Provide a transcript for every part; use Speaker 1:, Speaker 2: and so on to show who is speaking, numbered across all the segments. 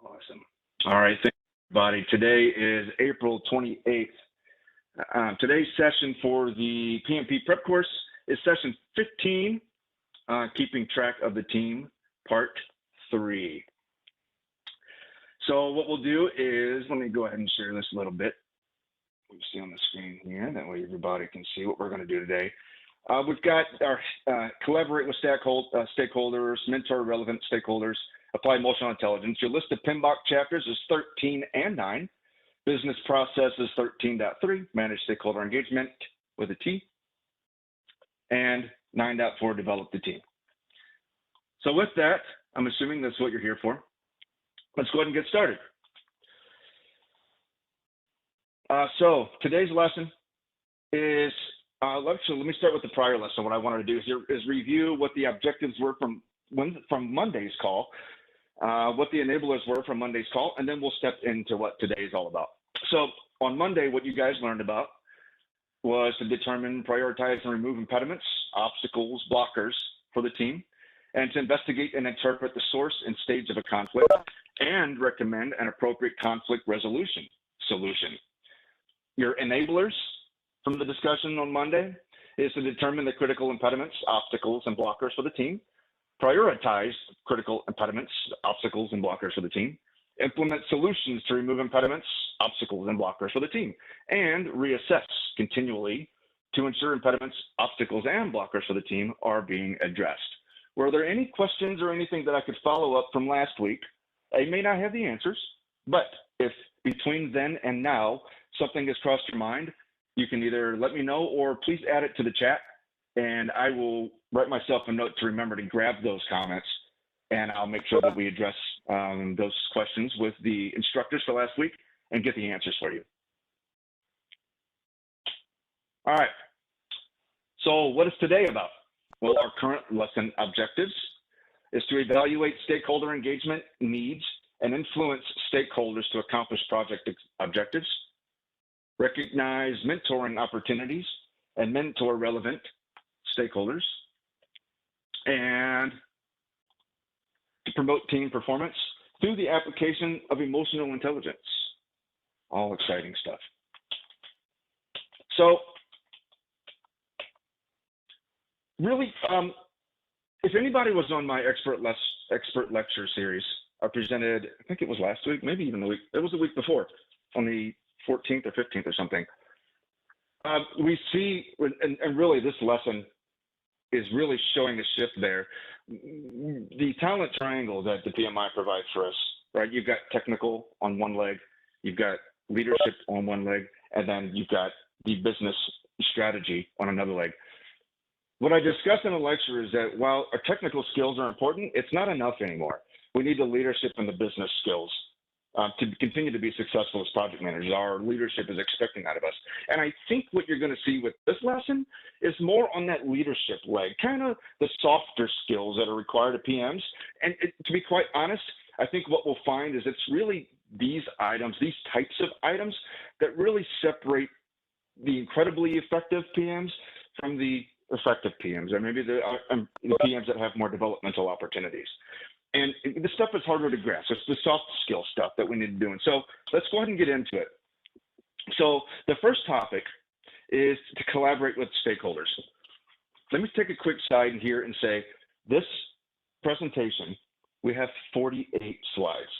Speaker 1: Awesome. All right, thank you, everybody. Today is April 28th. Today's session for the PMP prep course is session 15, keeping track of the team, part 3. So what we'll do is, let me go ahead and share this a little bit. We see on the screen here, that way everybody can see what we're going to do today. We've got our collaborate with stakeholders, mentor relevant stakeholders, apply emotional intelligence. Your list of PMBOK chapters is 13 and 9. Business process is 13.3, manage stakeholder engagement with a T. And 9.4, develop the team. So with that, I'm assuming that's what you're here for. Let's go ahead and get started. So today's lesson is, actually, let me start with the prior lesson. What I wanted to do is review what the objectives were from Monday's call, what the enablers were from Monday's call, and then we'll step into what today is all about. So on Monday, what you guys learned about was to determine, prioritize, and remove impediments, obstacles, blockers for the team, and to investigate and interpret the source and stage of a conflict, and recommend an appropriate conflict resolution solution. Your enablers from the discussion on Monday is to determine the critical impediments, obstacles, and blockers for the team, prioritize critical impediments, obstacles, and blockers for the team, implement solutions to remove impediments, obstacles, and blockers for the team, and reassess continually to ensure impediments, obstacles, and blockers for the team are being addressed. Were there any questions or anything that I could follow up from last week? I may not have the answers, but if between then and now something has crossed your mind, you can either let me know or please add it to the chat, and I will write myself a note to remember to grab those comments, and I'll make sure that we address those questions with the instructors for last week and get the answers for you. All right, so what is today about? Well, our current lesson objectives is to evaluate stakeholder engagement needs and influence stakeholders to accomplish project objectives, recognize mentoring opportunities and mentor relevant stakeholders, and to promote team performance through the application of emotional intelligence. All exciting stuff. So really, if anybody was on my expert lecture series I presented, I think it was last week, maybe even it was the week before, on the 14th or 15th or something. We see, and really this lesson is really showing a shift there. The talent triangle that the PMI provides for us, right? You've got technical on one leg, you've got leadership on one leg, and then you've got the business strategy on another leg. What I discussed in the lecture is that while our technical skills are important, it's not enough anymore. We need the leadership and the business skills to continue to be successful as project managers. Our leadership is expecting that of us. And I think what you're going to see with this lesson is more on that leadership leg, kind of the softer skills that are required of PMs. And to be quite honest, I think what we'll find is it's really these items, these types of items that really separate the incredibly effective PMs from the effective PMs, or maybe the PMs that have more developmental opportunities. And the stuff is harder to grasp. It's the soft skill stuff that we need to do. And so let's go ahead and get into it. So the first topic is to collaborate with stakeholders. Let me take a quick side here and say, this presentation, we have 48 slides.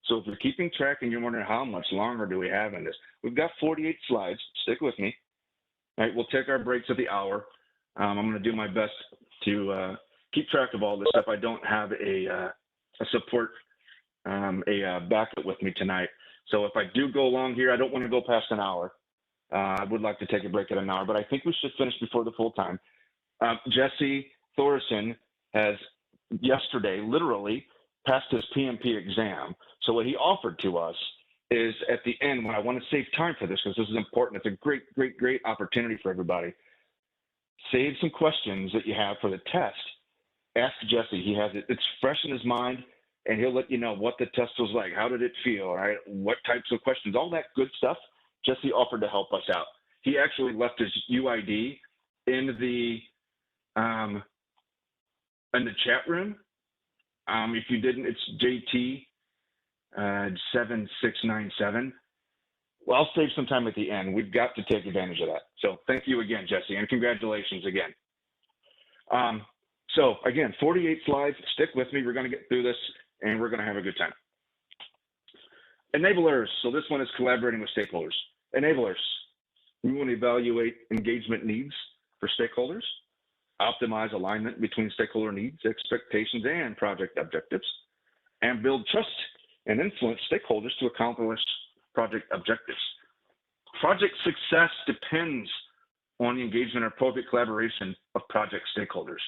Speaker 1: So if you're keeping track and you're wondering how much longer do we have in this, we've got 48 slides. Stick with me. All right, we'll take our breaks at the hour. I'm going to do my best to keep track of all this stuff. I don't have a support, a backup with me tonight. So if I do go long here, I don't want to go past an hour. I would like to take a break at an hour, but I think we should finish before the full time. Jesse Thorson has yesterday literally passed his PMP exam. So what he offered to us is at the end, when I want to save time for this, because this is important, it's a great, great, great opportunity for everybody. Save some questions that you have for the test. Ask Jesse. He has it. It's fresh in his mind, and he'll let you know what the test was like. How did it feel? Right? What types of questions? All that good stuff. Jesse offered to help us out. He actually left his UID in the chat room. If you didn't, it's JT 7697. Well, I'll save some time at the end. We've got to take advantage of that. So thank you again, Jesse, and congratulations again. So again, 48 slides. Stick with me. We're going to get through this, and we're going to have a good time. Enablers. So this one is collaborating with stakeholders. Enablers. We want to evaluate engagement needs for stakeholders, optimize alignment between stakeholder needs, expectations, and project objectives, and build trust and influence stakeholders to accomplish project objectives. Project success depends on the engagement and appropriate collaboration of project stakeholders.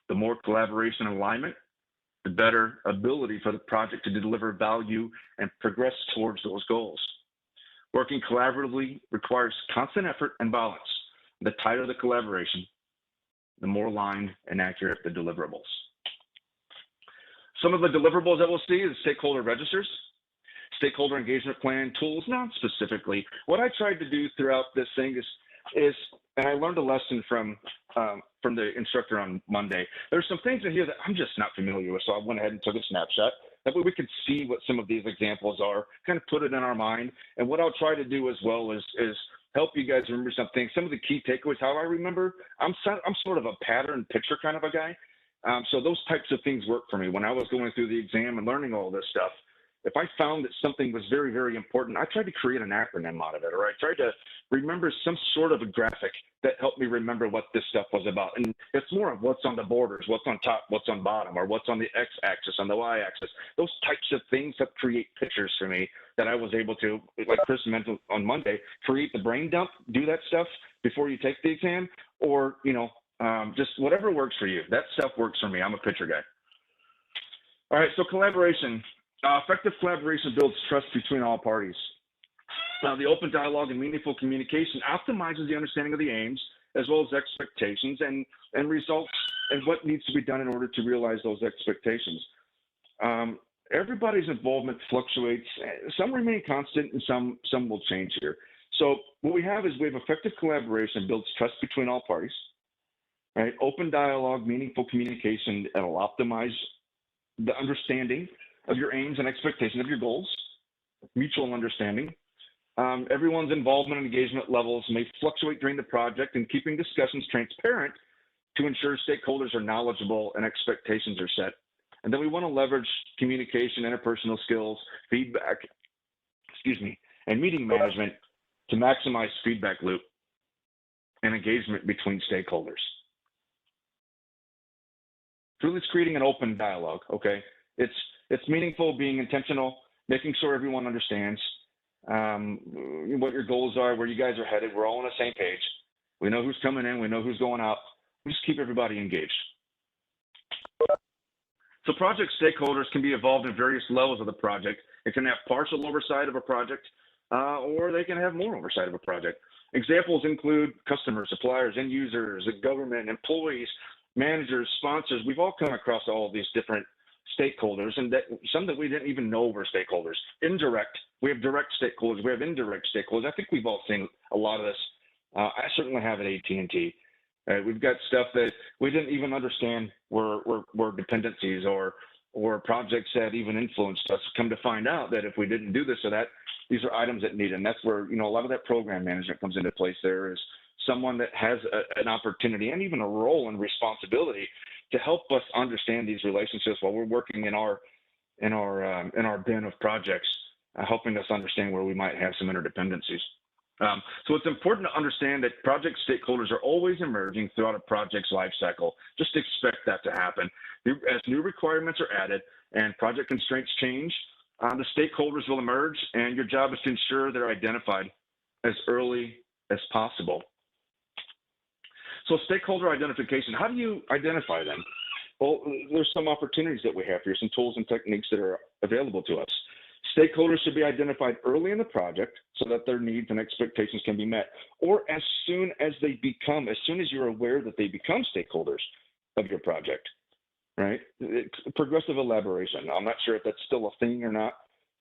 Speaker 1: The more collaboration and alignment, the better ability for the project to deliver value and progress towards those goals. Working collaboratively requires constant effort and balance. The tighter the collaboration, the more aligned and accurate the deliverables. Some of the deliverables that we'll see is stakeholder registers, stakeholder engagement plan tools, not specifically. What I tried to do throughout this thing is and I learned a lesson from the instructor on Monday. There's some things in here that I'm just not familiar with, so I went ahead and took a snapshot. That way we could see what some of these examples are, kind of put it in our mind. And what I'll try to do as well is help you guys remember something. Some of the key takeaways, how I remember, I'm sort of a pattern picture kind of a guy. So those types of things work for me. When I was going through the exam and learning all this stuff, if I found that something was very, very important, I tried to create an acronym out of it, or I tried to remember some sort of a graphic that helped me remember what this stuff was about. And it's more of what's on the borders, what's on top, what's on bottom, or what's on the x-axis, on the y-axis. Those types of things help create pictures for me that I was able to, like Chris mentioned on Monday, create the brain dump, do that stuff before you take the exam, or, just whatever works for you. That stuff works for me. I'm a picture guy. All right, so collaboration. Effective collaboration builds trust between all parties. The open dialogue and meaningful communication optimizes the understanding of the aims, as well as expectations and results, and what needs to be done in order to realize those expectations. Everybody's involvement fluctuates. Some remain constant, and some will change here. So what we have is we have effective collaboration builds trust between all parties. Right? Open dialogue, meaningful communication, that'll optimize the understanding of your aims and expectations of your goals, mutual understanding. Everyone's involvement and engagement levels may fluctuate during the project, and keeping discussions transparent to ensure stakeholders are knowledgeable and expectations are set. And then we want to leverage communication, interpersonal skills, feedback, and meeting management to maximize feedback loop and engagement between stakeholders. Really, it's creating an open dialogue, okay? It's meaningful, being intentional, making sure everyone understands what your goals are, where you guys are headed. We're all on the same page. We know who's coming in. We know who's going out. We just keep everybody engaged. So project stakeholders can be involved in various levels of the project. It can have partial oversight of a project, or they can have more oversight of a project. Examples include customers, suppliers, end users, the government, employees, managers, sponsors. We've all come across all of these different stakeholders, and some that we didn't even know were stakeholders. Indirect, we have direct stakeholders, we have indirect stakeholders. I think we've all seen a lot of this. I certainly have at AT&T. We've got stuff that we didn't even understand were dependencies or projects that even influenced us. Come to find out that if we didn't do this or that, these are items that need, and that's where a lot of that program management comes into place. There is someone that has an opportunity and even a role and responsibility to help us understand these relationships while we're working in our bin of projects, helping us understand where we might have some interdependencies. So it's important to understand that project stakeholders are always emerging throughout a project's life cycle. Just expect that to happen. As new requirements are added and project constraints change, the stakeholders will emerge, and your job is to ensure they're identified as early as possible. So stakeholder identification, how do you identify them? Well, there's some opportunities that we have here, some tools and techniques that are available to us. Stakeholders should be identified early in the project so that their needs and expectations can be met, or as soon as you're aware that they become stakeholders of your project, right? Progressive elaboration. I'm not sure if that's still a thing or not,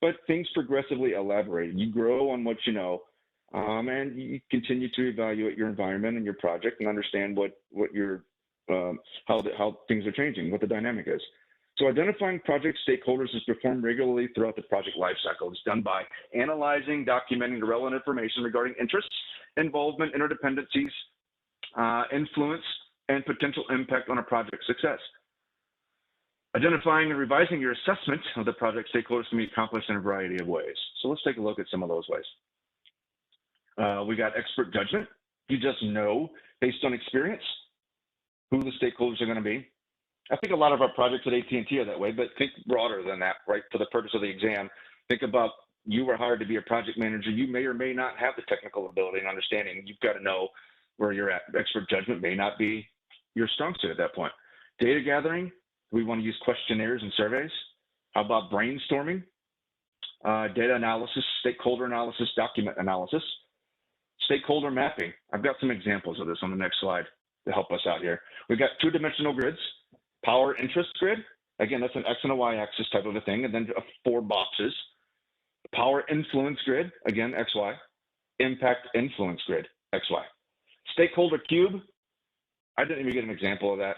Speaker 1: but things progressively elaborate. You grow on what you know, and you continue to evaluate your environment and your project and understand what your how things are changing, what the dynamic is. So identifying project stakeholders is performed regularly throughout the project lifecycle. It's done by analyzing, documenting the relevant information regarding interests, involvement, interdependencies, influence, and potential impact on a project success. Identifying and revising your assessment of the project stakeholders can be accomplished in a variety of ways. So let's take a look at some of those ways. We got expert judgment. You just know, based on experience, who the stakeholders are going to be. I think a lot of our projects at AT&T are that way, but think broader than that, right? For the purpose of the exam, think about you were hired to be a project manager. You may or may not have the technical ability and understanding. You've got to know where you're at. Expert judgment may not be your strong suit at that point. Data gathering, we want to use questionnaires and surveys. How about brainstorming? Data analysis, stakeholder analysis, document analysis. Stakeholder mapping. I've got some examples of this on the next slide to help us out here. We've got two-dimensional grids. Power interest grid, again, that's an X and a Y axis type of a thing, and then 4 boxes. Power influence grid, again, XY. Impact influence grid, XY. Stakeholder cube, I didn't even get an example of that.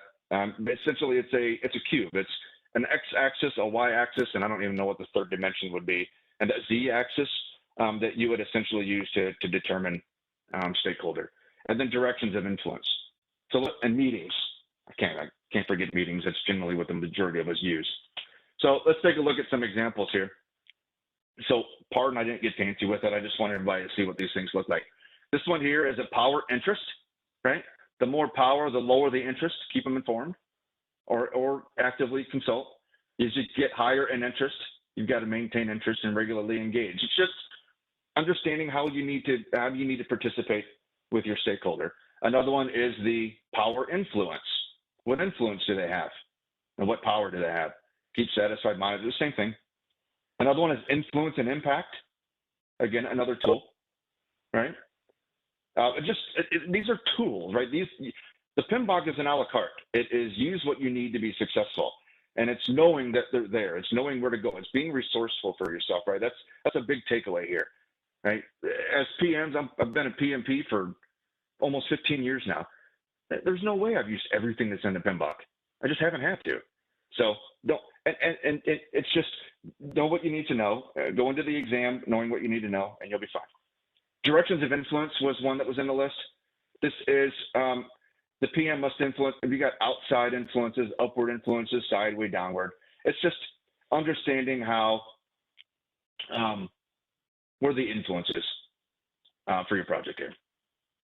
Speaker 1: Essentially, it's a cube. It's an X axis, a Y axis, and I don't even know what the third dimension would be, and a Z axis that you would essentially use to determine stakeholder. And then directions of influence. So, and meetings. I can't forget meetings. That's generally what the majority of us use. So let's take a look at some examples here. So pardon, I didn't get fancy with it. I just want everybody to see what these things look like. This one here is a power interest, right? The more power, the lower the interest. Keep them informed or actively consult. As you get higher in interest, you've got to maintain interest and regularly engage. It's just understanding how you need to participate with your stakeholder. Another one is the power influence. What influence do they have? And what power do they have? Keep satisfied, monitor, the same thing. Another one is influence and impact. Again, another tool, right? These are tools, right? The PMBOK is an a la carte. It is use what you need to be successful. And it's knowing that they're there. It's knowing where to go. It's being resourceful for yourself, right? That's a big takeaway here, right? As PMs, I've been a PMP for almost 15 years now. There's no way I've used everything that's in the PMBOK. I just haven't had to. So don't, and it's just know what you need to know. Go into the exam knowing what you need to know, and you'll be fine. Directions of influence was one that was in the list. This is the PM must influence. If you got outside influences, upward influences, sideway, downward. It's just understanding how where the influence is for your project here,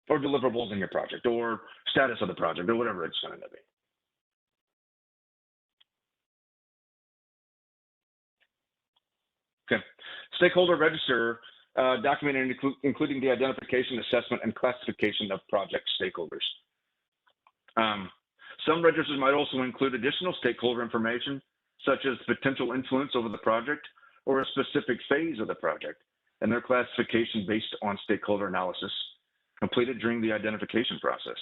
Speaker 1: or deliverables in your project, or status of the project, or whatever it's going to be. Okay, Stakeholder Register, documenting including the identification, assessment, and classification of project stakeholders. Some registers might also include additional stakeholder information, such as potential influence over the project or a specific phase of the project, and their classification based on stakeholder analysis completed during the identification process.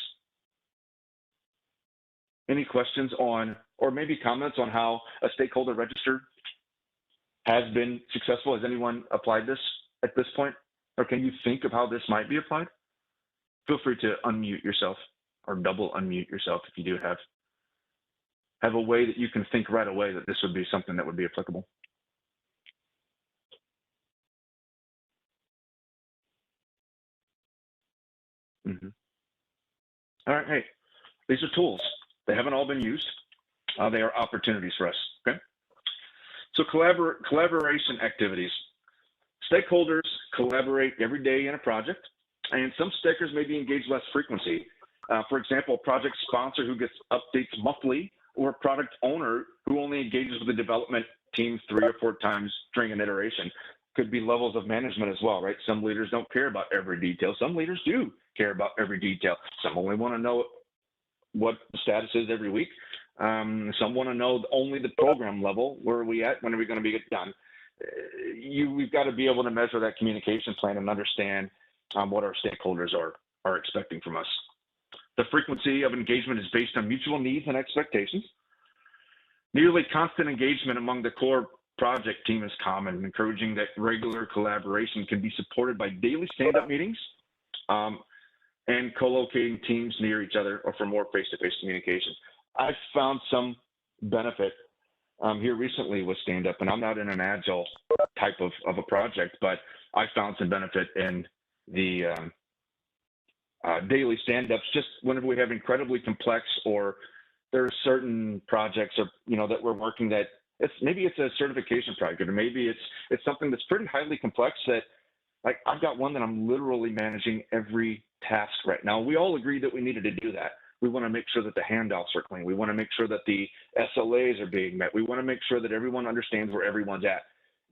Speaker 1: Any questions on, or maybe comments on how a stakeholder register has been successful? Has anyone applied this at this point? Or can you think of how this might be applied? Feel free to unmute yourself or double unmute yourself if you do have a way that you can think right away that this would be something that would be applicable. Mm-hmm. All right, hey, these are tools. They haven't all been used. They are opportunities for us, okay? So collaboration activities. Stakeholders collaborate every day in a project, and some stakers may be engaged less frequency. For example, a project sponsor who gets updates monthly, or a product owner who only engages with the development team 3 or 4 times during an iteration. Could be levels of management as well, right? Some leaders don't care about every detail. Some leaders do care about every detail. Some only want to know what the status is every week. Some want to know only the program level. Where are we at? When are we going to be done? We've got to be able to measure that communication plan and understand what our stakeholders are expecting from us. The frequency of engagement is based on mutual needs and expectations. Nearly constant engagement among the core project team is common, encouraging that regular collaboration can be supported by daily stand-up meetings and co-locating teams near each other or for more face-to-face communication. I've found some benefit here recently with stand up, and I'm not in an agile type of a project, but I found some benefit in the daily stand-ups just whenever we have incredibly complex, or there are certain projects, or that we're working, that maybe it's a certification project, or maybe it's something that's pretty highly complex, that like I've got one that I'm literally managing every task right now. We all agreed that we needed to do that. We want to make sure that the handoffs are clean. We want to make sure that the SLAs are being met. We want to make sure that everyone understands where everyone's at.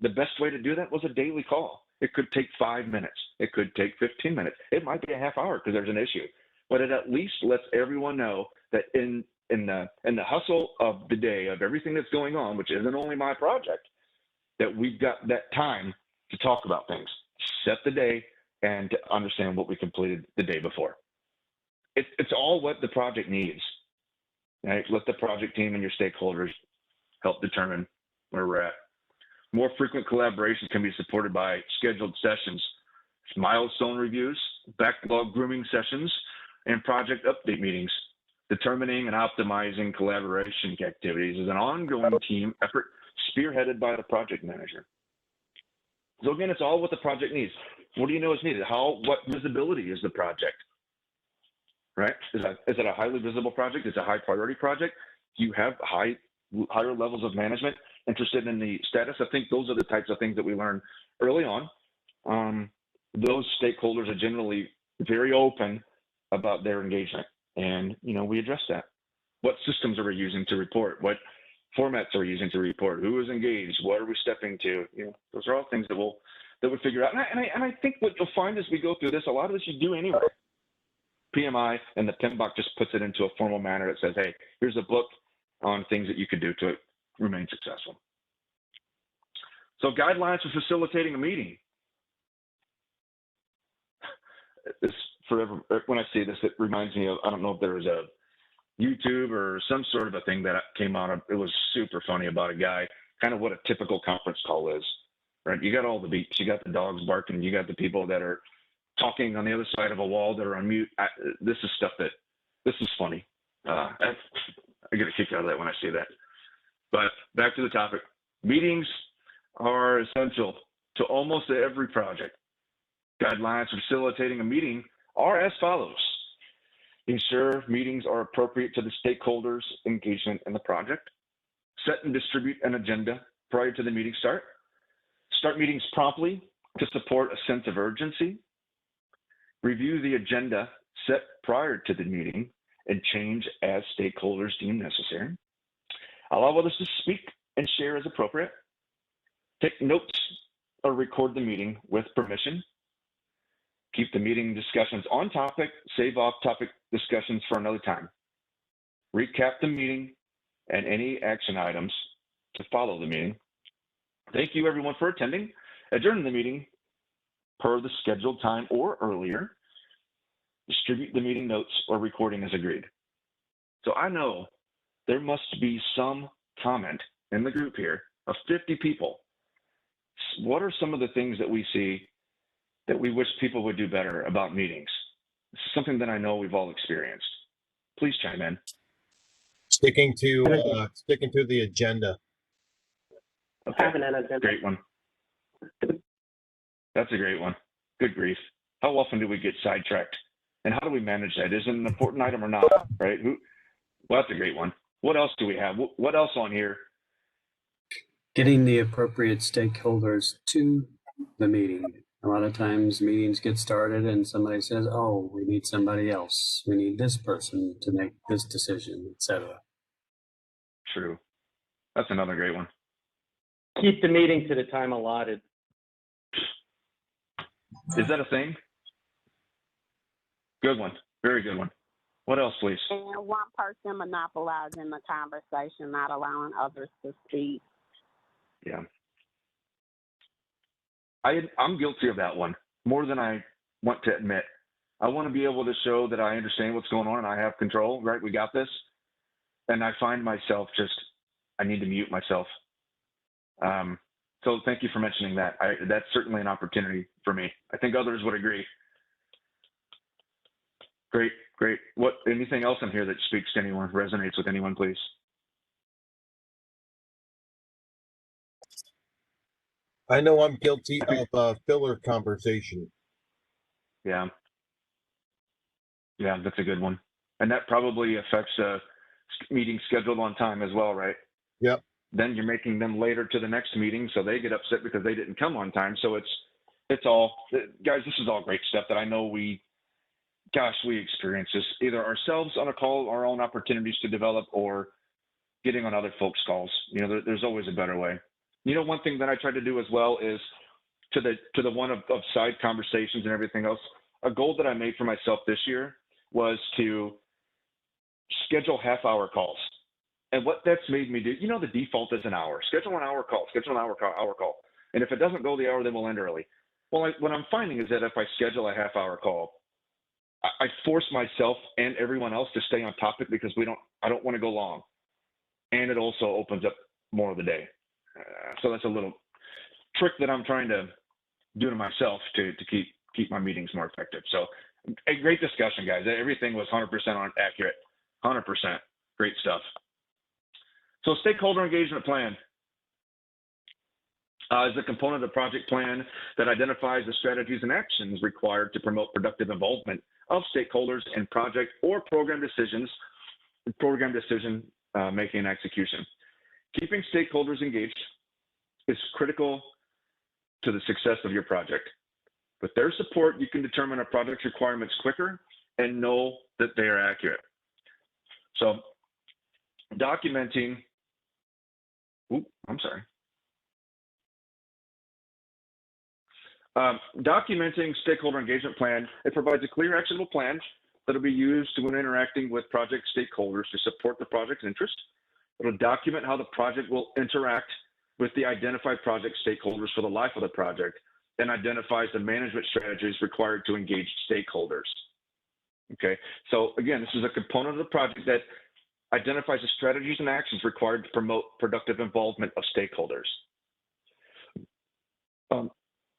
Speaker 1: The best way to do that was a daily call. It could take 5 minutes. It could take 15 minutes. It might be a half hour because there's an issue, but it at least lets everyone know that in the hustle of the day, of everything that's going on, which isn't only my project, that we've got that time to talk about things, set the day, and to understand what we completed the day before. It's all what the project needs. Right? Let the project team and your stakeholders help determine where we're at. More frequent collaboration can be supported by scheduled sessions, milestone reviews, backlog grooming sessions, and project update meetings. Determining and optimizing collaboration activities is an ongoing team effort spearheaded by the project manager. So again, it's all what the project needs. What do you know is needed? What visibility is the project? Right? Is it a highly visible project? Is it a high priority project? Do you have higher levels of management interested in the status? I think those are the types of things that we learn early on. Those stakeholders are generally very open about their engagement, and we address that. What systems are we using to report? What formats are we using to report? Who is engaged? What are we stepping to? Those are all things that we'll figure out. And I think what you'll find as we go through this, a lot of this you do anyway. PMI and the PMBOK just puts it into a formal manner that says, hey, here's a book on things that you could do to remain successful. So guidelines for facilitating a meeting. When I see this, it reminds me of, I don't know if there was a YouTube or some sort of a thing that came out of, it was super funny, about a guy, kind of what a typical conference call is, right? You got all the beeps, you got the dogs barking, you got the people that are talking on the other side of a wall that are on mute. This is funny. I get a kick out of that when I see that. But back to the topic. Meetings are essential to almost every project. Guidelines for facilitating a meeting are as follows. Ensure meetings are appropriate to the stakeholders' engagement in the project. Set and distribute an agenda prior to the meeting start. Start meetings promptly to support a sense of urgency. Review the agenda set prior to the meeting and change as stakeholders deem necessary. Allow others to speak and share as appropriate. Take notes or record the meeting with permission. Keep the meeting discussions on topic, save off-topic discussions for another time. Recap the meeting and any action items to follow the meeting. Thank you everyone for attending. Adjourn the meeting per the scheduled time or earlier. Distribute the meeting notes or recording as agreed. So I know there must be some comment in the group here of 50 people. What are some of the things that we see that we wish people would do better about meetings? This is something that I know we've all experienced. Please chime in.
Speaker 2: Sticking to the agenda.
Speaker 1: Okay, great one. That's a great one. Good grief. How often do we get sidetracked? And how do we manage that? Is it an important item or not, right? Well, that's a great one. What else do we have? What else on here?
Speaker 3: Getting the appropriate stakeholders to the meeting. A lot of times meetings get started and somebody says, oh, we need somebody else. We need this person to make this decision, etc.
Speaker 1: True. That's another great one.
Speaker 4: Keep the meeting to the time allotted.
Speaker 1: Is that a thing? Good one. Very good one. What else, please?
Speaker 5: And one person monopolizing the conversation, not allowing others to speak.
Speaker 1: Yeah. I'm guilty of that one more than I want to admit. I want to be able to show that I understand what's going on and I have control, right? We got this. And I find myself I need to mute myself. So thank you for mentioning that. That's certainly an opportunity for me. I think others would agree. Great. Anything else in here that speaks to anyone, resonates with anyone, please?
Speaker 2: I know I'm guilty of a filler conversation.
Speaker 1: Yeah. Yeah, that's a good one. And that probably affects meeting scheduled on time as well, right?
Speaker 2: Yep.
Speaker 1: Then you're making them later to the next meeting, so they get upset because they didn't come on time. So it's all, guys, this is all great stuff that I know we experience this either ourselves on a call, our own opportunities to develop, or getting on other folks' calls. You know, there's always a better way. You know, one thing that I try to do as well is to the one of side conversations and everything else, a goal that I made for myself this year was to schedule half-hour calls. And what that's made me do, you know, the default is an hour. Schedule an hour call, schedule an hour call. And if it doesn't go the hour, then we'll end early. Well, what I'm finding is that if I schedule a half-hour call, I force myself and everyone else to stay on topic because I don't want to go long. And it also opens up more of the day. So that's a little trick that I'm trying to do to myself to keep my meetings more effective. So a great discussion, guys. Everything was 100% accurate, 100%. Great stuff. So stakeholder engagement plan is a component of the project plan that identifies the strategies and actions required to promote productive involvement of stakeholders in project or program decision making and execution. Keeping stakeholders engaged is critical to the success of your project. With their support, you can determine a project's requirements quicker and know that they are accurate. So documenting, documenting stakeholder engagement plan, it provides a clear, actionable plan that will be used when interacting with project stakeholders to support the project's interest. It will document how the project will interact with the identified project stakeholders for the life of the project, and identifies the management strategies required to engage stakeholders. Okay, so again, this is a component of the project that identifies the strategies and actions required to promote productive involvement of stakeholders.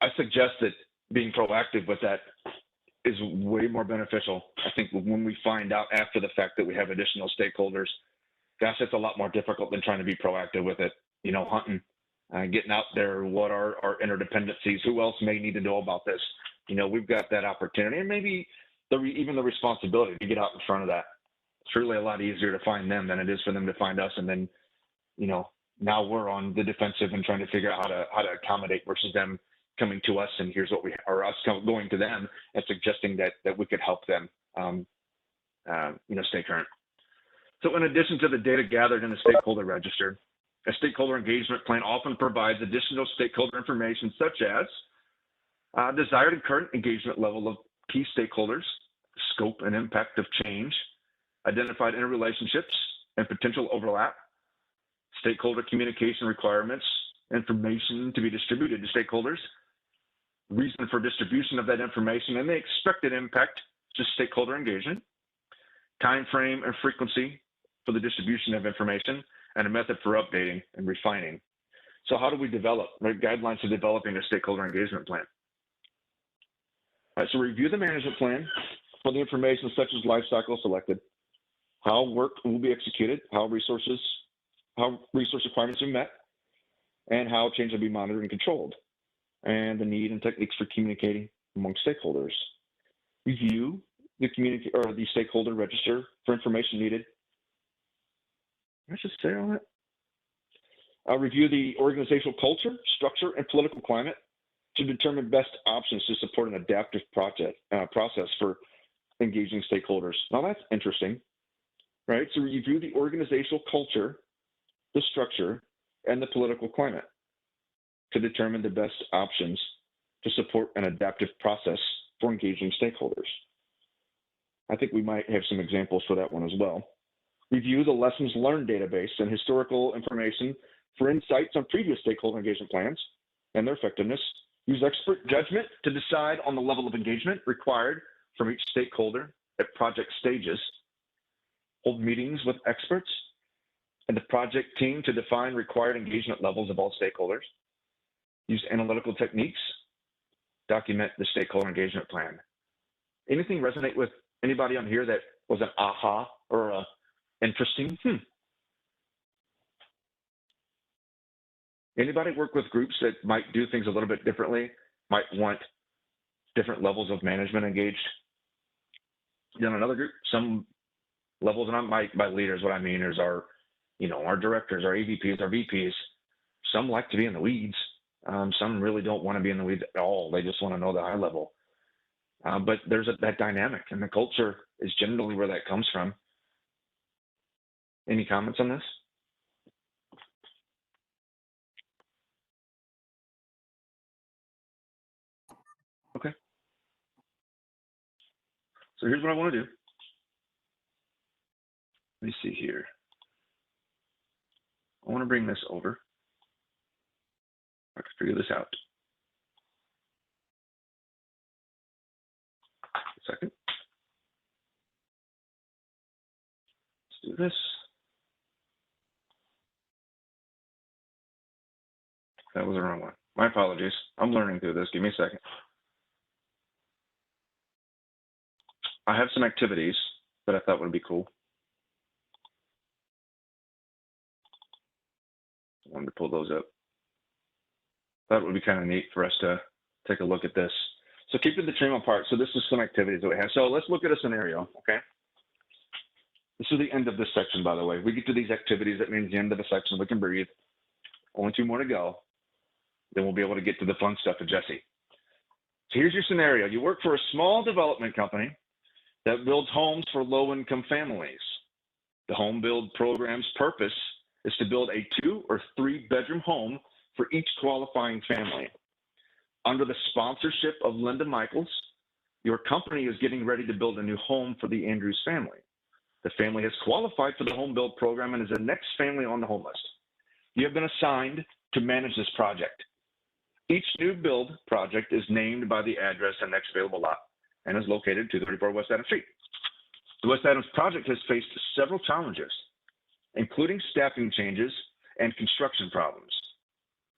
Speaker 1: I suggest that being proactive with that is way more beneficial. I think when we find out after the fact that we have additional stakeholders, gosh, it's a lot more difficult than trying to be proactive with it. You know, hunting, getting out there, what are our interdependencies? Who else may need to know about this? You know, we've got that opportunity, and maybe even the responsibility to get out in front of that. It's really a lot easier to find them than it is for them to find us. And then, you know, now we're on the defensive and trying to figure out how to accommodate versus them coming to us, and here's what or us going to them and suggesting that we could help them, you know, stay current. So in addition to the data gathered in the stakeholder register, a stakeholder engagement plan often provides additional stakeholder information such as desired and current engagement level of key stakeholders, scope and impact of change, identified interrelationships and potential overlap, stakeholder communication requirements, information to be distributed to stakeholders, reason for distribution of that information, and the expected impact to stakeholder engagement, time frame and frequency for the distribution of information, and a method for updating and refining. So how do we develop guidelines for developing a stakeholder engagement plan? All right, so review the management plan for the information such as life cycle selected, how work will be executed, how resource requirements are met, and how change will be monitored and controlled, and the need and techniques for communicating among stakeholders. Review the the stakeholder register for information needed. Let's just say on it. Review the organizational culture, structure, and political climate to determine best options to support an adaptive process for engaging stakeholders. Now that's interesting, right? So review the organizational culture, the structure, and the political climate to determine the best options to support an adaptive process for engaging stakeholders. I think we might have some examples for that one as well. Review the lessons learned database and historical information for insights on previous stakeholder engagement plans and their effectiveness. Use expert judgment to decide on the level of engagement required from each stakeholder at project stages. Hold meetings with experts and the project team to define required engagement levels of all stakeholders. Use analytical techniques. Document the stakeholder engagement plan. Anything resonate with anybody on here that was an aha or a interesting? Anybody work with groups that might do things a little bit differently, might want different levels of management engaged? In another group, some levels, and by leaders, what I mean is our, our directors, our AVPs, our VPs, some like to be in the weeds. Some really don't want to be in the weeds at all. They just want to know the high level. But there's that dynamic, and the culture is generally where that comes from. Any comments on this? Okay. So here's what I want to do. Let me see here. I want to bring this over. I can figure this out. A second. Let's do this. That was the wrong one. My apologies. I'm learning through this. Give me a second. I have some activities that I thought would be cool. I wanted to pull those up. Thought it would be kind of neat for us to take a look at this. So keeping the trim apart. So this is some activities that we have. So let's look at a scenario, okay? This is the end of this section, by the way. We get to these activities, that means the end of the section. We can breathe. Only 2 more to go. Then we'll be able to get to the fun stuff with Jesse. So here's your scenario. You work for a small development company that builds homes for low-income families. The home build program's purpose is to build a 2 or 3 bedroom home for each qualifying family. Under the sponsorship of Linda Michaels, your company is getting ready to build a new home for the Andrews family. The family has qualified for the home build program and is the next family on the home list. You have been assigned to manage this project. Each new build project is named by the address and next available lot and is located 234 West Adams Street. The West Adams project has faced several challenges, including staffing changes and construction problems.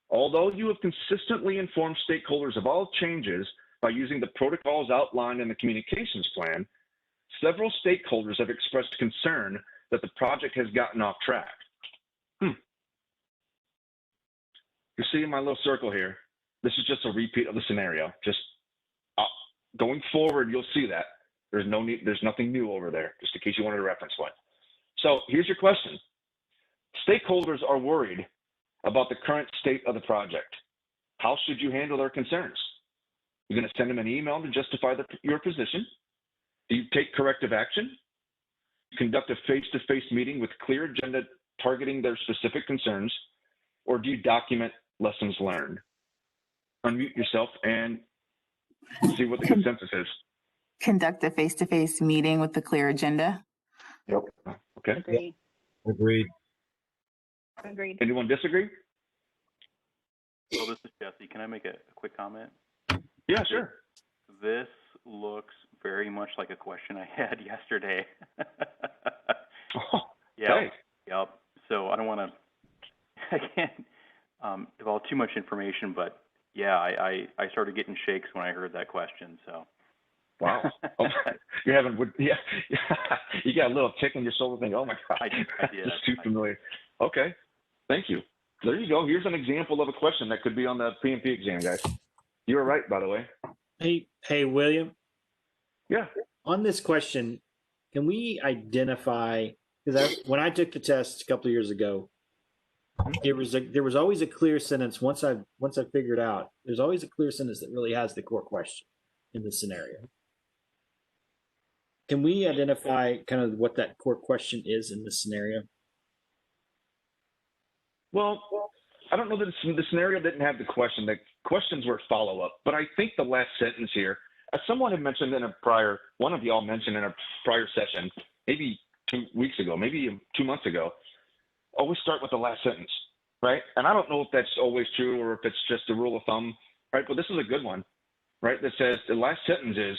Speaker 1: Although you have consistently informed stakeholders of all changes by using the protocols outlined in the communications plan, several stakeholders have expressed concern that the project has gotten off track. You see in my little circle here, this is just a repeat of the scenario. Just going forward, you'll see that. There's nothing new over there, just in case you wanted a reference point. So here's your question. Stakeholders are worried about the current state of the project. How should you handle their concerns? You're going to send them an email to justify your position? Do you take corrective action? Conduct a face-to-face meeting with clear agenda targeting their specific concerns? Or do you document lessons learned? Unmute yourself and see what the consensus is.
Speaker 6: Conduct a face-to-face meeting with the clear agenda.
Speaker 1: Yep. Okay.
Speaker 5: Agreed.
Speaker 2: Agreed.
Speaker 5: Agreed.
Speaker 1: Anyone disagree?
Speaker 7: Well, this is Jesse. Can I make a quick comment?
Speaker 1: Yeah, sure.
Speaker 7: This looks very much like a question I had yesterday.
Speaker 1: Oh,
Speaker 7: yeah.
Speaker 1: thanks.
Speaker 7: Yep. So I don't want to, I can't divulge too much information, but yeah, I started getting shakes when I heard that question. So.
Speaker 1: Wow. Oh, you're having, yeah. You got a little tick in your shoulder thing. Oh my God.
Speaker 7: I did.
Speaker 1: It's too familiar. Okay. Thank you. There you go. Here's an example of a question that could be on the PMP exam, guys. You were right, by the way.
Speaker 8: Hey, William.
Speaker 1: Yeah.
Speaker 8: On this question, can we identify? Because when I took the test a couple of years ago, there was always a clear sentence. Once I figured out, there's always a clear sentence that really has the core question in this scenario. Can we identify kind of what that core question is in this scenario?
Speaker 1: Well, I don't know that the scenario didn't have the question. The questions were follow-up, but I think the last sentence here, as someone had mentioned in a prior, one of y'all mentioned in a prior session, maybe 2 weeks ago, maybe 2 months ago, always start with the last sentence, right? And I don't know if that's always true or if it's just a rule of thumb, right? But this is a good one, right? That says the last sentence is,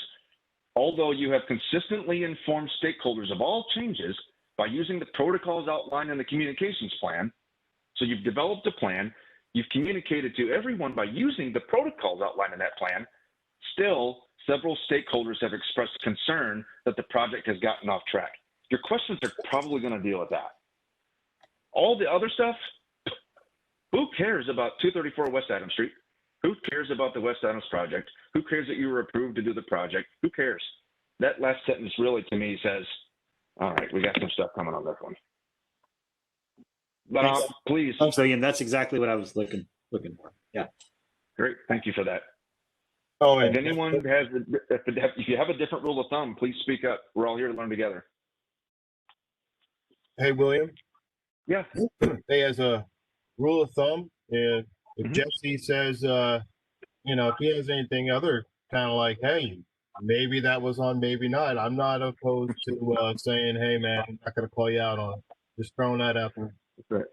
Speaker 1: although you have consistently informed stakeholders of all changes by using the protocols outlined in the communications plan, so you've developed a plan, you've communicated to everyone by using the protocols outlined in that plan, still several stakeholders have expressed concern that the project has gotten off track. Your questions are probably going to deal with that. All the other stuff, Who cares about 234 West Adams Street? Who cares about the West Adams project? Who cares that you were approved to do the project? Who cares? That last sentence really, to me, says, all right, we got some stuff coming on that one. But please.
Speaker 8: So Ian, that's exactly what I was looking for. Yeah.
Speaker 1: Great. Thank you for that.
Speaker 2: Oh,
Speaker 1: If
Speaker 2: and
Speaker 1: anyone has, if you have a different rule of thumb, please speak up. We're all here to learn together.
Speaker 2: hey, William,
Speaker 1: Yeah.
Speaker 2: hey, as a rule of thumb, if
Speaker 1: Mhm.
Speaker 2: Jesse says, if he has anything other kind of like, hey, maybe that was on, maybe not. I'm not opposed to saying, hey, man, I'm not going to call you out on it. Just throwing that out there.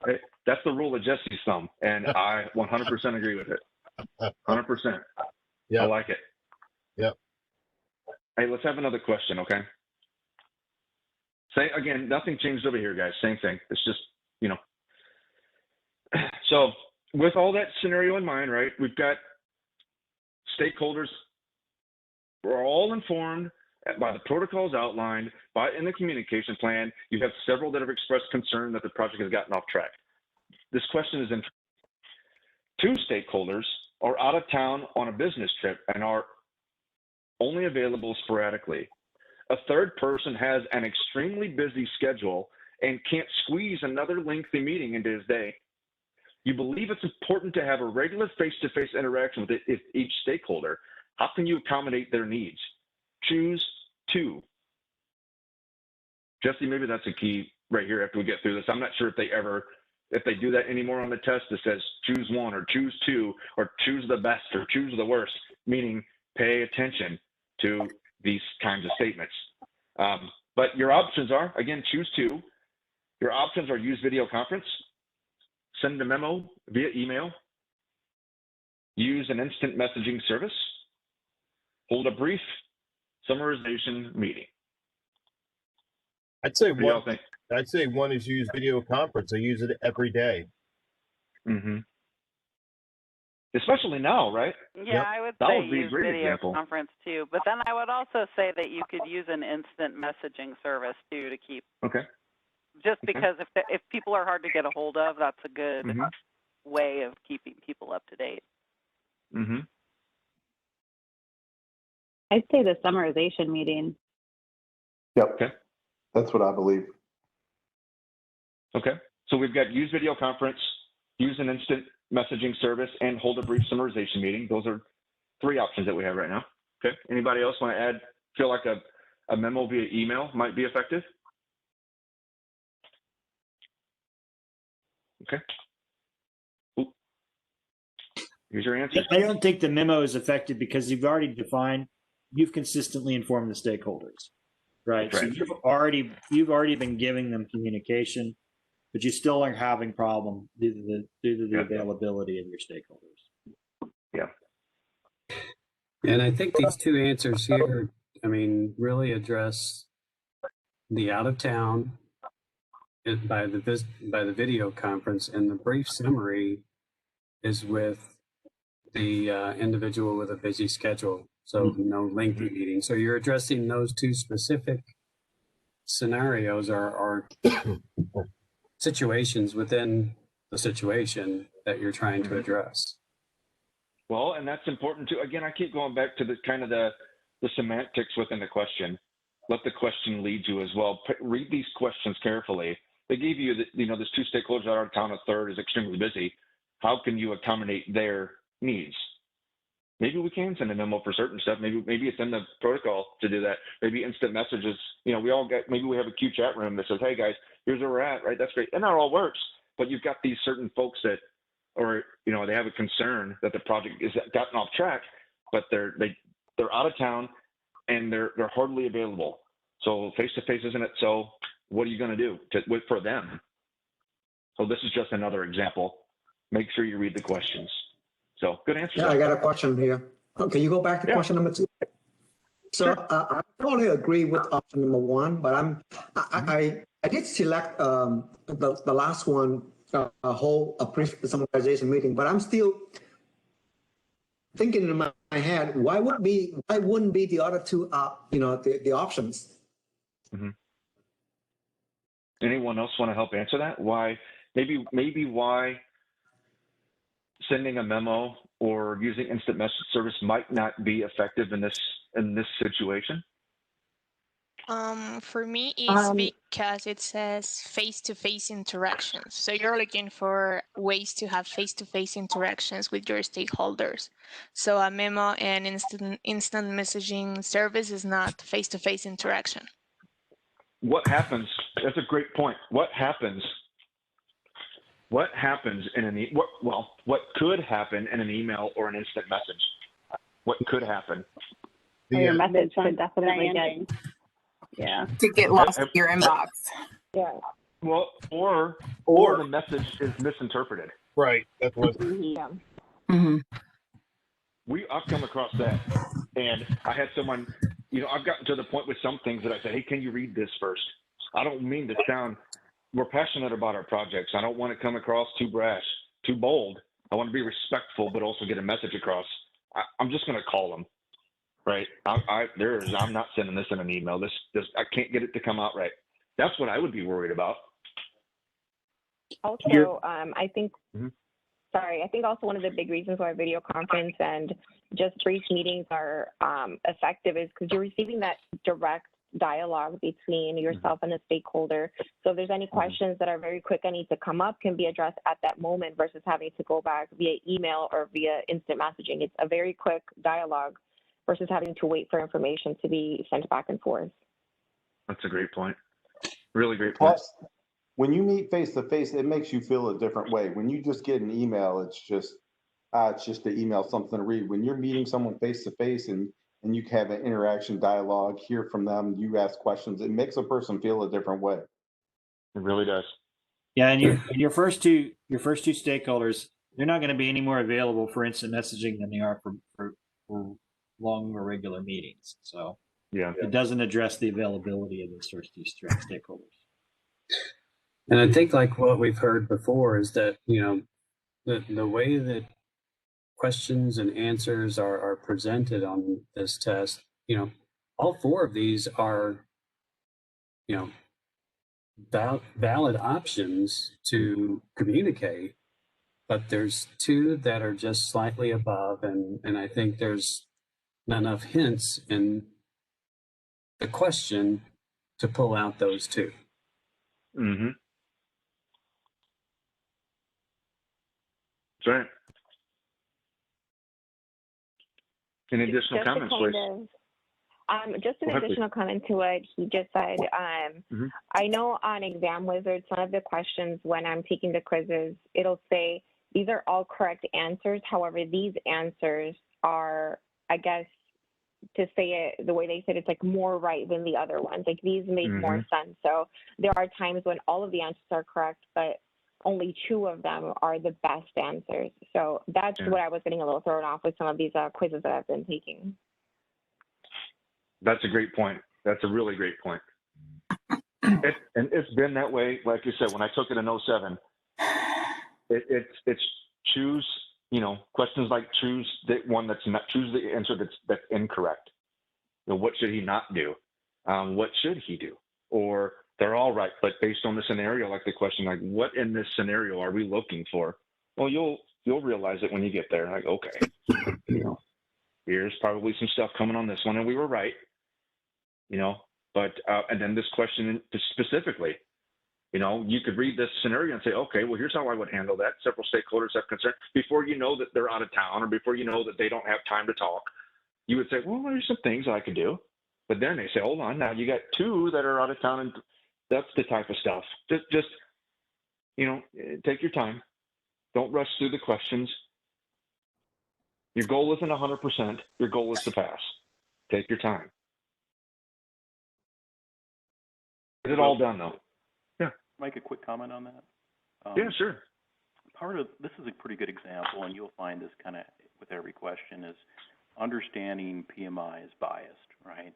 Speaker 1: Hey, that's the rule of Jesse's thumb, and I 100% agree with it. 100%.
Speaker 2: Yeah.
Speaker 1: I like it.
Speaker 2: Yep.
Speaker 1: Hey, let's have another question, okay? Say again, nothing changed over here, guys. Same thing. It's just, So with all that scenario in mind, right, we've got stakeholders. We're all informed by the protocols outlined in the communication plan. You have several that have expressed concern that the project has gotten off track. This question is interesting. 2 stakeholders are out of town on a business trip and are only available sporadically. A third person has an extremely busy schedule and can't squeeze another lengthy meeting into his day. You believe it's important to have a regular face-to-face interaction with each stakeholder. How can you accommodate their needs? Choose 2. Jesse, maybe that's a key right here after we get through this. I'm not sure if they do that anymore on the test that says choose 1 or choose 2 or choose the best or choose the worst, meaning pay attention to these kinds of statements. But your options are, again, choose 2. Your options are use video conference, send a memo via email, use an instant messaging service, hold a brief summarization meeting.
Speaker 2: I'd say
Speaker 1: What do y'all
Speaker 2: one.
Speaker 1: think?
Speaker 2: I'd say one is use video conference. I use it every day.
Speaker 1: Mm-hmm. Especially now, right?
Speaker 9: Yeah,
Speaker 2: Yep.
Speaker 9: I would
Speaker 1: That
Speaker 9: say
Speaker 1: would be a
Speaker 9: use
Speaker 1: great
Speaker 9: video
Speaker 1: example.
Speaker 9: conference too. But then I would also say that you could use an instant messaging service too to keep.
Speaker 1: Okay.
Speaker 9: Just
Speaker 1: Okay.
Speaker 9: because if people are hard to get a hold of, that's a good
Speaker 1: Mm-hmm.
Speaker 9: way of keeping people up to date.
Speaker 1: Mm-hmm.
Speaker 5: I'd say the summarization meeting.
Speaker 10: Yep.
Speaker 1: Okay.
Speaker 10: That's what I believe.
Speaker 1: Okay. So we've got use video conference, use an instant messaging service, and hold a brief summarization meeting. Those are 3 options that we have right now. Okay. Anybody else want to add, feel like a memo via email might be effective? Okay. Ooh. Here's your answer.
Speaker 8: I don't think the memo is effective because you've consistently informed the stakeholders, right?
Speaker 1: Right.
Speaker 8: So you've already been giving them communication, but you still are having problem due to the availability of your stakeholders.
Speaker 1: Yeah.
Speaker 3: And I think these 2 answers here, really address the out of town by the video conference, and the brief summary is with the individual with a busy schedule, so no lengthy meeting. So you're addressing those 2 specific scenarios or situations within the situation that you're trying to address.
Speaker 1: Well, and that's important too. Again, I keep going back to the kind of the semantics within the question. Let the question lead you as well. Read these questions carefully. They gave you, there's 2 stakeholders out of town. A third is extremely busy. How can you accommodate their needs? Maybe we can send a memo for certain stuff. Maybe it's in the protocol to do that. Maybe instant messages. Maybe we have a Q chat room that says, hey guys, here's where we're at, right? That's great. And that all works. But you've got these certain folks that, they have a concern that the project is gotten off track, but they're out of town and they're hardly available. So face-to-face isn't it? So what are you going to do for them? So this is just another example. Make sure you read the questions. So good answer.
Speaker 11: Yeah, I got a question here. Okay, you go back to question number 2. So
Speaker 1: Sure.
Speaker 11: I totally agree with option number 1, but I did select the last one, a brief summarization meeting, but I'm still thinking in my head, why wouldn't be the other 2 the options?
Speaker 1: Mm-hmm. Anyone else want to help answer that? Why? Maybe why sending a memo or using instant message service might not be effective in this situation?
Speaker 12: For me, it's because it says face-to-face interactions. So you're looking for ways to have face-to-face interactions with your stakeholders. So a memo and instant messaging service is not face-to-face interaction.
Speaker 1: What happens? That's a great point. What happens in an what could happen in an email or an instant message? What could happen?
Speaker 5: Your message could definitely
Speaker 6: To get lost in your inbox.
Speaker 5: Yeah.
Speaker 1: Well, or the message is misinterpreted.
Speaker 2: Right. That's what.
Speaker 5: Yeah.
Speaker 6: Mm-hmm.
Speaker 1: I've come across that, and I had someone, I've gotten to the point with some things that I said, hey, can you read this first? I don't mean to sound, we're passionate about our projects. I don't want to come across too brash, too bold. I want to be respectful, but also get a message across. I'm just going to call them, right? I'm not sending this in an email. This I can't get it to come out right. That's what I would be worried about.
Speaker 13: Also, I think, I think also one of the big reasons why video conference and just brief meetings are effective is because you're receiving that direct dialogue between yourself and the stakeholder. So if there's any questions that are very quick and need to come up, can be addressed at that moment versus having to go back via email or via instant messaging. It's a very quick dialogue versus having to wait for information to be sent back and forth.
Speaker 1: That's a great point. Really great point.
Speaker 10: Plus, when you meet face to face, it makes you feel a different way. When you just get an email, it's just to email something to read. When you're meeting someone face to face and you have an interaction, dialogue, hear from them, you ask questions, it makes a person feel a different way.
Speaker 1: It really does.
Speaker 8: Yeah, and your first two stakeholders, they're not going to be any more available for instant messaging than they are for long or regular meetings. So it doesn't address the availability of those first two stakeholders.
Speaker 3: And I think like what we've heard before is that, the way that questions and answers are presented on this test, all four of these are, valid options to communicate, but there's two that are just slightly above, and I think there's not enough hints in the question to pull out those two.
Speaker 1: Mm-hmm. That's right. Any additional comments, please?
Speaker 13: Just an additional comment to what he just said. I know on Exam Wizard, some of the questions when I'm taking the quizzes, it'll say these are all correct answers. However, these answers are, I guess, to say it the way they said, it's like more right than the other ones. Like these make more sense. So there are times when all of the answers are correct, but only two of them are the best answers. So that's what I was getting a little thrown off with some of these quizzes that I've been taking.
Speaker 1: That's a great point. That's a really great point. And it's been that way, like you said, when I took it in 07, it's choose, questions like choose the one that's not, choose the answer that's incorrect. What should he not do? What should he do? Or they're all right, but based on the scenario, like the question, like what in this scenario are we looking for? Well, you'll realize it when you get there. Like, okay, here's probably some stuff coming on this one, and we were right. But and then this question specifically, you could read this scenario and say, okay, well, here's how I would handle that. Several stakeholders have concern. Before you know that they're out of town, or before you know that they don't have time to talk, you would say, well, there's some things I could do. But then they say, hold on, now you got two that are out of town, and that's the type of stuff. Just take your time. Don't rush through the questions. Your goal isn't 100%. Your goal is to pass. Take your time. Get it all done, though. Yeah.
Speaker 7: Make a quick comment on that.
Speaker 1: Yeah, sure.
Speaker 7: Part of this is a pretty good example, and you'll find this kind of with every question, is understanding PMI is biased, right?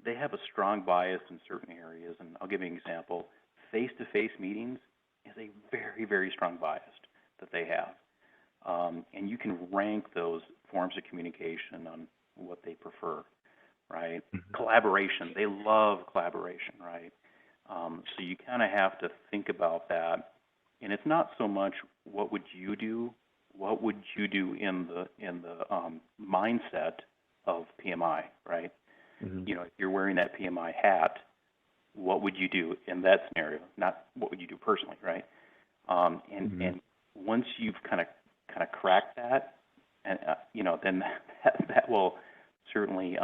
Speaker 7: They have a strong bias in certain areas, and I'll give you an example. Face-to-face meetings is a very, very strong bias that they have. And you can rank those forms of communication on what they prefer, right? Collaboration, they love collaboration, right? So you kind of have to think about that. And it's not so much what would you do, what would you do in the mindset of PMI, right?
Speaker 1: Mhm.
Speaker 7: You know, if you're wearing that PMI hat, what would you do in that scenario? Not what would you do personally, right? And once you've kind of cracked that, and you know, then that will certainly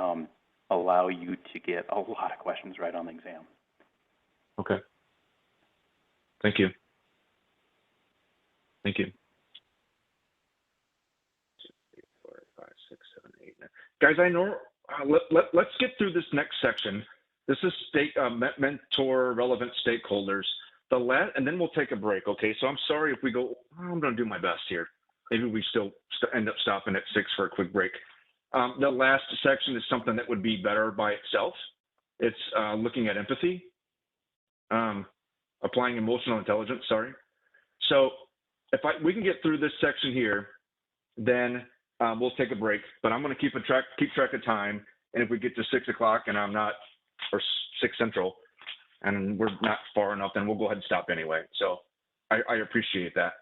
Speaker 7: allow you to get a lot of questions right on the exam.
Speaker 1: Okay. Thank you. Thank you. 4, 5, 6, 7, 8, 9. Guys, I know. Let's get through this next section. This is mentor relevant stakeholders. And then we'll take a break. Okay. So I'm sorry if we go. I'm going to do my best here. Maybe we still end up stopping at 6 for a quick break. The last section is something that would be better by itself. It's looking at empathy, applying emotional intelligence. Sorry. So if we can get through this section here, then we'll take a break. But I'm going to keep track of time. And if we get to 6 o'clock and I'm not, or 6 Central, and we're not far enough, then we'll go ahead and stop anyway. So I appreciate that.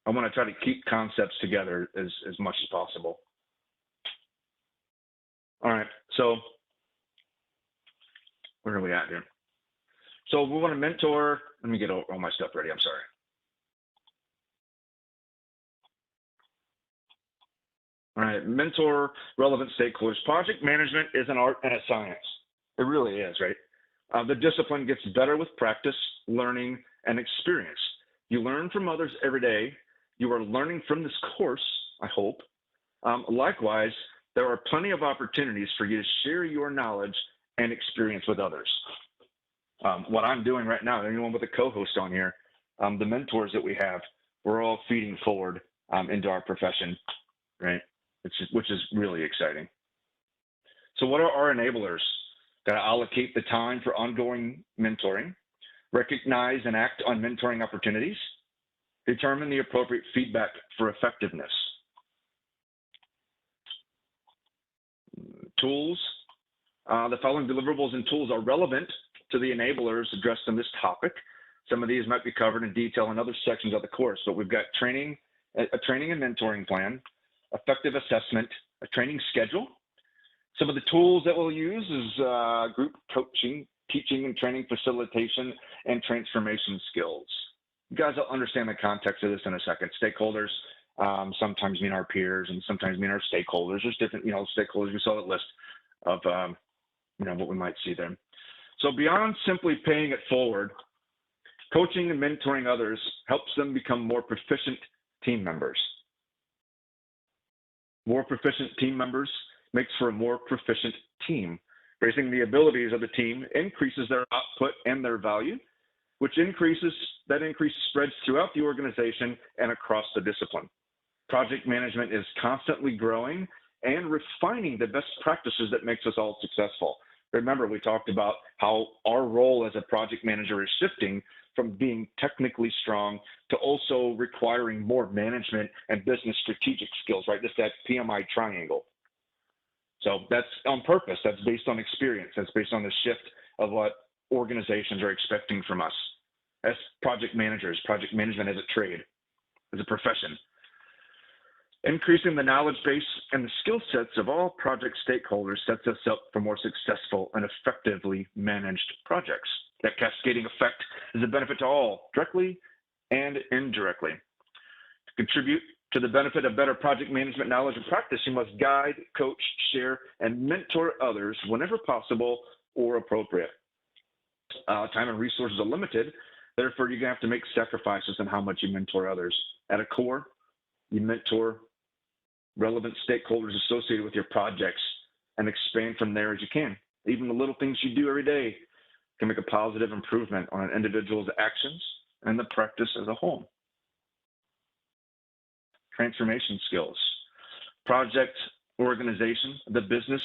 Speaker 1: I want to try to keep concepts together as much as possible. All right, so where are we at here? So we want to mentor. Let me get all my stuff ready. I'm sorry. All right, mentor relevant stakeholders. Project management is an art and a science. It really is, right? The discipline gets better with practice, learning, and experience. You learn from others every day. You are learning from this course, I hope. Likewise, there are plenty of opportunities for you to share your knowledge and experience with others. What I'm doing right now, anyone with a co-host on here, the mentors that we have, we're all feeding forward into our profession, right? Which is really exciting. So what are our enablers? Got to allocate the time for ongoing mentoring, recognize and act on mentoring opportunities, determine the appropriate feedback for effectiveness. Tools. The following deliverables and tools are relevant to the enablers addressed in this topic. Some of these might be covered in detail in other sections of the course, but we've got a training and mentoring plan, effective assessment, a training schedule. Some of the tools that we'll use is group coaching, teaching and training facilitation, and transformation skills. You guys will understand the context of this in a second. Stakeholders sometimes mean our peers and sometimes mean our stakeholders. There's different, stakeholders. We saw that list of, what we might see there. So beyond simply paying it forward, coaching and mentoring others helps them become more proficient team members. More proficient team members makes for a more proficient team. Raising the abilities of the team increases their output and their value, which increase spreads throughout the organization and across the discipline. Project management is constantly growing and refining the best practices that makes us all successful. Remember, we talked about how our role as a project manager is shifting from being technically strong to also requiring more management and business strategic skills, right? Just that PMI triangle. So that's on purpose. That's based on experience. That's based on the shift of what organizations are expecting from us as project managers, project management as a trade, as a profession. Increasing the knowledge base and the skill sets of all project stakeholders sets us up for more successful and effectively managed projects. That cascading effect is a benefit to all, directly and indirectly. To contribute to the benefit of better project management knowledge and practice, you must guide, coach, share, and mentor others whenever possible or appropriate. Time and resources are limited, therefore you're going to have to make sacrifices in how much you mentor others. At a core, you mentor relevant stakeholders associated with your projects and expand from there as you can. Even the little things you do every day can make a positive improvement on an individual's actions and the practice as a whole. Transformation skills. Project, organization, the business,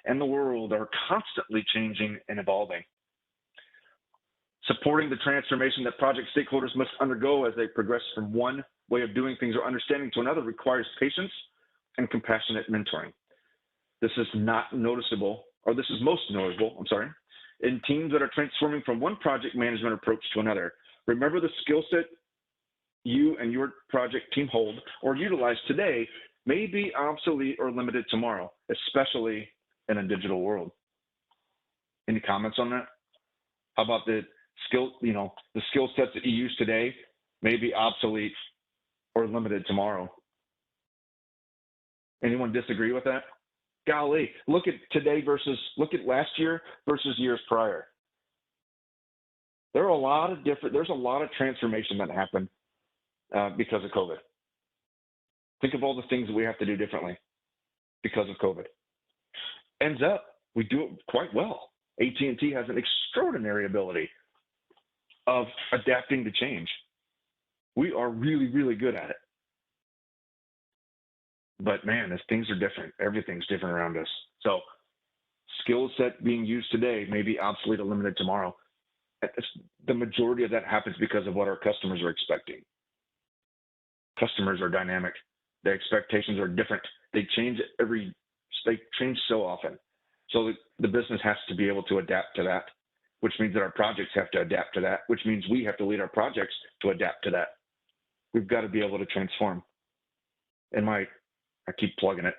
Speaker 1: and the world are constantly changing and evolving. Supporting the transformation that project stakeholders must undergo as they progress from one way of doing things or understanding to another requires patience and compassionate mentoring. This is most noticeable, in teams that are transforming from one project management approach to another. Remember, the skill set you and your project team hold or utilize today may be obsolete or limited tomorrow, especially in a digital world. Any comments on that? How about the skill sets that you use today may be obsolete or limited tomorrow? Anyone disagree with that? Golly, look at last year versus years prior. There's a lot of transformation that happened because of COVID. Think of all the things that we have to do differently because of COVID. Ends up, we do it quite well. AT&T has an extraordinary ability of adapting to change. We are really, really good at it. But man, as things are different, everything's different around us. So skill set being used today may be obsolete or limited tomorrow. The majority of that happens because of what our customers are expecting. Customers are dynamic. Their expectations are different. They change so often. So the business has to be able to adapt to that, which means that our projects have to adapt to that, which means we have to lead our projects to adapt to that. We've got to be able to transform. And I keep plugging it,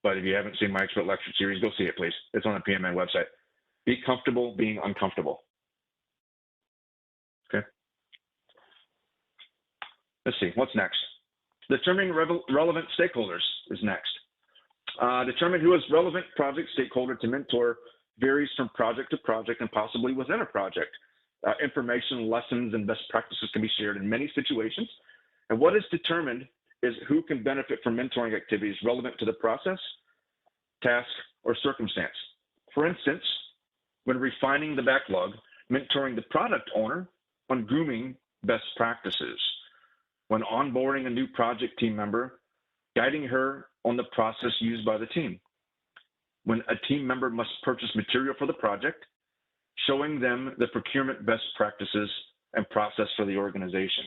Speaker 1: but if you haven't seen my expert lecture series, go see it, please. It's on the PMN website. Be comfortable being uncomfortable. Okay. Let's see, what's next? Determining relevant stakeholders is next. Determine who is relevant project stakeholder to mentor varies from project to project and possibly within a project. Information, lessons, and best practices can be shared in many situations. And what is determined is who can benefit from mentoring activities relevant to the process, task, or circumstance. For instance, when refining the backlog, mentoring the product owner on grooming best practices. When onboarding a new project team member, guiding her on the process used by the team. When a team member must purchase material for the project, showing them the procurement best practices and process for the organization.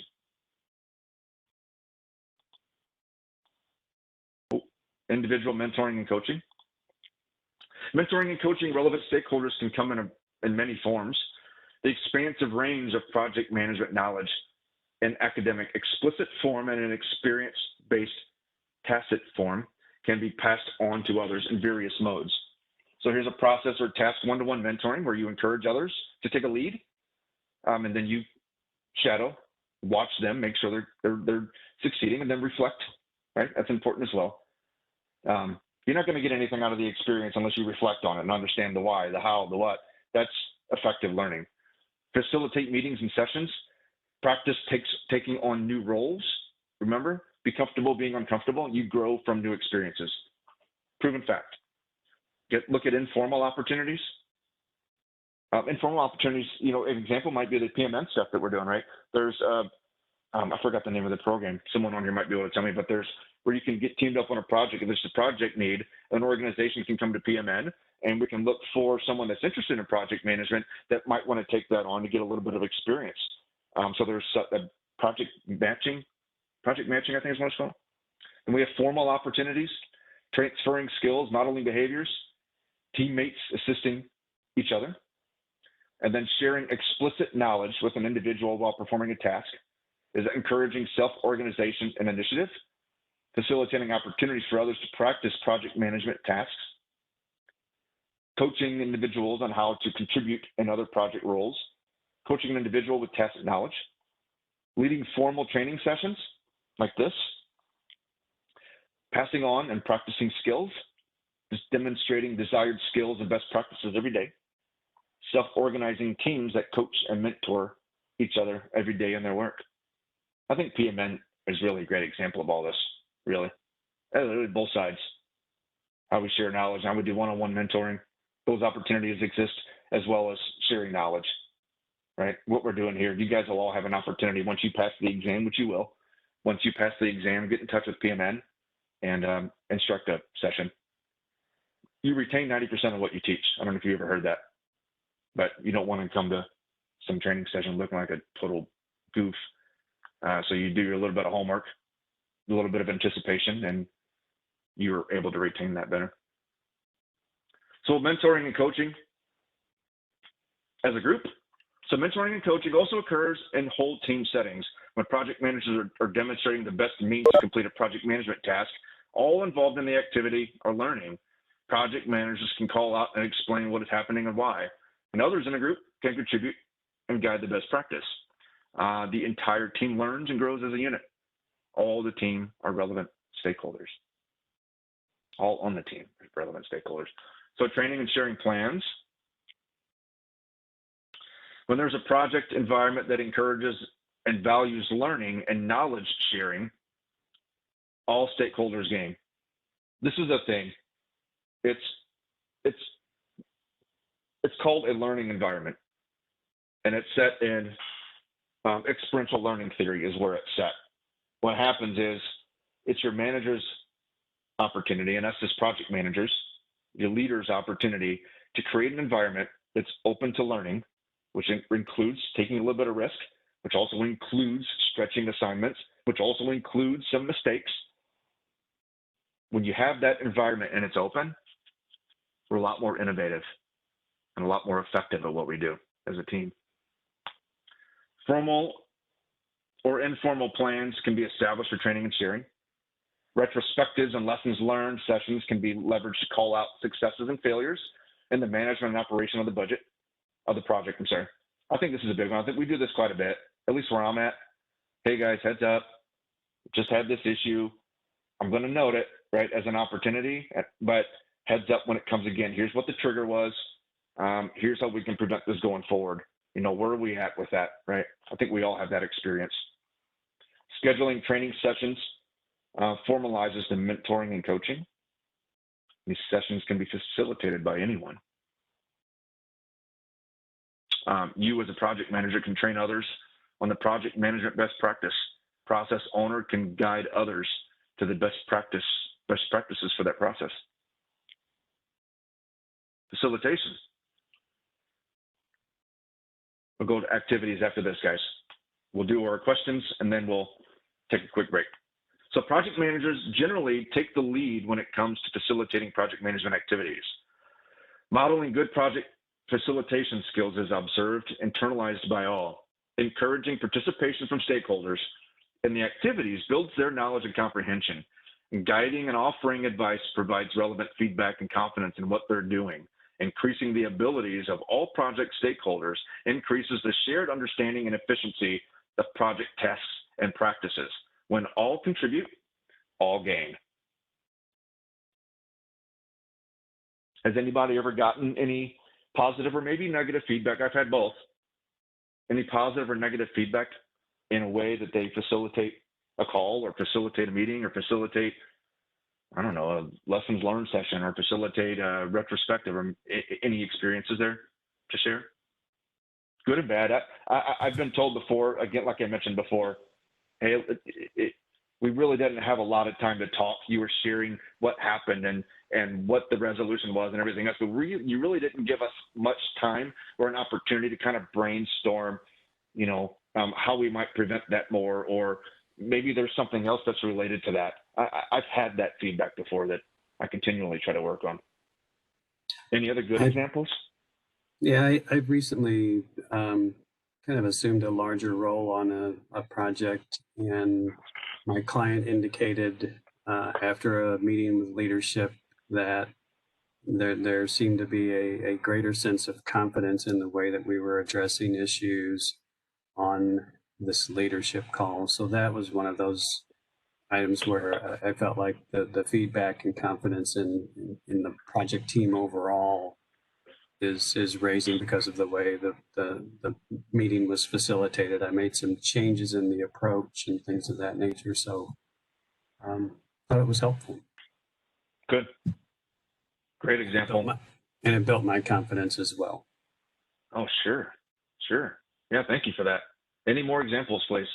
Speaker 1: Individual mentoring and coaching. Mentoring and coaching relevant stakeholders can come in many forms. The expansive range of project management knowledge in academic explicit form and in experience-based tacit form can be passed on to others in various modes. So here's a process or task one-to-one mentoring where you encourage others to take a lead, and then you shadow, watch them, make sure they're succeeding, and then reflect. Right, that's important as well. You're not going to get anything out of the experience unless you reflect on it and understand the why, the how, the what. That's effective learning. Facilitate meetings and sessions. Practice taking on new roles. Remember, be comfortable being uncomfortable. You grow from new experiences. Proven fact. Look at informal opportunities. Informal opportunities, an example might be the PMN stuff that we're doing, right? There's, I forgot the name of the program. Someone on here might be able to tell me, but there's where you can get teamed up on a project. If there's a project need, an organization can come to PMN and we can look for someone that's interested in project management that might want to take that on to get a little bit of experience. So there's project matching, I think is what it's called. And we have formal opportunities, transferring skills, not only behaviors, teammates assisting each other, and then sharing explicit knowledge with an individual while performing a task is encouraging self-organization and initiative, facilitating opportunities for others to practice project management tasks, coaching individuals on how to contribute in other project roles, coaching an individual with tacit knowledge, leading formal training sessions like this, passing on and practicing skills, just demonstrating desired skills and best practices every day, self-organizing teams that coach and mentor each other every day in their work. I think PMN is really a great example of all this, really. Both sides. How we share knowledge, how we do one-on-one mentoring. Those opportunities exist as well as sharing knowledge, right? What we're doing here, you guys will all have an opportunity once you pass the exam, which you will. Once you pass the exam, get in touch with PMN and instruct a session. You retain 90% of what you teach. I don't know if you ever heard that, but you don't want to come to some training session looking like a total goof. So you do a little bit of homework, a little bit of anticipation, and you're able to retain that better. So mentoring and coaching as a group. So mentoring and coaching also occurs in whole team settings. when project managers are demonstrating the best means to complete a project management task, all involved in the activity are learning. Project managers can call out and explain what is happening and why, and others in a group can contribute and guide the best practice. The entire team learns and grows as a unit. All the team are relevant stakeholders. All on the team are relevant stakeholders. So training and sharing plans. When there's a project environment that encourages and values learning and knowledge sharing, all stakeholders gain. This is a thing. It's called a learning environment, and it's set in experiential learning theory is where it's set. What happens is it's your manager's opportunity, and us as project managers, your leader's opportunity to create an environment that's open to learning, which includes taking a little bit of risk, which also includes stretching assignments, which also includes some mistakes. When you have that environment and it's open, we're a lot more innovative and a lot more effective at what we do as a team. Formal or informal plans can be established for training and sharing. Retrospectives and lessons learned sessions can be leveraged to call out successes and failures in the management and operation of the budget of the project. I think this is a big one. I think we do this quite a bit, at least where I'm at. Hey guys, heads up, just had this issue. I'm going to note it, right, as an opportunity, but heads up when it comes again. Here's what the trigger was. Here's how we can prevent this going forward. You know, where are we at with that, right? I think we all have that experience. Scheduling training sessions formalizes the mentoring and coaching. These sessions can be facilitated by anyone. You as a project manager can train others on the project management best practice. Process owner can guide others to the best practices for that process. Facilitation. We'll go to activities after this, guys. We'll do our questions and then we'll take a quick break. So project managers generally take the lead when it comes to facilitating project management activities. Modeling good project facilitation skills is observed, internalized by all. Encouraging participation from stakeholders in the activities builds their knowledge and comprehension. And guiding and offering advice provides relevant feedback and confidence in what they're doing. Increasing the abilities of all project stakeholders increases the shared understanding and efficiency of project tasks and practices. When all contribute, all gain. Has anybody ever gotten any positive or maybe negative feedback? I've had both. Any positive or negative feedback in a way that they facilitate a call or facilitate a meeting or facilitate, I don't know, a lessons learned session or facilitate a retrospective, or any experiences there to share? Good and bad. I've been told before, again, like I mentioned before, hey, we really didn't have a lot of time to talk. You were sharing what happened and what the resolution was and everything else, but you really didn't give us much time or an opportunity to kind of brainstorm, you know, how we might prevent that more, or maybe there's something else that's related to that. I've had that feedback before that I continually try to work on. Any other good examples?
Speaker 3: Yeah, I've recently kind of assumed a larger role on a project, and my client indicated after a meeting with leadership that there seemed to be a greater sense of confidence in the way that we were addressing issues on this leadership call. So that was one of those items where I felt like the feedback and confidence in the project team overall is raising because of the way the meeting was facilitated. I made some changes in the approach and things of that nature. So thought it was helpful.
Speaker 1: Good. Great example.
Speaker 3: And it built my confidence as well.
Speaker 1: Oh, sure. Sure. Yeah, thank you for that. Any more examples, please?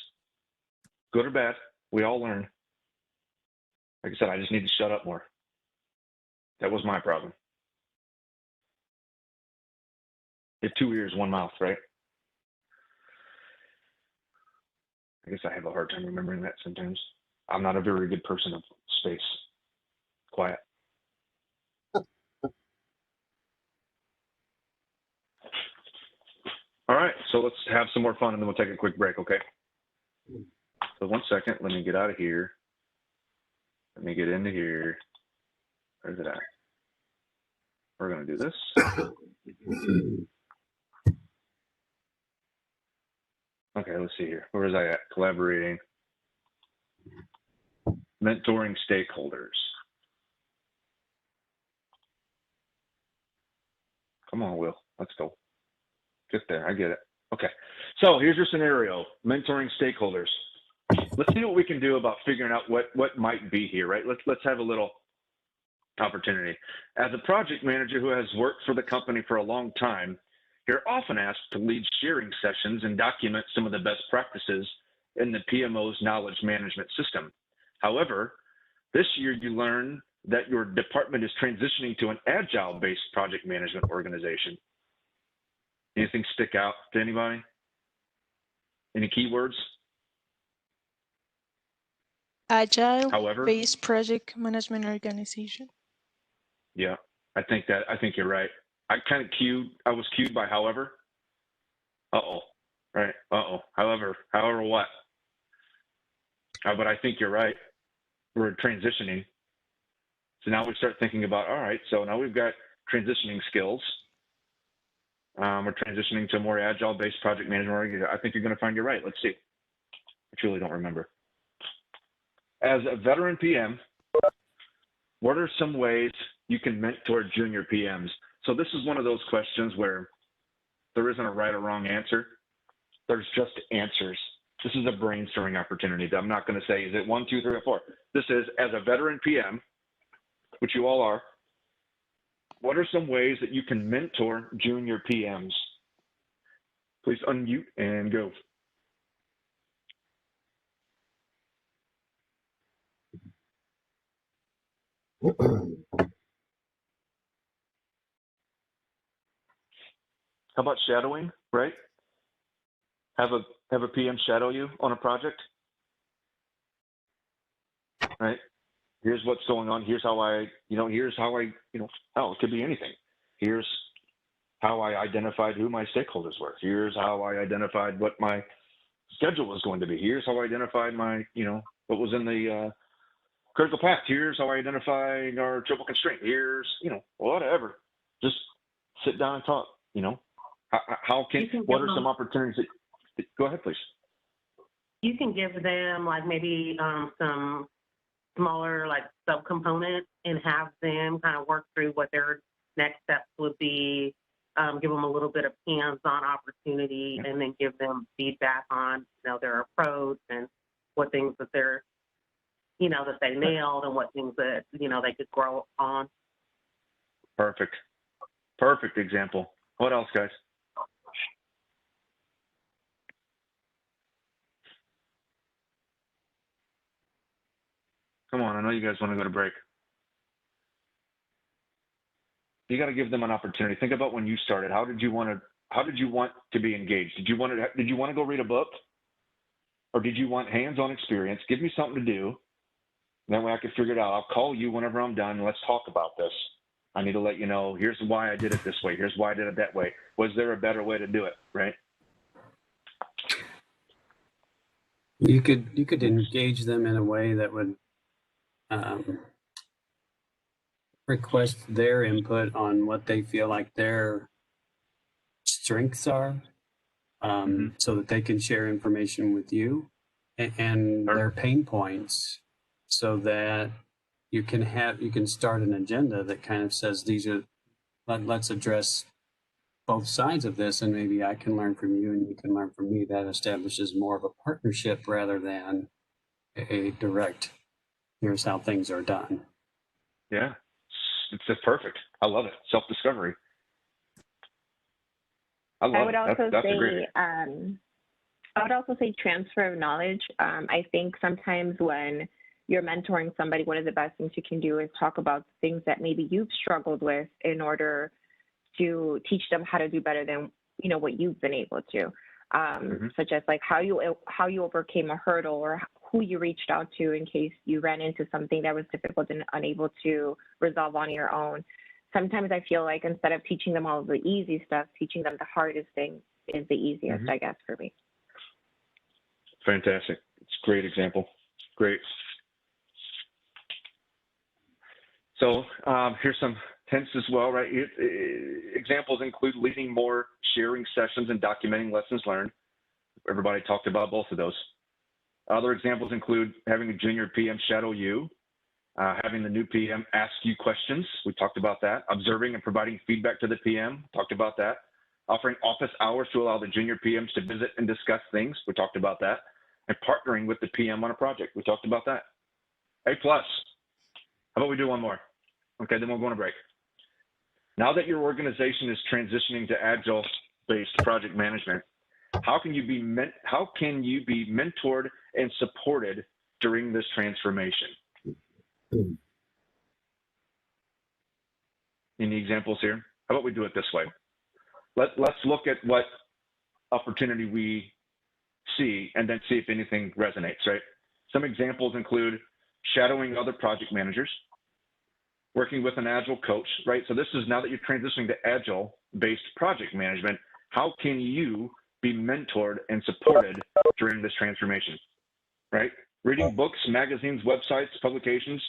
Speaker 1: Good or bad, we all learn. Like I said, I just need to shut up more. That was my problem. You have 2 ears, 1 mouth, right? I guess I have a hard time remembering that sometimes. I'm not a very good person of space. Quiet. All right, so let's have some more fun and then we'll take a quick break, okay? So 1 second, let me get out of here. Let me get into here. Where's it at? We're going to do this. Okay, let's see here. Where is I at? Collaborating. Mentoring stakeholders. Come on, Will. Let's go. Get there. I get it. Okay. So here's your scenario. Mentoring stakeholders. Let's see what we can do about figuring out what might be here, right? Let's have a little opportunity. As a project manager who has worked for the company for a long time, you're often asked to lead sharing sessions and document some of the best practices in the PMO's knowledge management system. However, this year you learn that your department is transitioning to an agile-based project management organization. Anything stick out to anybody? Any keywords?
Speaker 12: Agile-based project management organization.
Speaker 1: Yeah, I think you're right. I was cued by however. Right. However what? But I think you're right. We're transitioning. So now we start thinking about, all right, so now we've got transitioning skills. We're transitioning to a more agile-based project management. I think you're going to find you're right. Let's see. I truly don't remember. As a veteran PM, what are some ways you can mentor junior PMs? So this is one of those questions where there isn't a right or wrong answer. There's just answers. This is a brainstorming opportunity. I'm not going to say, is it 1, 2, 3, or 4? This is, as a veteran PM, which you all are, what are some ways that you can mentor junior PMs? Please unmute and go. How about shadowing, right? Have a PM shadow you on a project, right? Here's what's going on. Here's how it could be anything. Here's how I identified who my stakeholders were. Here's how I identified what my schedule was going to be. Here's how I identified my, what was in the critical path. Here's how I identified our triple constraint. Here's, whatever. Just sit down and talk, what are some opportunities that, go ahead, please.
Speaker 14: You can give them like maybe some smaller like subcomponents and have them kind of work through what their next steps would be, give them a little bit of hands-on opportunity, and then give them feedback on, their approach and what things that they're, that they nailed and what things that, they could grow on.
Speaker 1: Perfect example. What else, guys? Come on, I know you guys want to go to break. You got to give them an opportunity. Think about when you started. How did you want to be engaged? Did you want to go read a book? Or did you want hands-on experience? Give me something to do. That way I can figure it out. I'll call you whenever I'm done. Let's talk about this. I need to let you know, here's why I did it this way. Here's why I did it that way. Was there a better way to do it, right?
Speaker 3: You could engage them in a way that would request their input on what they feel like their strengths are, so that they can share information with you and their pain points, so that you can start an agenda that kind of says let's address both sides of this, and maybe I can learn from you and you can learn from me. That establishes more of a partnership rather than a direct, here's how things are done.
Speaker 1: Yeah, it's just perfect. I love it. Self-discovery. I would
Speaker 13: also say transfer of knowledge. I think sometimes when you're mentoring somebody, one of the best things you can do is talk about things that maybe you've struggled with in order to teach them how to do better than what you've been able to, such as like how you overcame a hurdle, or who you reached out to in case you ran into something that was difficult and unable to resolve on your own. Sometimes I feel like instead of teaching them all of the easy stuff, teaching them the hardest thing is the easiest, I guess, for me.
Speaker 1: Fantastic. It's a great example. Great. So here's some hints as well, right? Examples include leading more sharing sessions and documenting lessons learned. Everybody talked about both of those. Other examples include having a junior PM shadow you, having the new PM ask you questions. We talked about that. Observing and providing feedback to the PM. Talked about that. Offering office hours to allow the junior PMs to visit and discuss things. We talked about that. And partnering with the PM on a project. We talked about that. A+. How about we do one more? Okay, then we'll go on a break. Now that your organization is transitioning to Agile-based project management, how can you be mentored and supported during this transformation? Any examples here? How about we do it this way? Let's look at what opportunity we see and then see if anything resonates, right? Some examples include shadowing other project managers, working with an Agile coach, right? So this is now that you're transitioning to Agile-based project management, how can you be mentored and supported during this transformation, right? Reading books, magazines, websites, publications,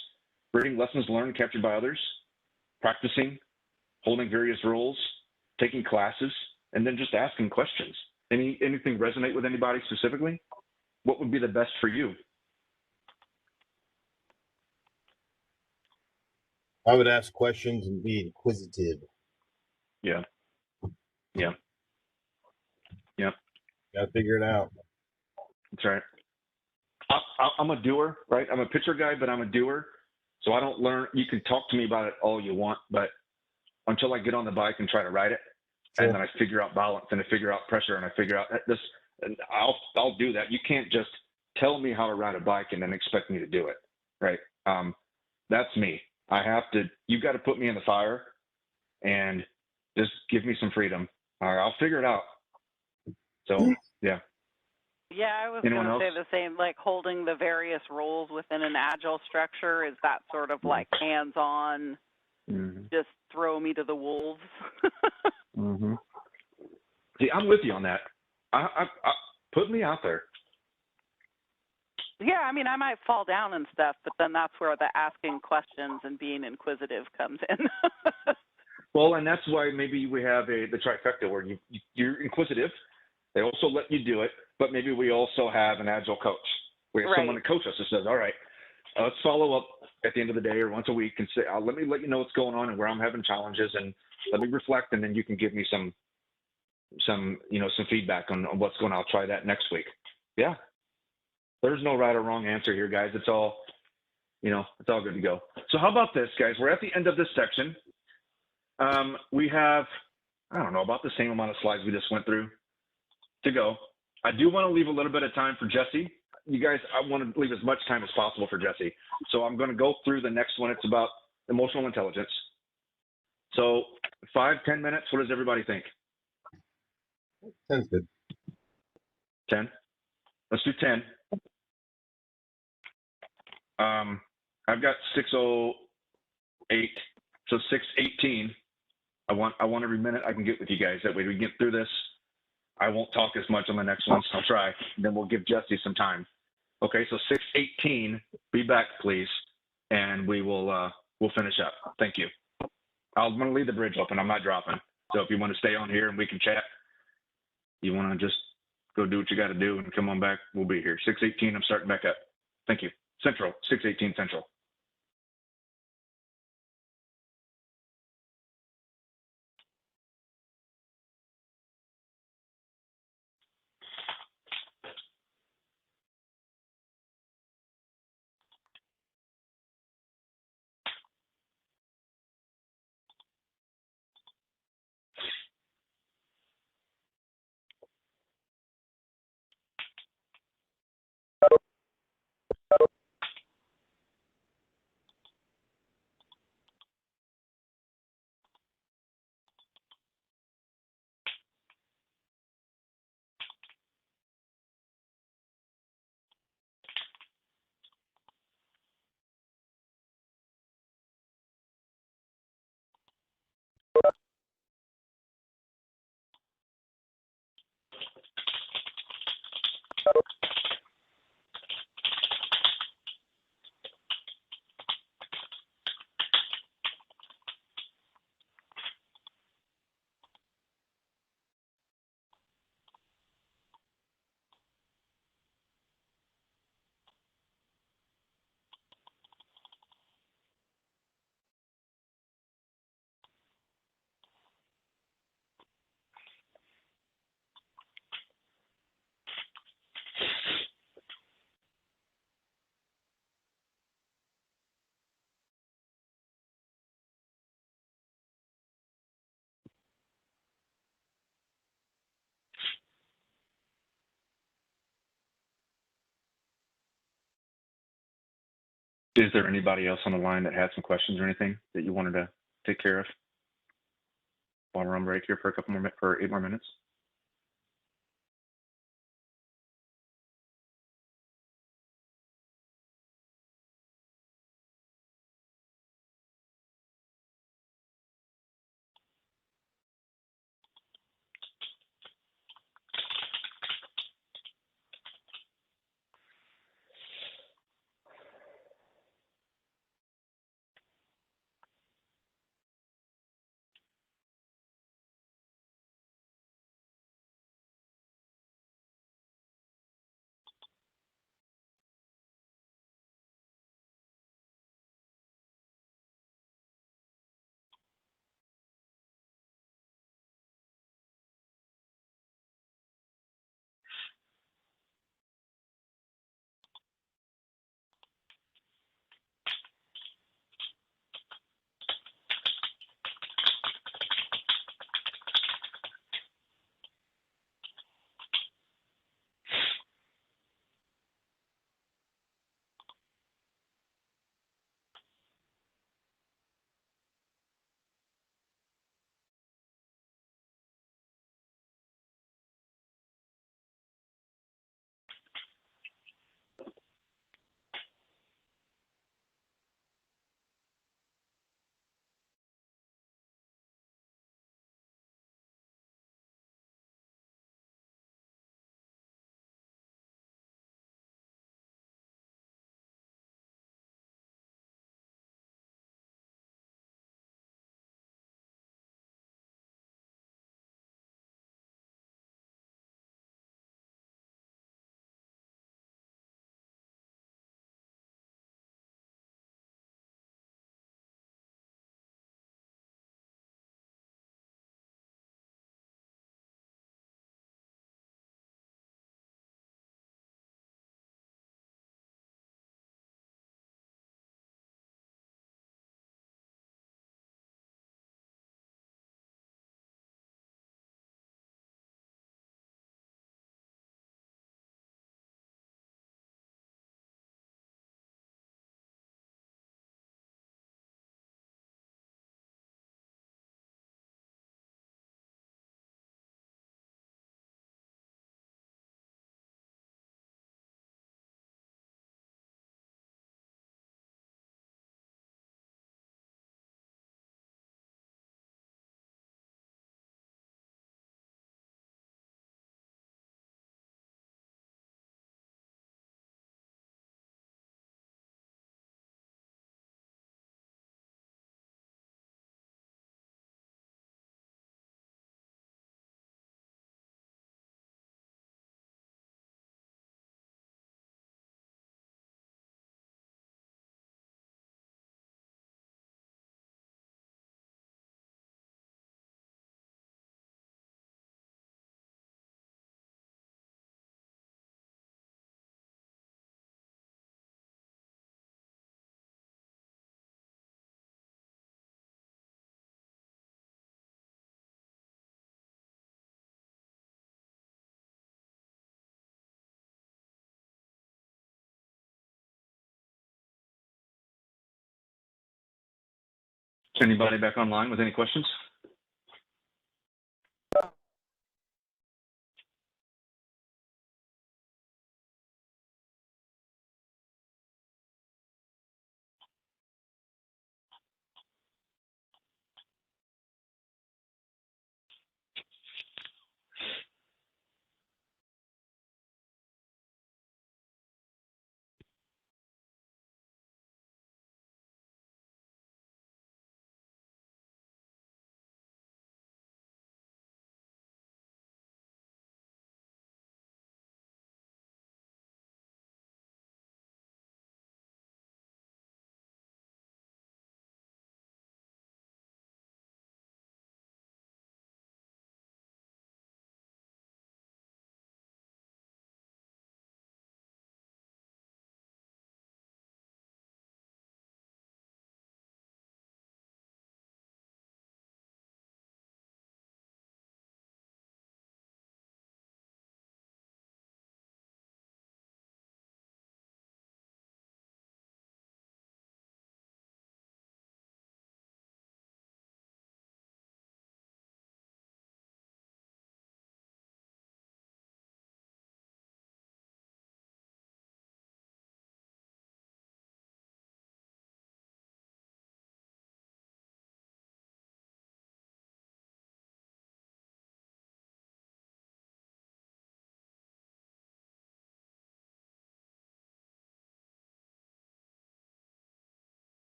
Speaker 1: reading lessons learned captured by others, practicing, holding various roles, taking classes, and then just asking questions. Anything resonate with anybody specifically? What would be the best for you?
Speaker 2: I would ask questions and be inquisitive.
Speaker 1: Yeah. Yeah. Yeah.
Speaker 2: Gotta figure it out.
Speaker 1: That's right. I'm a doer, right? I'm a picture guy, but I'm a doer. So I don't learn. You can talk to me about it all you want, but until I get on the bike and try to ride it, and then I figure out balance and I figure out pressure and I figure out this, and I'll do that. You can't just tell me how to ride a bike and then expect me to do it, right? That's me. You got to put me in the fire and just give me some freedom. All right, I'll figure it out. So, yeah.
Speaker 9: Yeah, I was going to say the same, like holding the various roles within an Agile structure. Is that sort of like hands-on, just throw me to the wolves?
Speaker 1: See, I'm with you on that. I put me out there.
Speaker 9: Yeah, I mean, I might fall down and stuff, but then that's where the asking questions and being inquisitive comes in.
Speaker 1: Well, and that's why maybe we have the trifecta where you're inquisitive. They also let you do it, but maybe we also have an Agile coach. We have someone to coach us that says, all right, let's follow up at the end of the day or once a week and say, let me let you know what's going on and where I'm having challenges, and let me reflect, and then you can give me some feedback on what's going on. I'll try that next week. Yeah. There's no right or wrong answer here, guys. It's all, it's all good to go. So how about this, guys? We're at the end of this section. We have, I don't know, about the same amount of slides we just went through to go. I do want to leave a little bit of time for Jesse. You guys, I want to leave as much time as possible for Jesse. So I'm going to go through the next one. It's about emotional intelligence. So 5-10 minutes. What does everybody think?
Speaker 2: 10's good.
Speaker 1: 10. Let's do 10. I've got 6:08, so 6:18. I want every minute I can get with you guys. That way we get through this. I won't talk as much on the next one. I'll try. Then we'll give Jesse some time. Okay, so 6:18. Be back, please, and we'll finish up. Thank you. I'm going to leave the bridge open. I'm not dropping. So if you want to stay on here and we can chat, you want to just go do what you got to do and come on back, we'll be here. 6:18. I'm starting back up. Thank you. Central. 6:18 Central. Is there anybody else on the line that had some questions or anything that you wanted to take care of while we're on break here for for 8 more minutes? Anybody back online with any questions?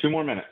Speaker 1: 2 more minutes.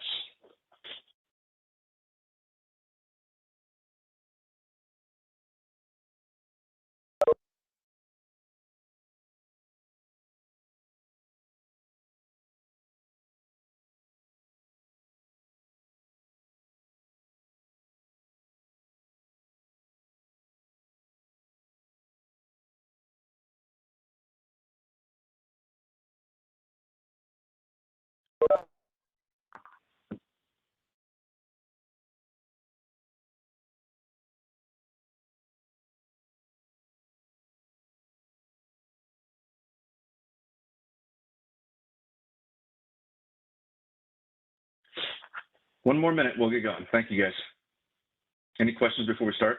Speaker 1: One more minute, we'll get going. Thank you, guys. Any questions before we start?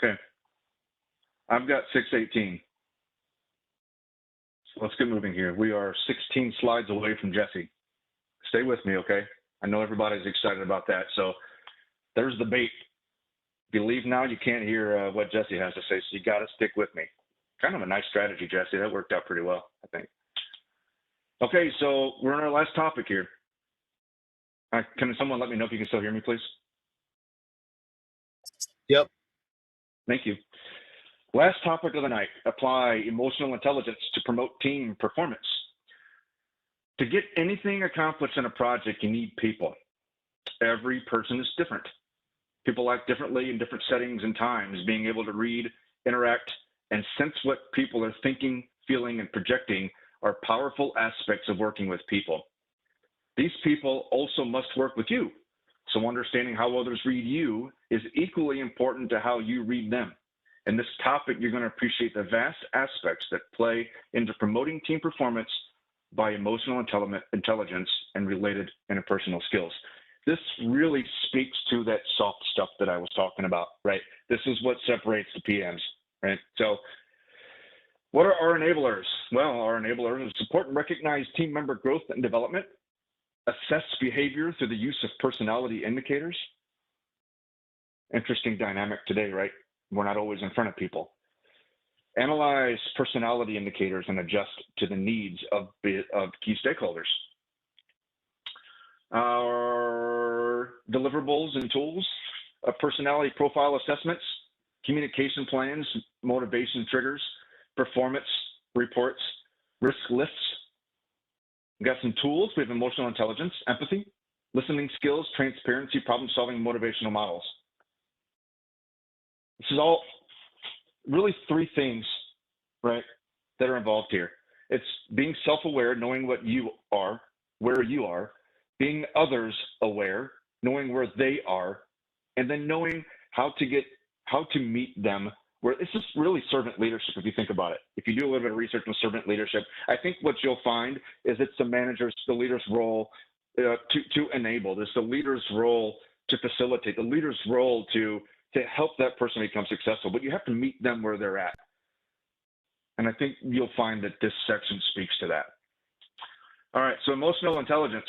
Speaker 1: Okay. I've got 6:18. So let's get moving here. We are 16 slides away from Jesse. Stay with me, okay? I know everybody's excited about that. So there's the bait. If you leave now, you can't hear what Jesse has to say, so you got to stick with me. Kind of a nice strategy, Jesse. That worked out pretty well, I think. Okay, so we're on our last topic here. Can someone let me know if you can still hear me, please?
Speaker 2: Yep.
Speaker 1: Thank you. Last topic of the night, apply emotional intelligence to promote team performance. To get anything accomplished in a project, you need people. Every person is different. People act differently in different settings and times. Being able to read, interact, and sense what people are thinking, feeling, and projecting are powerful aspects of working with people. These people also must work with you. So understanding how others read you is equally important to how you read them. In this topic, you're going to appreciate the vast aspects that play into promoting team performance by emotional intelligence and related interpersonal skills. This really speaks to that soft stuff that I was talking about, right? This is what separates the PMs, right? So what are our enablers? Well, our enablers are support and recognize team member growth and development, assess behavior through the use of personality indicators. Interesting dynamic today, right? We're not always in front of people. Analyze personality indicators and adjust to the needs of key stakeholders. Our deliverables and tools, personality profile assessments, communication plans, motivation triggers, performance reports, risk lists. We've got some tools. We have emotional intelligence, empathy, listening skills, transparency, problem solving, motivational models. This is all really 3 things, right, that are involved here. It's being self-aware, knowing what you are, where you are, being others aware, knowing where they are, and then knowing how to meet them. Where this is really servant leadership, if you think about it. If you do a little bit of research on servant leadership, I think what you'll find is it's the leader's role to enable. It's the leader's role to facilitate, the leader's role to help that person become successful, but you have to meet them where they're at. And I think you'll find that this section speaks to that. All right, so emotional intelligence.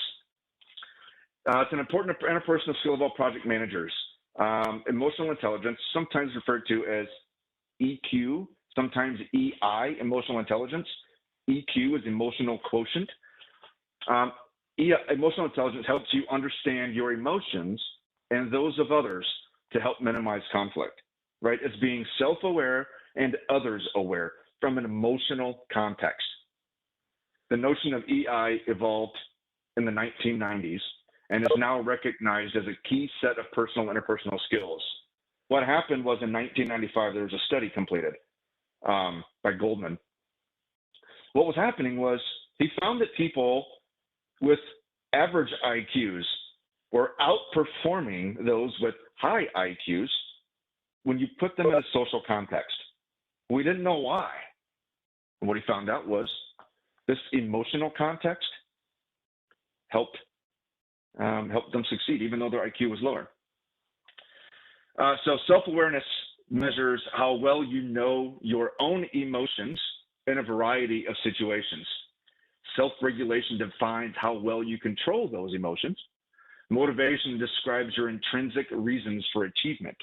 Speaker 1: It's an important interpersonal skill of all project managers. Emotional intelligence, sometimes referred to as EQ, sometimes EI, emotional intelligence. EQ is emotional quotient. Emotional intelligence helps you understand your emotions and those of others to help minimize conflict, right? It's being self-aware and others aware from an emotional context. The notion of EI evolved in the 1990s and is now recognized as a key set of personal and interpersonal skills. What happened was in 1995, there was a study completed by Goldman. What was happening was he found that people with average IQs were outperforming those with high IQs when you put them in a social context. We didn't know why. And what he found out was this emotional context helped them succeed, even though their IQ was lower. So self-awareness measures how well you know your own emotions in a variety of situations. Self-regulation defines how well you control those emotions. Motivation describes your intrinsic reasons for achievement.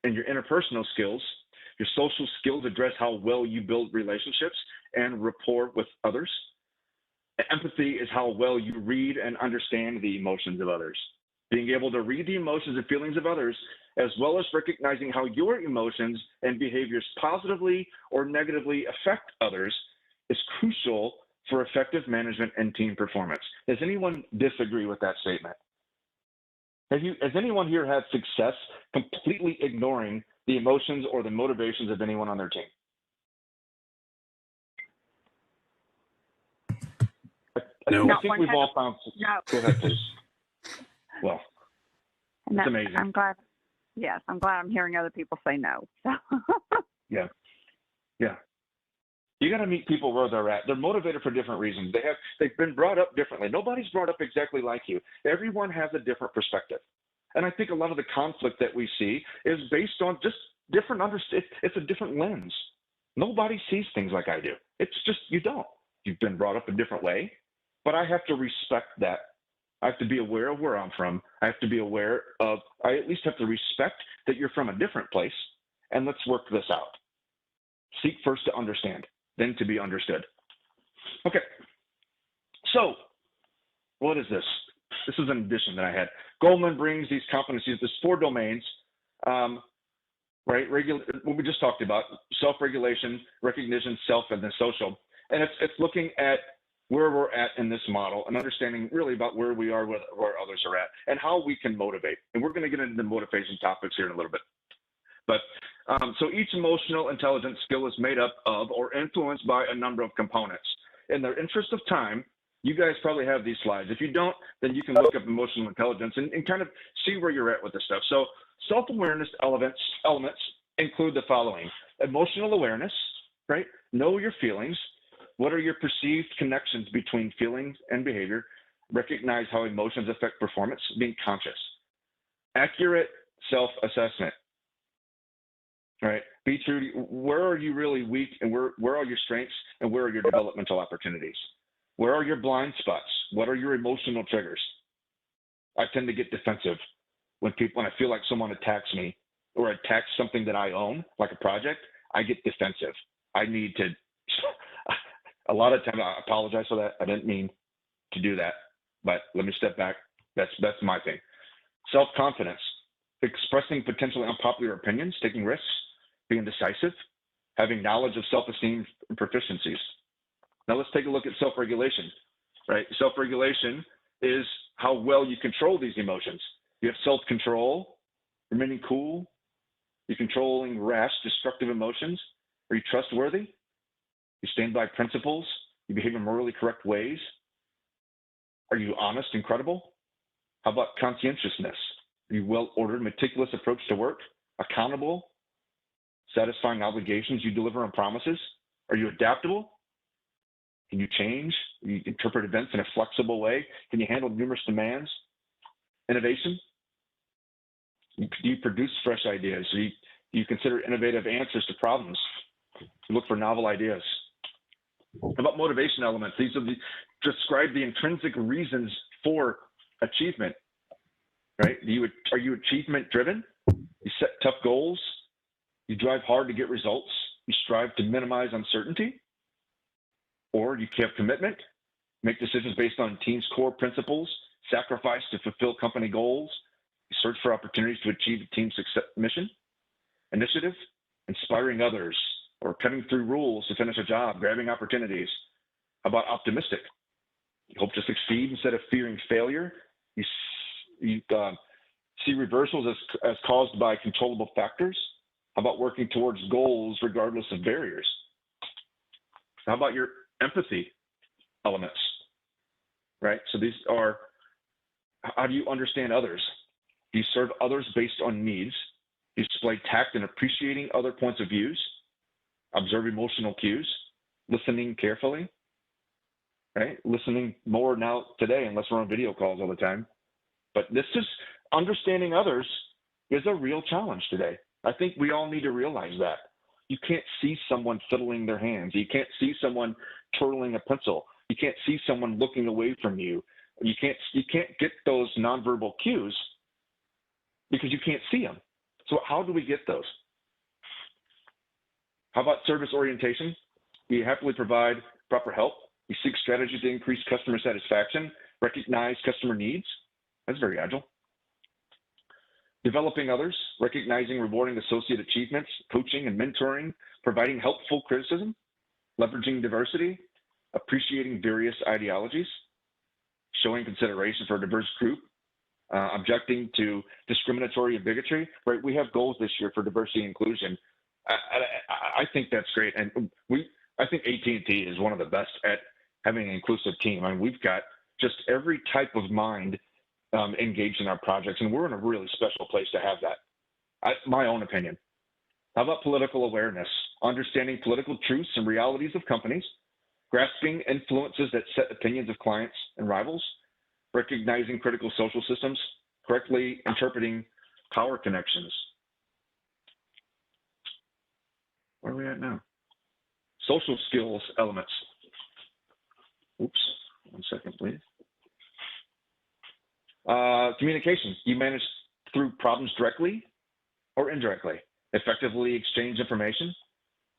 Speaker 1: And your interpersonal skills, your social skills address how well you build relationships and rapport with others. Empathy is how well you read and understand the emotions of others. Being able to read the emotions and feelings of others, as well as recognizing how your emotions and behaviors positively or negatively affect others, is crucial for effective management and team performance. Does anyone disagree with that statement? Has anyone here had success completely ignoring the emotions or the motivations of anyone on their team? I think we've all found.
Speaker 15: No.
Speaker 1: Go ahead, please. Well,
Speaker 15: No,
Speaker 1: it's amazing.
Speaker 15: I'm glad. Yes, I'm glad I'm hearing other people say no. So.
Speaker 1: Yeah. You got to meet people where they're at. They're motivated for different reasons. They've been brought up differently. Nobody's brought up exactly like you. Everyone has a different perspective. And I think a lot of the conflict that we see is based on just different it's a different lens. Nobody sees things like I do. It's just, you don't. You've been brought up a different way, but I have to respect that. I have to be aware of where I'm from. I have to be aware of, I at least have to respect that you're from a different place, and let's work this out. Seek first to understand, then to be understood. Okay, so what is this? This is an addition that I had. Goldman brings these competencies, there's 4 domains, right? What we just talked about, self-regulation, recognition, self, and then social. And it's looking at where we're at in this model and understanding really about where we are, where others are at, and how we can motivate. And we're going to get into the motivation topics here in a little bit. But so each emotional intelligence skill is made up of or influenced by a number of components. In the interest of time, you guys probably have these slides. If you don't, then you can look up emotional intelligence and kind of see where you're at with this stuff. So self-awareness elements include the following: emotional awareness, right? Know your feelings. What are your perceived connections between feelings and behavior? Recognize how emotions affect performance, being conscious. Accurate self-assessment, right? Be true to where are you really weak, and where are your strengths, and where are your developmental opportunities? Where are your blind spots? What are your emotional triggers? I tend to get defensive when I feel like someone attacks me or attacks something that I own, like a project. I get defensive. I need to. A lot of times I apologize for that. I didn't mean to do that, but let me step back. That's my thing. Self-confidence, expressing potentially unpopular opinions, taking risks, being decisive, having knowledge of self-esteem and proficiencies. Now let's take a look at self-regulation, right? Self-regulation is how well you control these emotions. You have self-control, remaining cool. You're controlling rash, destructive emotions. Are you trustworthy? You stand by principles. You behave in morally correct ways. Are you honest and credible? How about conscientiousness? Are you well-ordered, meticulous approach to work? Accountable? Satisfying obligations you deliver on promises? Are you adaptable? Can you change? Can you interpret events in a flexible way? Can you handle numerous demands? Innovation? Do you produce fresh ideas? Do you consider innovative answers to problems? You look for novel ideas. How about motivation elements? These are describe the intrinsic reasons for achievement, right? Are you achievement driven? You set tough goals. You drive hard to get results. You strive to minimize uncertainty. Or you have commitment, make decisions based on team's core principles, sacrifice to fulfill company goals, you search for opportunities to achieve a team's mission, initiative, inspiring others, or cutting through rules to finish a job, grabbing opportunities. How about optimistic? You hope to succeed instead of fearing failure. You see reversals as caused by controllable factors. How about working towards goals regardless of barriers? How about your empathy elements, right? So these are How do you understand others? Do you serve others based on needs? Do you display tact in appreciating other points of views? Observe emotional cues? Listening carefully? Right? Listening more now today, unless we're on video calls all the time. But this is understanding others is a real challenge today. I think we all need to realize that. You can't see someone fiddling their hands. You can't see someone twirling a pencil. You can't see someone looking away from you. You can't get those nonverbal cues because you can't see them. So how do we get those? How about service orientation? You happily provide proper help. You seek strategies to increase customer satisfaction, recognize customer needs. That's very agile. Developing others, recognizing, rewarding associate achievements, coaching and mentoring, providing helpful criticism, leveraging diversity, appreciating various ideologies, showing consideration for a diverse group, objecting to discriminatory and bigotry. Right? We have goals this year for diversity and inclusion. I think that's great, and I think AT&T is one of the best at having an inclusive team. I mean, we've got just every type of mind engaged in our projects, and we're in a really special place to have that. My own opinion. How about political awareness? Understanding political truths and realities of companies, grasping influences that set opinions of clients and rivals, recognizing critical social systems, correctly interpreting power connections. Where are we at now? Social skills elements. Oops, 1 second, please. Communication. You manage through problems directly or indirectly. Effectively exchange information.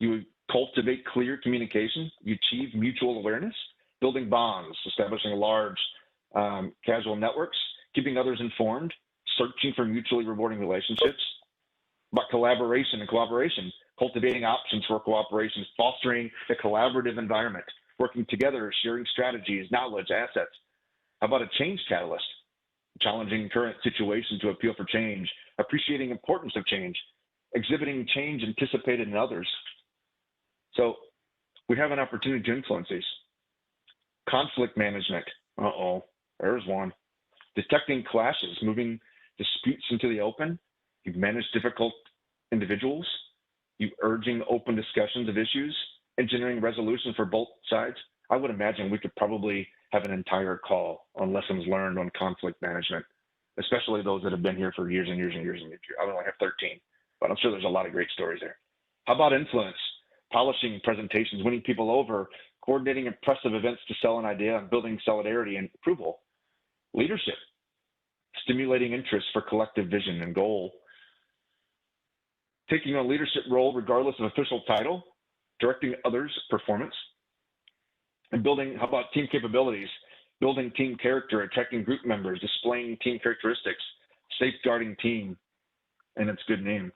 Speaker 1: You cultivate clear communication. You achieve mutual awareness. Building bonds, establishing large casual networks, keeping others informed, searching for mutually rewarding relationships. About collaboration and cooperation, cultivating options for cooperation, fostering a collaborative environment, working together, sharing strategies, knowledge, assets. How about a change catalyst? Challenging current situation to appeal for change, appreciating importance of change, exhibiting change anticipated in others. So we have an opportunity to influence these. Conflict management. There's one. Detecting clashes, moving disputes into the open. You manage difficult individuals. You urging open discussions of issues, engineering resolutions for both sides. I would imagine we could probably have an entire call on lessons learned on conflict management, especially those that have been here for years and years and years and years. I only have 13, but I'm sure there's a lot of great stories there. How about influence? Polishing presentations, winning people over, coordinating impressive events to sell an idea, and building solidarity and approval. Leadership, stimulating interest for collective vision and goal. Taking a leadership role regardless of official title, directing others' performance. And building, how about team capabilities? Building team character, attracting group members, displaying team characteristics, safeguarding team and its good name.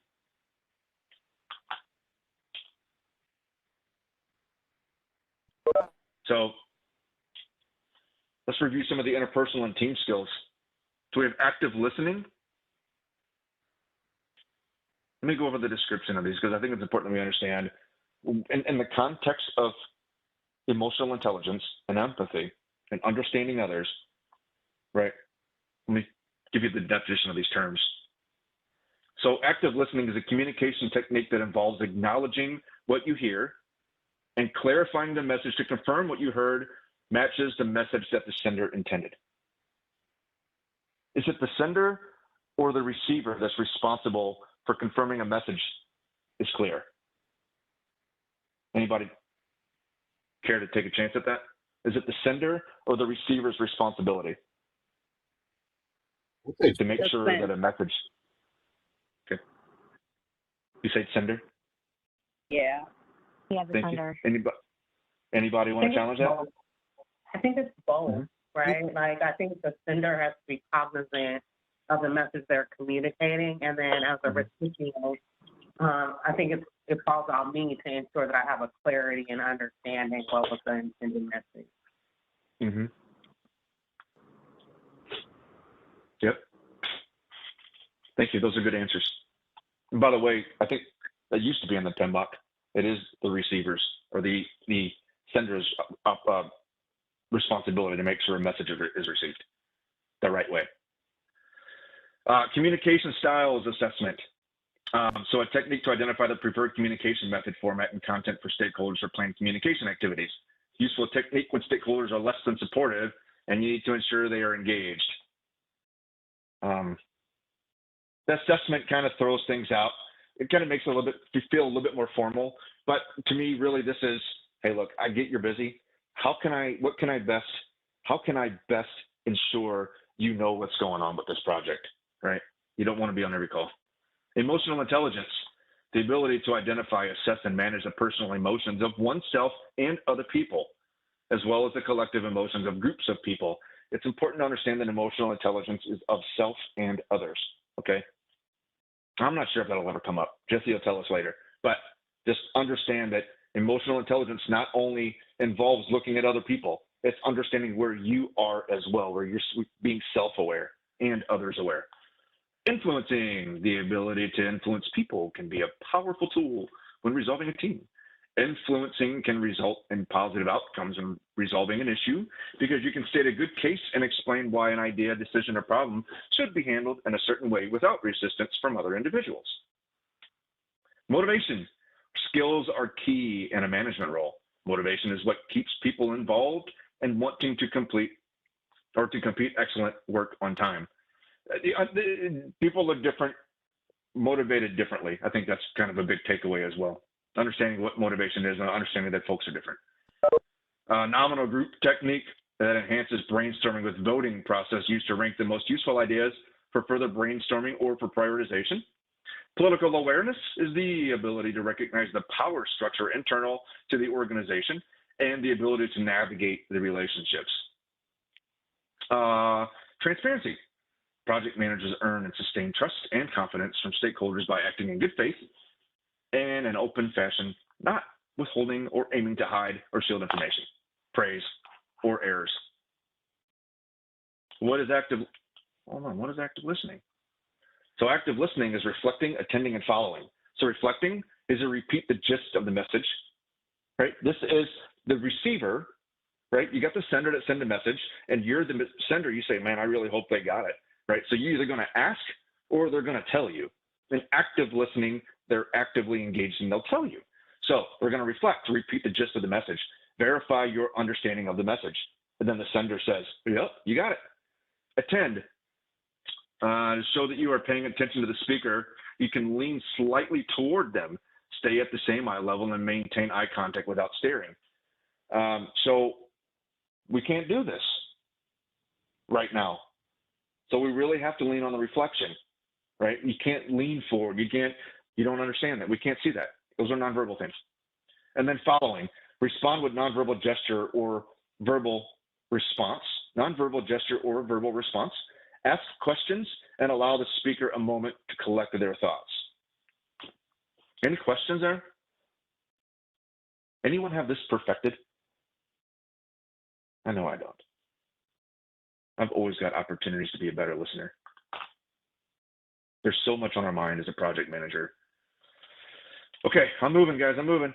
Speaker 1: So let's review some of the interpersonal and team skills. So we have active listening. Let me go over the description of these because I think it's important that we understand in the context of emotional intelligence and empathy and understanding others, right? Let me give you the definition of these terms. So active listening is a communication technique that involves acknowledging what you hear and clarifying the message to confirm what you heard matches the message that the sender intended. Is it the sender or the receiver that's responsible for confirming a message is clear? Anybody care to take a chance at that? Is it the sender or the receiver's responsibility to make sure that a message? Okay. You say sender?
Speaker 14: Yeah.
Speaker 13: Yeah, the sender.
Speaker 1: Anybody want to challenge that?
Speaker 14: I think it's both, right? Like, I think the sender has to be cognizant of the message they're communicating, and then as a recipient, I think it falls on me to ensure that I have a clarity and understanding what was the intended message.
Speaker 1: Yep. Thank you. Those are good answers. And by the way, I think that used to be in the PMBOK. It is the receivers or the sender's responsibility to make sure a message is received the right way. Communication styles assessment. So a technique to identify the preferred communication method, format, and content for stakeholders or planned communication activities. Useful technique when stakeholders are less than supportive and you need to ensure they are engaged. The assessment kind of throws things out. It kind of makes it a little bit, you feel a little bit more formal, but to me, really, this is, hey, look, I get you're busy. How can I best ensure you know what's going on with this project, right? You don't want to be on every call. Emotional intelligence, the ability to identify, assess, and manage the personal emotions of oneself and other people, as well as the collective emotions of groups of people. It's important to understand that emotional intelligence is of self and others, okay? I'm not sure if that'll ever come up. Jesse will tell us later, but just understand that emotional intelligence not only involves looking at other people, it's understanding where you are as well, where you're being self-aware and others aware. Influencing, the ability to influence people can be a powerful tool when resolving a team. Influencing can result in positive outcomes in resolving an issue because you can state a good case and explain why an idea, decision, or problem should be handled in a certain way without resistance from other individuals. Motivation. Skills are key in a management role. Motivation is what keeps people involved and wanting to complete excellent work on time. People are different, motivated differently. I think that's kind of a big takeaway as well. Understanding what motivation is and understanding that folks are different. Nominal group technique that enhances brainstorming with voting process used to rank the most useful ideas for further brainstorming or for prioritization. Political awareness is the ability to recognize the power structure internal to the organization and the ability to navigate the relationships. Transparency. Project managers earn and sustain trust and confidence from stakeholders by acting in good faith and an open fashion, not withholding or aiming to hide or shield information, praise, or errors. What is active listening? So active listening is reflecting, attending, and following. So reflecting is to repeat the gist of the message, right? This is the receiver, right? You got the sender that send a message, and you're the sender. You say, man, I really hope they got it, right? So you're either going to ask or they're going to tell you. In active listening, they're actively engaged and they'll tell you. So we're going to reflect, repeat the gist of the message, verify your understanding of the message. And then the sender says, yep, you got it. Attend. To show that you are paying attention to the speaker, you can lean slightly toward them, stay at the same eye level, and maintain eye contact without staring. So we can't do this right now. So we really have to lean on the reflection, right? You can't lean forward. You don't understand that. We can't see that. Those are nonverbal things. And then following, respond with nonverbal gesture or verbal response, nonverbal gesture or verbal response. Ask questions and allow the speaker a moment to collect their thoughts. Any questions there? Anyone have this perfected? I know I don't. I've always got opportunities to be a better listener. There's so much on our mind as a project manager. Okay, I'm moving, guys. I'm moving.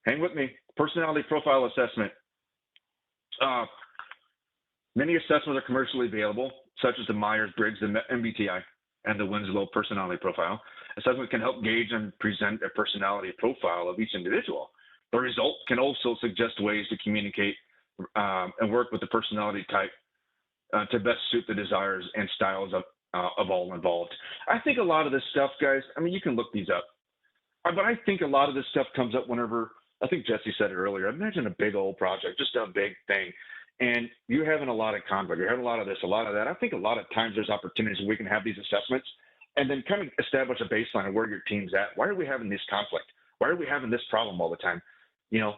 Speaker 1: Hang with me. Personality profile assessment. Many assessments are commercially available, such as the Myers-Briggs, the MBTI, and the Winslow personality profile. Assessment can help gauge and present a personality profile of each individual. The result can also suggest ways to communicate and work with the personality type to best suit the desires and styles of all involved. I think a lot of this stuff, guys, I mean, you can look these up, but I think a lot of this stuff comes up whenever, I think Jesse said it earlier, imagine a big old project, just a big thing. And you're having a lot of conflict, you're having a lot of this, a lot of that. I think a lot of times there's opportunities where we can have these assessments and then kind of establish a baseline of where your team's at. Why are we having this conflict? Why are we having this problem all the time? You know,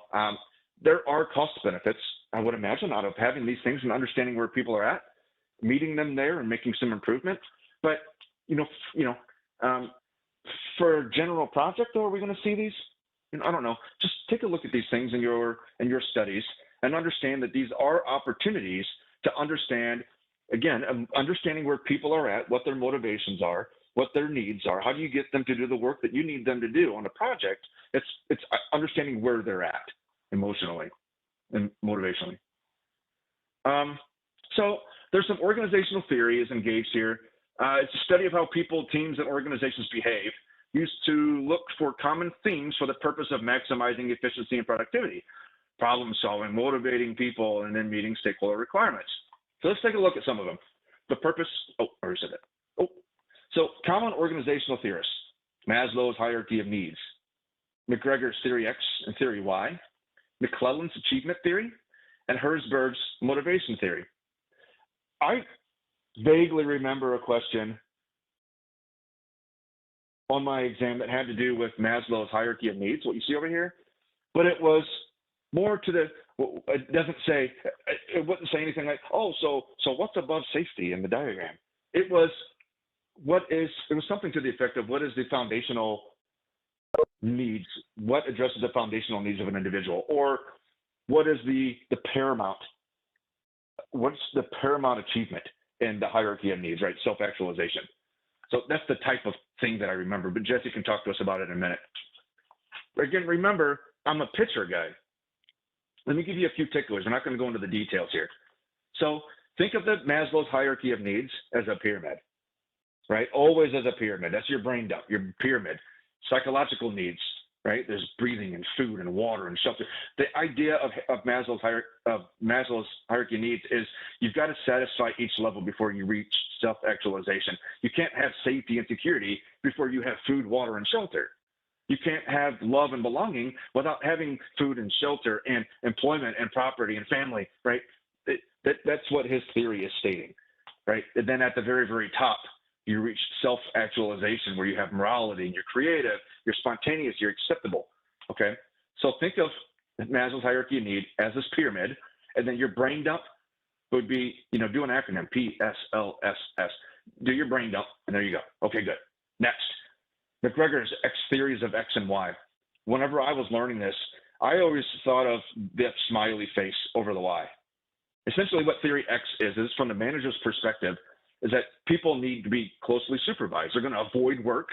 Speaker 1: there are cost benefits, I would imagine, out of having these things and understanding where people are at, meeting them there and making some improvement. But, for a general project, though, are we going to see these? I don't know. Just take a look at these things in your studies and understand that these are opportunities to understand, again, understanding where people are at, what their motivations are, what their needs are, how do you get them to do the work that you need them to do on a project. It's understanding where they're at emotionally and motivationally. So there's some organizational theories engaged here. It's a study of how people, teams, and organizations behave, used to look for common themes for the purpose of maximizing efficiency and productivity, problem solving, motivating people, and then meeting stakeholder requirements. So let's take a look at some of them. The purpose, where is it? So common organizational theorists, Maslow's hierarchy of needs, McGregor's theory X and theory Y, McClellan's achievement theory, and Herzberg's motivation theory. I vaguely remember a question on my exam that had to do with Maslow's hierarchy of needs, what you see over here, but it was more to the, it doesn't say, it wouldn't say anything like, oh, so what's above safety in the diagram? It was, it was something to the effect of what is the foundational needs, what addresses the foundational needs of an individual, or what is the paramount, what's the paramount achievement in the hierarchy of needs, right? Self-actualization. So that's the type of thing that I remember, but Jesse can talk to us about it in a minute. But again, remember, I'm a picture guy. Let me give you a few takeaways. We're not going to go into the details here. So think of the Maslow's hierarchy of needs as a pyramid, right? Always as a pyramid. That's your brain dump, your pyramid. Psychological needs, right? There's breathing and food and water and shelter. The idea of Maslow's hierarchy of needs is you've got to satisfy each level before you reach self-actualization. You can't have safety and security before you have food, water, and shelter. You can't have love and belonging without having food and shelter and employment and property and family, right? That's what his theory is stating, right? And then at the very, very top, you reach self-actualization where you have morality and you're creative, you're spontaneous, you're acceptable, okay? So think of Maslow's hierarchy of need as this pyramid, and then your brain dump would be, do an acronym, PSLSS. Do your brain dump, and there you go. Okay, good. Next, McGregor's X theories of X and Y. Whenever I was learning this, I always thought of the smiley face over the Y. Essentially what theory X is from the manager's perspective, is that people need to be closely supervised. They're going to avoid work.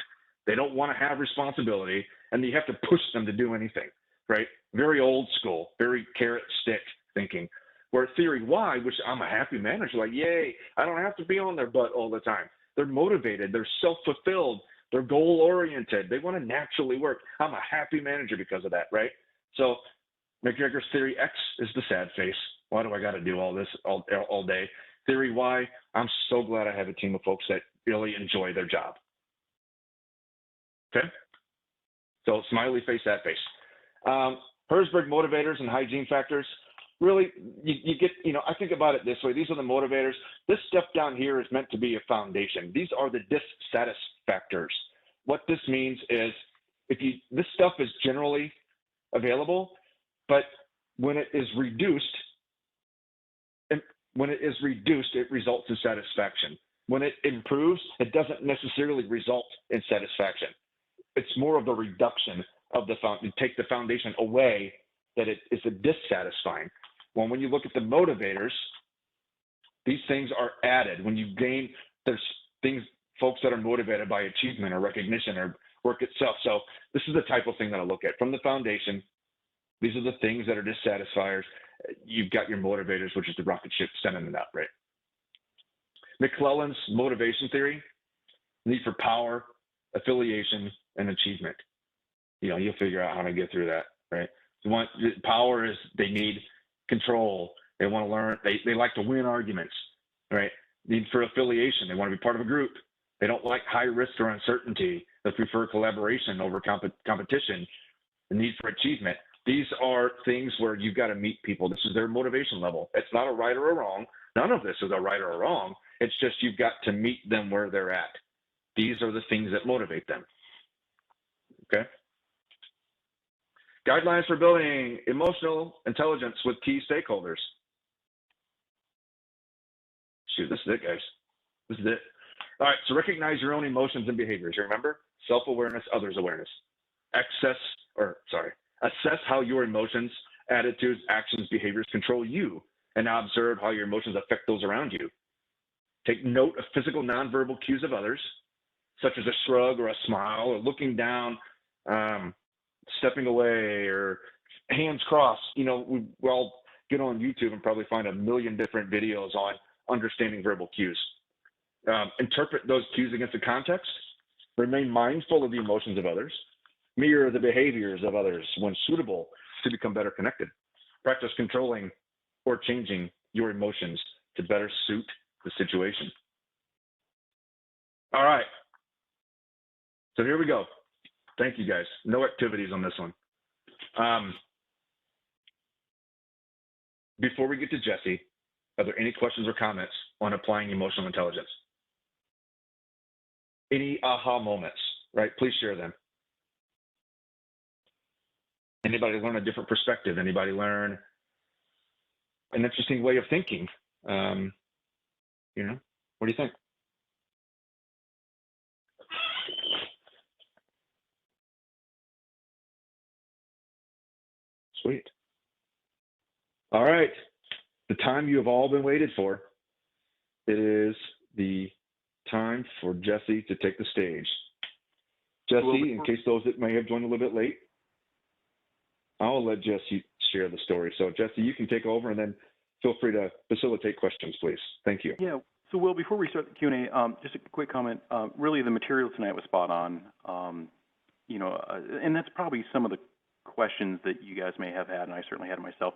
Speaker 1: They don't want to have responsibility, and you have to push them to do anything, right? Very old school, very carrot stick thinking. Where theory Y, which I'm a happy manager, like, yay, I don't have to be on their butt all the time. They're motivated. They're self-fulfilled. They're goal-oriented. They want to naturally work. I'm a happy manager because of that, right? So McGregor's theory X is the sad face. Why do I got to do all this all day? Theory Y, I'm so glad I have a team of folks that really enjoy their job. Okay? So smiley face, sad face. Herzberg motivators and hygiene factors. Really, you get, I think about it this way. These are the motivators. This stuff down here is meant to be a foundation. These are the dissatisfactors. What this means is this stuff is generally available, but when it is reduced, it results in satisfaction. When it improves, it doesn't necessarily result in satisfaction. It's more of the reduction of you take the foundation away, that it is a dissatisfying. Well, when you look at the motivators, these things are added. When you gain, there's folks that are motivated by achievement or recognition or work itself. So this is the type of thing that I look at. From the foundation, these are the things that are dissatisfiers. You've got your motivators, which is the rocket ship sending it up, right? McClellan's motivation theory, need for power, affiliation, and achievement. You'll figure out how to get through that, right? Power is they need control. They want to learn. They like to win arguments, right? Need for affiliation. They want to be part of a group. They don't like high risk or uncertainty. They prefer collaboration over competition. The need for achievement. These are things where you've got to meet people. This is their motivation level. It's not a right or a wrong. None of this is a right or a wrong. It's just you've got to meet them where they're at. These are the things that motivate them. Okay? Guidelines for building emotional intelligence with key stakeholders. Shoot, this is it, guys. This is it. All right, so recognize your own emotions and behaviors. Remember? Self-awareness, others' awareness. Assess how your emotions, attitudes, actions, behaviors control you, and now observe how your emotions affect those around you. Take note of physical nonverbal cues of others, such as a shrug or a smile or looking down, stepping away, or hands crossed. We'll get on YouTube and probably find a million different videos on understanding verbal cues. interpret those cues against the context, remain mindful of the emotions of others, mirror the behaviors of others when suitable to become better connected. Practice controlling or changing your emotions to better suit the situation. All right. So here we go. Thank you, guys. No activities on this one. Before we get to Jesse, are there any questions or comments on applying emotional intelligence? Any aha moments, right? Please share them. Anybody learn a different perspective? Anybody learn an interesting way of thinking? You know, what do you think? Sweet. All right. The time you have all been waited for. It is the time for Jesse to take the stage. Jesse, in case those that may have joined a little bit late, I'll let Jesse share the story. So Jesse, you can take over and then feel free to facilitate questions, please. Thank you.
Speaker 7: Yeah. So Will, before we start the Q&A, just a quick comment. Really, the material tonight was spot on. You know, and that's probably some of the questions that you guys may have had, and I certainly had myself.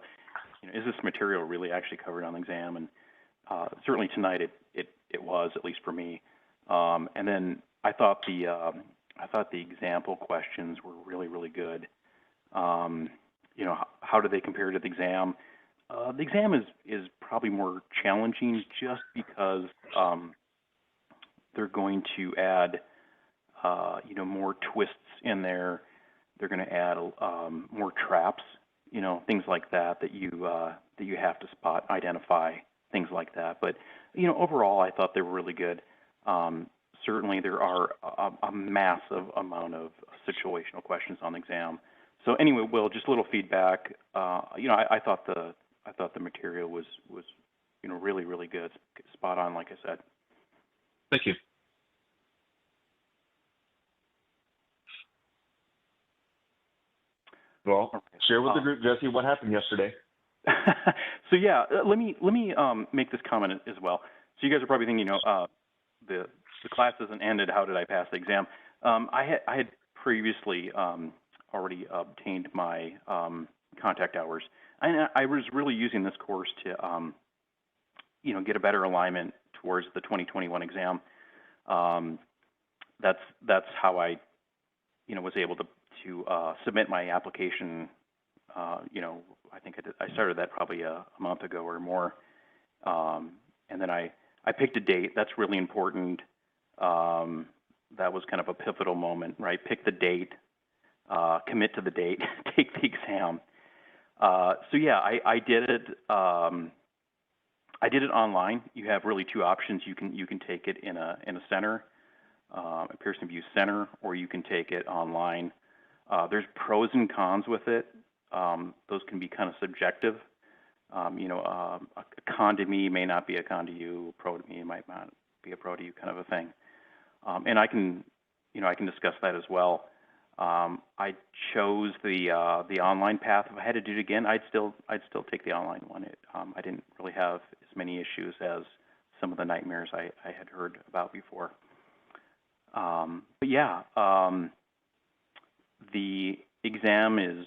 Speaker 7: You know, is this material really actually covered on the exam? And certainly tonight it was, at least for me. And then I thought the example questions were really, really good. You know, how do they compare to the exam? The exam is probably more challenging just because they're going to add you know, more twists in there. They're going to add more traps, you know, things like that that you have to spot, identify, things like that. But you know, overall, I thought they were really good. Certainly, there are a massive amount of situational questions on the exam. So anyway, Will, just a little feedback. You know, I thought the material was you know, really, really good, spot on, like I said.
Speaker 1: Thank you. Well, share with the group, Jesse, what happened yesterday.
Speaker 7: So yeah, let me make this comment as well. So you guys are probably thinking, you know, the class hasn't ended. How did I pass the exam? I had previously already obtained my contact hours, and I was really using this course to you know, get a better alignment towards the 2021 exam. That's how I, you know, was able to submit my application. You know, I think I started that probably a month ago or more, and then I picked a date. That's really important. That was kind of a pivotal moment, right? Pick the date, commit to the date, take the exam. So yeah, I did it. I did it online. You have really two options. You can take it in a center, a Pearson VUE center, or you can take it online. There's pros and cons with it. Those can be kind of subjective. You know, a con to me may not be a con to you. A pro to me might not be a pro to you, kind of a thing. And I can discuss that as well. I chose the online path. If I had to do it again, I'd still take the online one. I didn't really have as many issues as some of the nightmares I had heard about before. But yeah, the exam is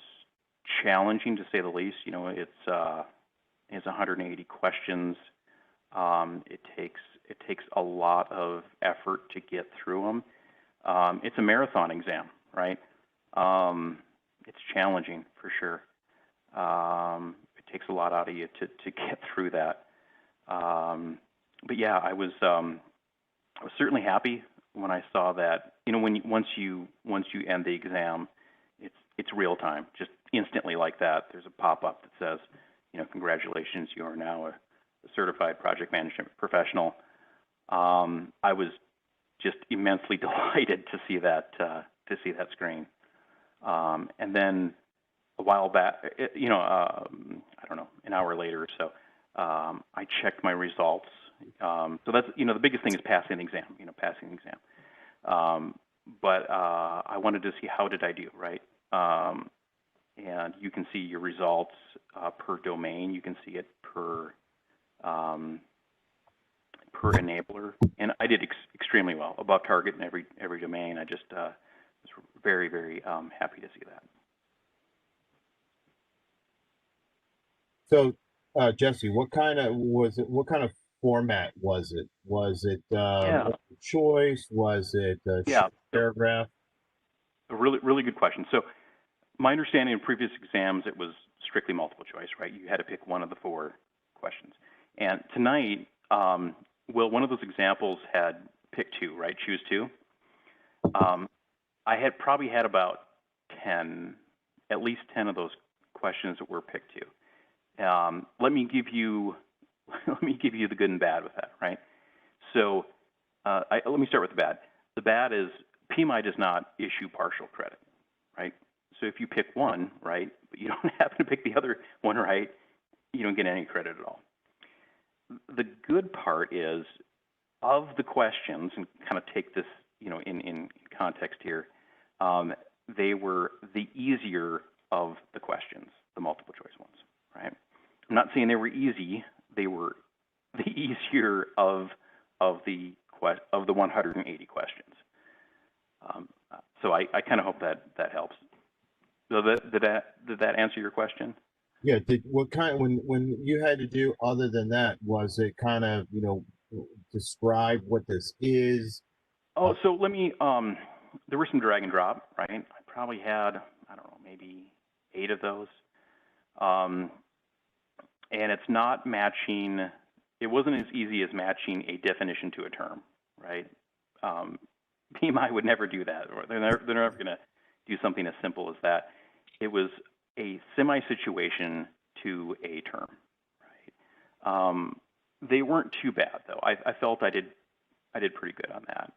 Speaker 7: challenging to say the least. You know, it's 180 questions. It takes a lot of effort to get through them. It's a marathon exam, right? It's challenging for sure. It takes a lot out of you to get through that. But yeah, I was certainly happy when I saw that. You know, once you end the exam, it's real time, just instantly like that. There's a pop-up that says, you know, congratulations, you are now a certified project management professional. I was just immensely delighted to see that screen. And then a while back, you know, I don't know, an hour later or so, I checked my results. So that's, you know, the biggest thing is passing the exam. But I wanted to see how did I do, right? And you can see your results per domain. You can see it per per enabler, and I did extremely well, above target in every domain. I just was very, very happy to see that.
Speaker 2: So, Jesse, what kind of format was it? Was it choice? Was it paragraph?
Speaker 7: A really good question. So, my understanding in previous exams, it was strictly multiple choice, right? You had to pick one of the 4 questions. And tonight, well, one of those examples had pick 2, right? Choose 2. I had probably had about 10, at least 10 of those questions that were pick 2. Let me give you the good and bad with that, right? So let me start with the bad. The bad is PMI does not issue partial credit, right? So if you pick one, right, but you don't happen to pick the other one right, you don't get any credit at all. The good part is, of the questions, and kind of take this, in context here, they were the easier of the questions, the multiple choice ones, right? I'm not saying they were easy; they were the easier of the 180 questions. So I kind of hope that helps. So did that answer your question?
Speaker 2: Yeah. When you had to do other than that, was it kind of describe what this is?
Speaker 7: Oh, so let me. There were some drag and drop, right? I probably had, I don't know, maybe 8 of those. And it's not matching. It wasn't as easy as matching a definition to a term, right? PMI would never do that, or they're never going to do something as simple as that. It was a semi-situation to a term, right? They weren't too bad though. I felt I did pretty good on that.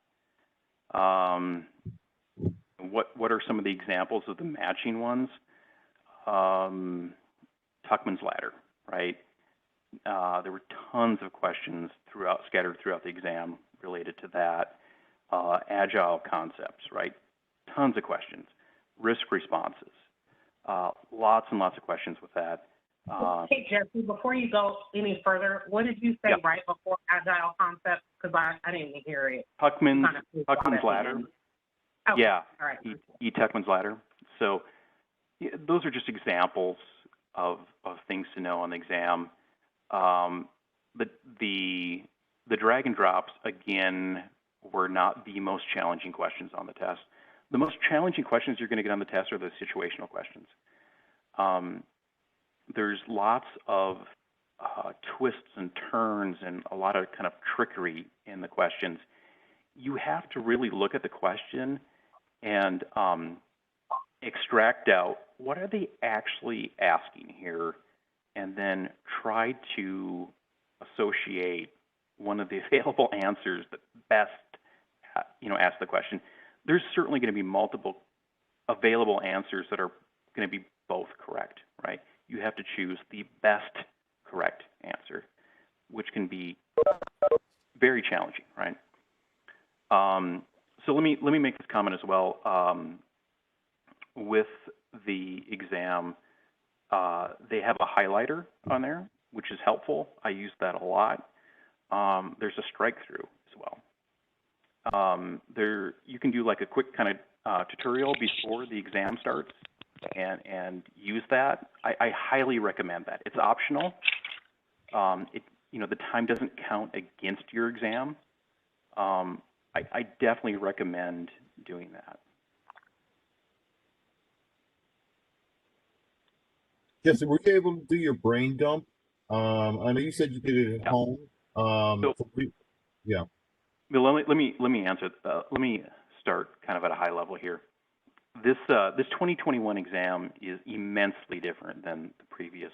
Speaker 7: What are some of the examples of the matching ones? Tuckman's ladder, right? There were tons of questions scattered throughout the exam related to that. Agile concepts, right? Tons of questions. Risk responses. Lots and lots of questions with that.
Speaker 14: Hey, Jesse, before you go any further, what did you say right before agile concepts? Because I didn't even hear it.
Speaker 7: Tuckman's ladder.
Speaker 14: Okay.
Speaker 7: Yeah.
Speaker 14: All right.
Speaker 7: Tuckman's ladder. So those are just examples of things to know on the exam. But the drag and drops, again, were not the most challenging questions on the test. The most challenging questions you're going to get on the test are the situational questions. There's lots of twists and turns and a lot of kind of trickery in the questions. You have to really look at the question and extract out what are they actually asking here, and then try to associate one of the available answers that best ask the question. There's certainly going to be multiple available answers that are going to be both correct, right? You have to choose the best correct answer, which can be very challenging, right? So let me make this comment as well. With the exam, they have a highlighter on there, which is helpful. I use that a lot. There's a strike through as well. You can do like a quick kind of tutorial before the exam starts and use that. I highly recommend that. It's optional. The time doesn't count against your exam. I definitely recommend doing that.
Speaker 2: Yes, were you able to do your brain dump? I know you said you did it at home. Yeah.
Speaker 7: Well, let me answer. Let me start kind of at a high level here. This 2021 exam is immensely different than the previous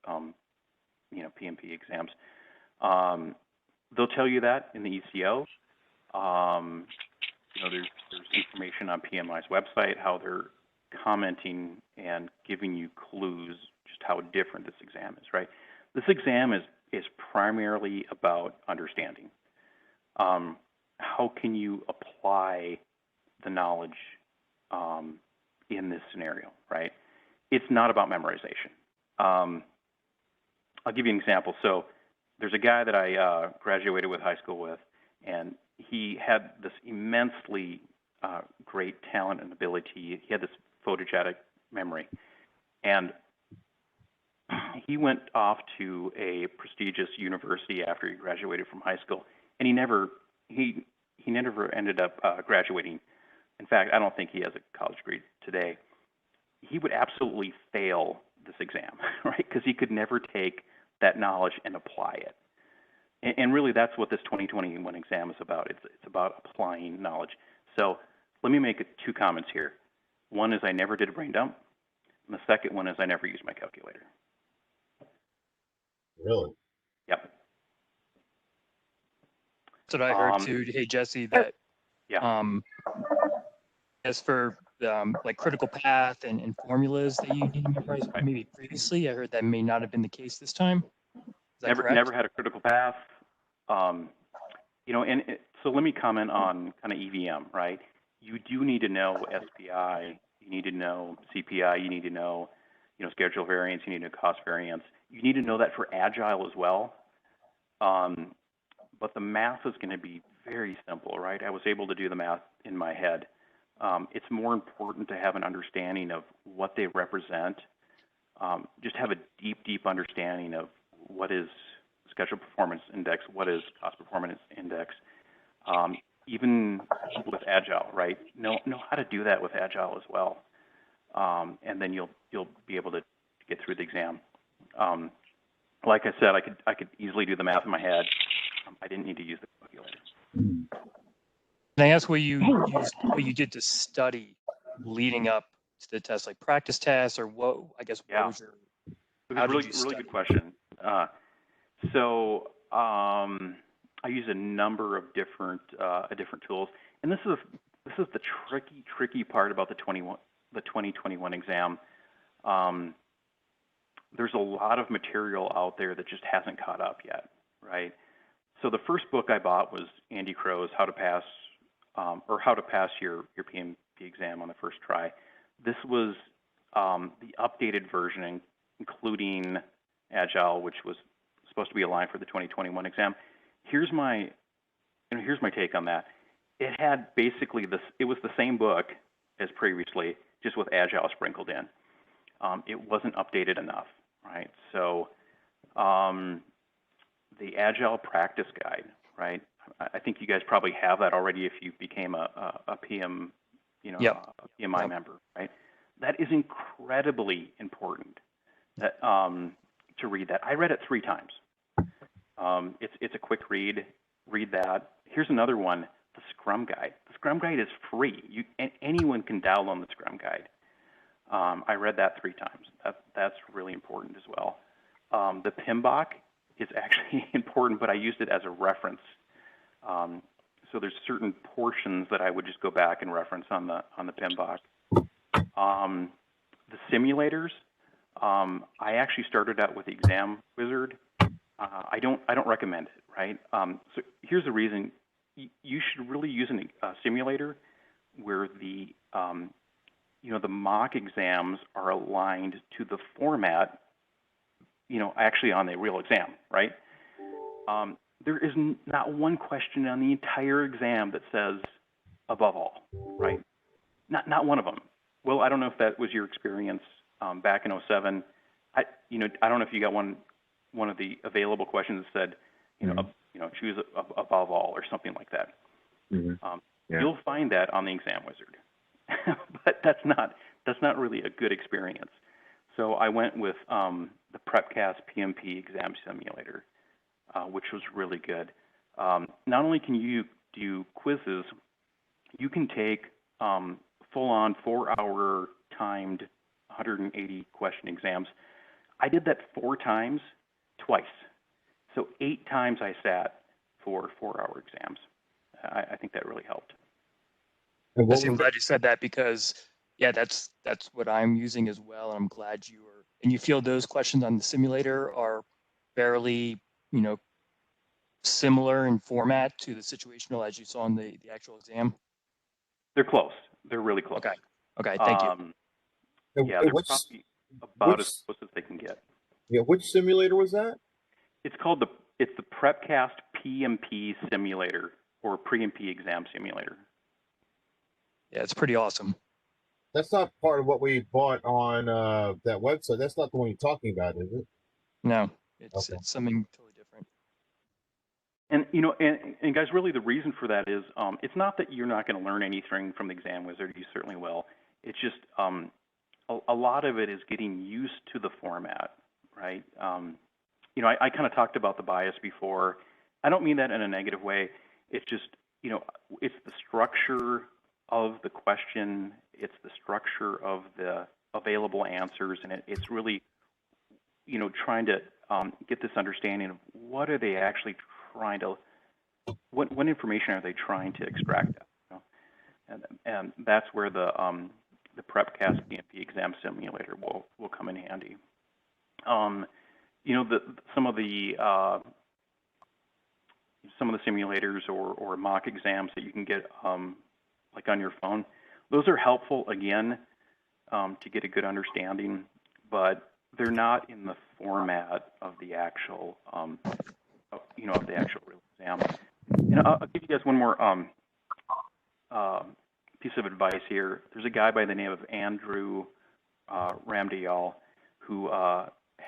Speaker 7: PMP exams. They'll tell you that in the ECO. There's information on PMI's website how they're commenting and giving you clues just how different this exam is, right? This exam is primarily about understanding. How can you apply the knowledge in this scenario, right? It's not about memorization. I'll give you an example. So there's a guy that I graduated with high school with, and he had this immensely great talent and ability. He had this photogenic memory, and he went off to a prestigious university after he graduated from high school, and he never ended up graduating. In fact, I don't think he has a college degree today. He would absolutely fail this exam, right? Because he could never take that knowledge and apply it. And really, that's what this 2021 exam is about. It's about applying knowledge. So let me make 2 comments here. One is I never did a brain dump, and the second one is I never used my calculator.
Speaker 2: Really?
Speaker 7: Yep.
Speaker 16: That's what I heard too. Hey, Jesse, that as for like critical path and formulas that you need to memorize maybe previously, I heard that may not have been the case this time. Is that correct?
Speaker 7: Never had a critical path. So let me comment on kind of EVM, right? You do need to know SPI, you need to know CPI, you need to know, schedule variance, you need to know cost variance. You need to know that for Agile as well. But the math is going to be very simple, right? I was able to do the math in my head. It's more important to have an understanding of what they represent. Just have a deep understanding of what is schedule performance index, what is cost performance index. Even with Agile, right? Know how to do that with Agile as well, and then you'll be able to get through the exam. Like I said, I could easily do the math in my head. I didn't need to use the calculator.
Speaker 16: Can I ask what you did to study leading up to the test, like practice tests, or what? I guess what was your?
Speaker 7: It was a really good question. I use a number of different tools, and this is the tricky part about the 2021 exam. There's a lot of material out there that just hasn't caught up yet, right? So the first book I bought was Andy Crow's How to Pass Your PMP exam on the first try. This was the updated version, including Agile, which was supposed to be aligned for the 2021 exam. Here's my take on that. It had basically it was the same book as previously, just with Agile sprinkled in. It wasn't updated enough, right? So the Agile practice guide, right? I think you guys probably have that already if you became a PM, a PMI member, right? That is incredibly important to read that. I read it 3 times. It's a quick read. Read that. Here's another one, the Scrum Guide. The Scrum Guide is free. Anyone can download the Scrum Guide. I read that 3 times. That's really important as well. The PMBOK is actually important, but I used it as a reference. So there's certain portions that I would just go back and reference on the PMBOK. The simulators, I actually started out with the Exam Wizard. I don't recommend it, right? So here's the reason: you should really use a simulator where the mock exams are aligned to the format, actually on the real exam, right? There is not one question on the entire exam that says above all, right? Not one of them. Well, I don't know if that was your experience back in 2007. I don't know if you got one of the available questions that said, choose above all or something like that. You'll find that on the Exam Wizard, but that's not really a good experience. So I went with the PrepCast PMP exam simulator, which was really good. Not only can you do quizzes, you can take full-on 4-hour timed 180 question exams. I did that 4 times, twice. So 8 times I sat for 4-hour exams. I think that really helped.
Speaker 16: I'm glad you said that because, that's what I'm using as well. And I'm glad and you feel those questions on the simulator are fairly, similar in format to the situational as you saw in the actual exam?
Speaker 7: They're close. They're really close.
Speaker 16: Okay, thank you.
Speaker 7: They're probably about as close as they can get.
Speaker 2: Yeah, which simulator was that?
Speaker 7: It's called It's the PrepCast PMP simulator, or PMP exam simulator.
Speaker 16: Yeah, it's pretty awesome.
Speaker 2: That's not part of what we bought on that website. That's not the one you're talking about, is it?
Speaker 16: No, it's something totally different.
Speaker 7: And you know, and guys, really the reason for that is it's not that you're not going to learn anything from the exam wizard. You certainly will. It's just a lot of it is getting used to the format, right? You know, I kind of talked about the bias before. I don't mean that in a negative way. It's just, you know, it's the structure of the question. It's the structure of the available answers, and it's really, you know, trying to get this understanding of what are they actually trying to, what information are they trying to extract out, you know? And that's where the PrepCast PMP exam simulator will come in handy. You know, some of the simulators or mock exams that you can get like on your phone, those are helpful again to get a good understanding, but they're not in the format of the actual you know, of the actual real exam. And I'll give you guys one more piece of advice here. There's a guy by the name of Andrew Ramdayal who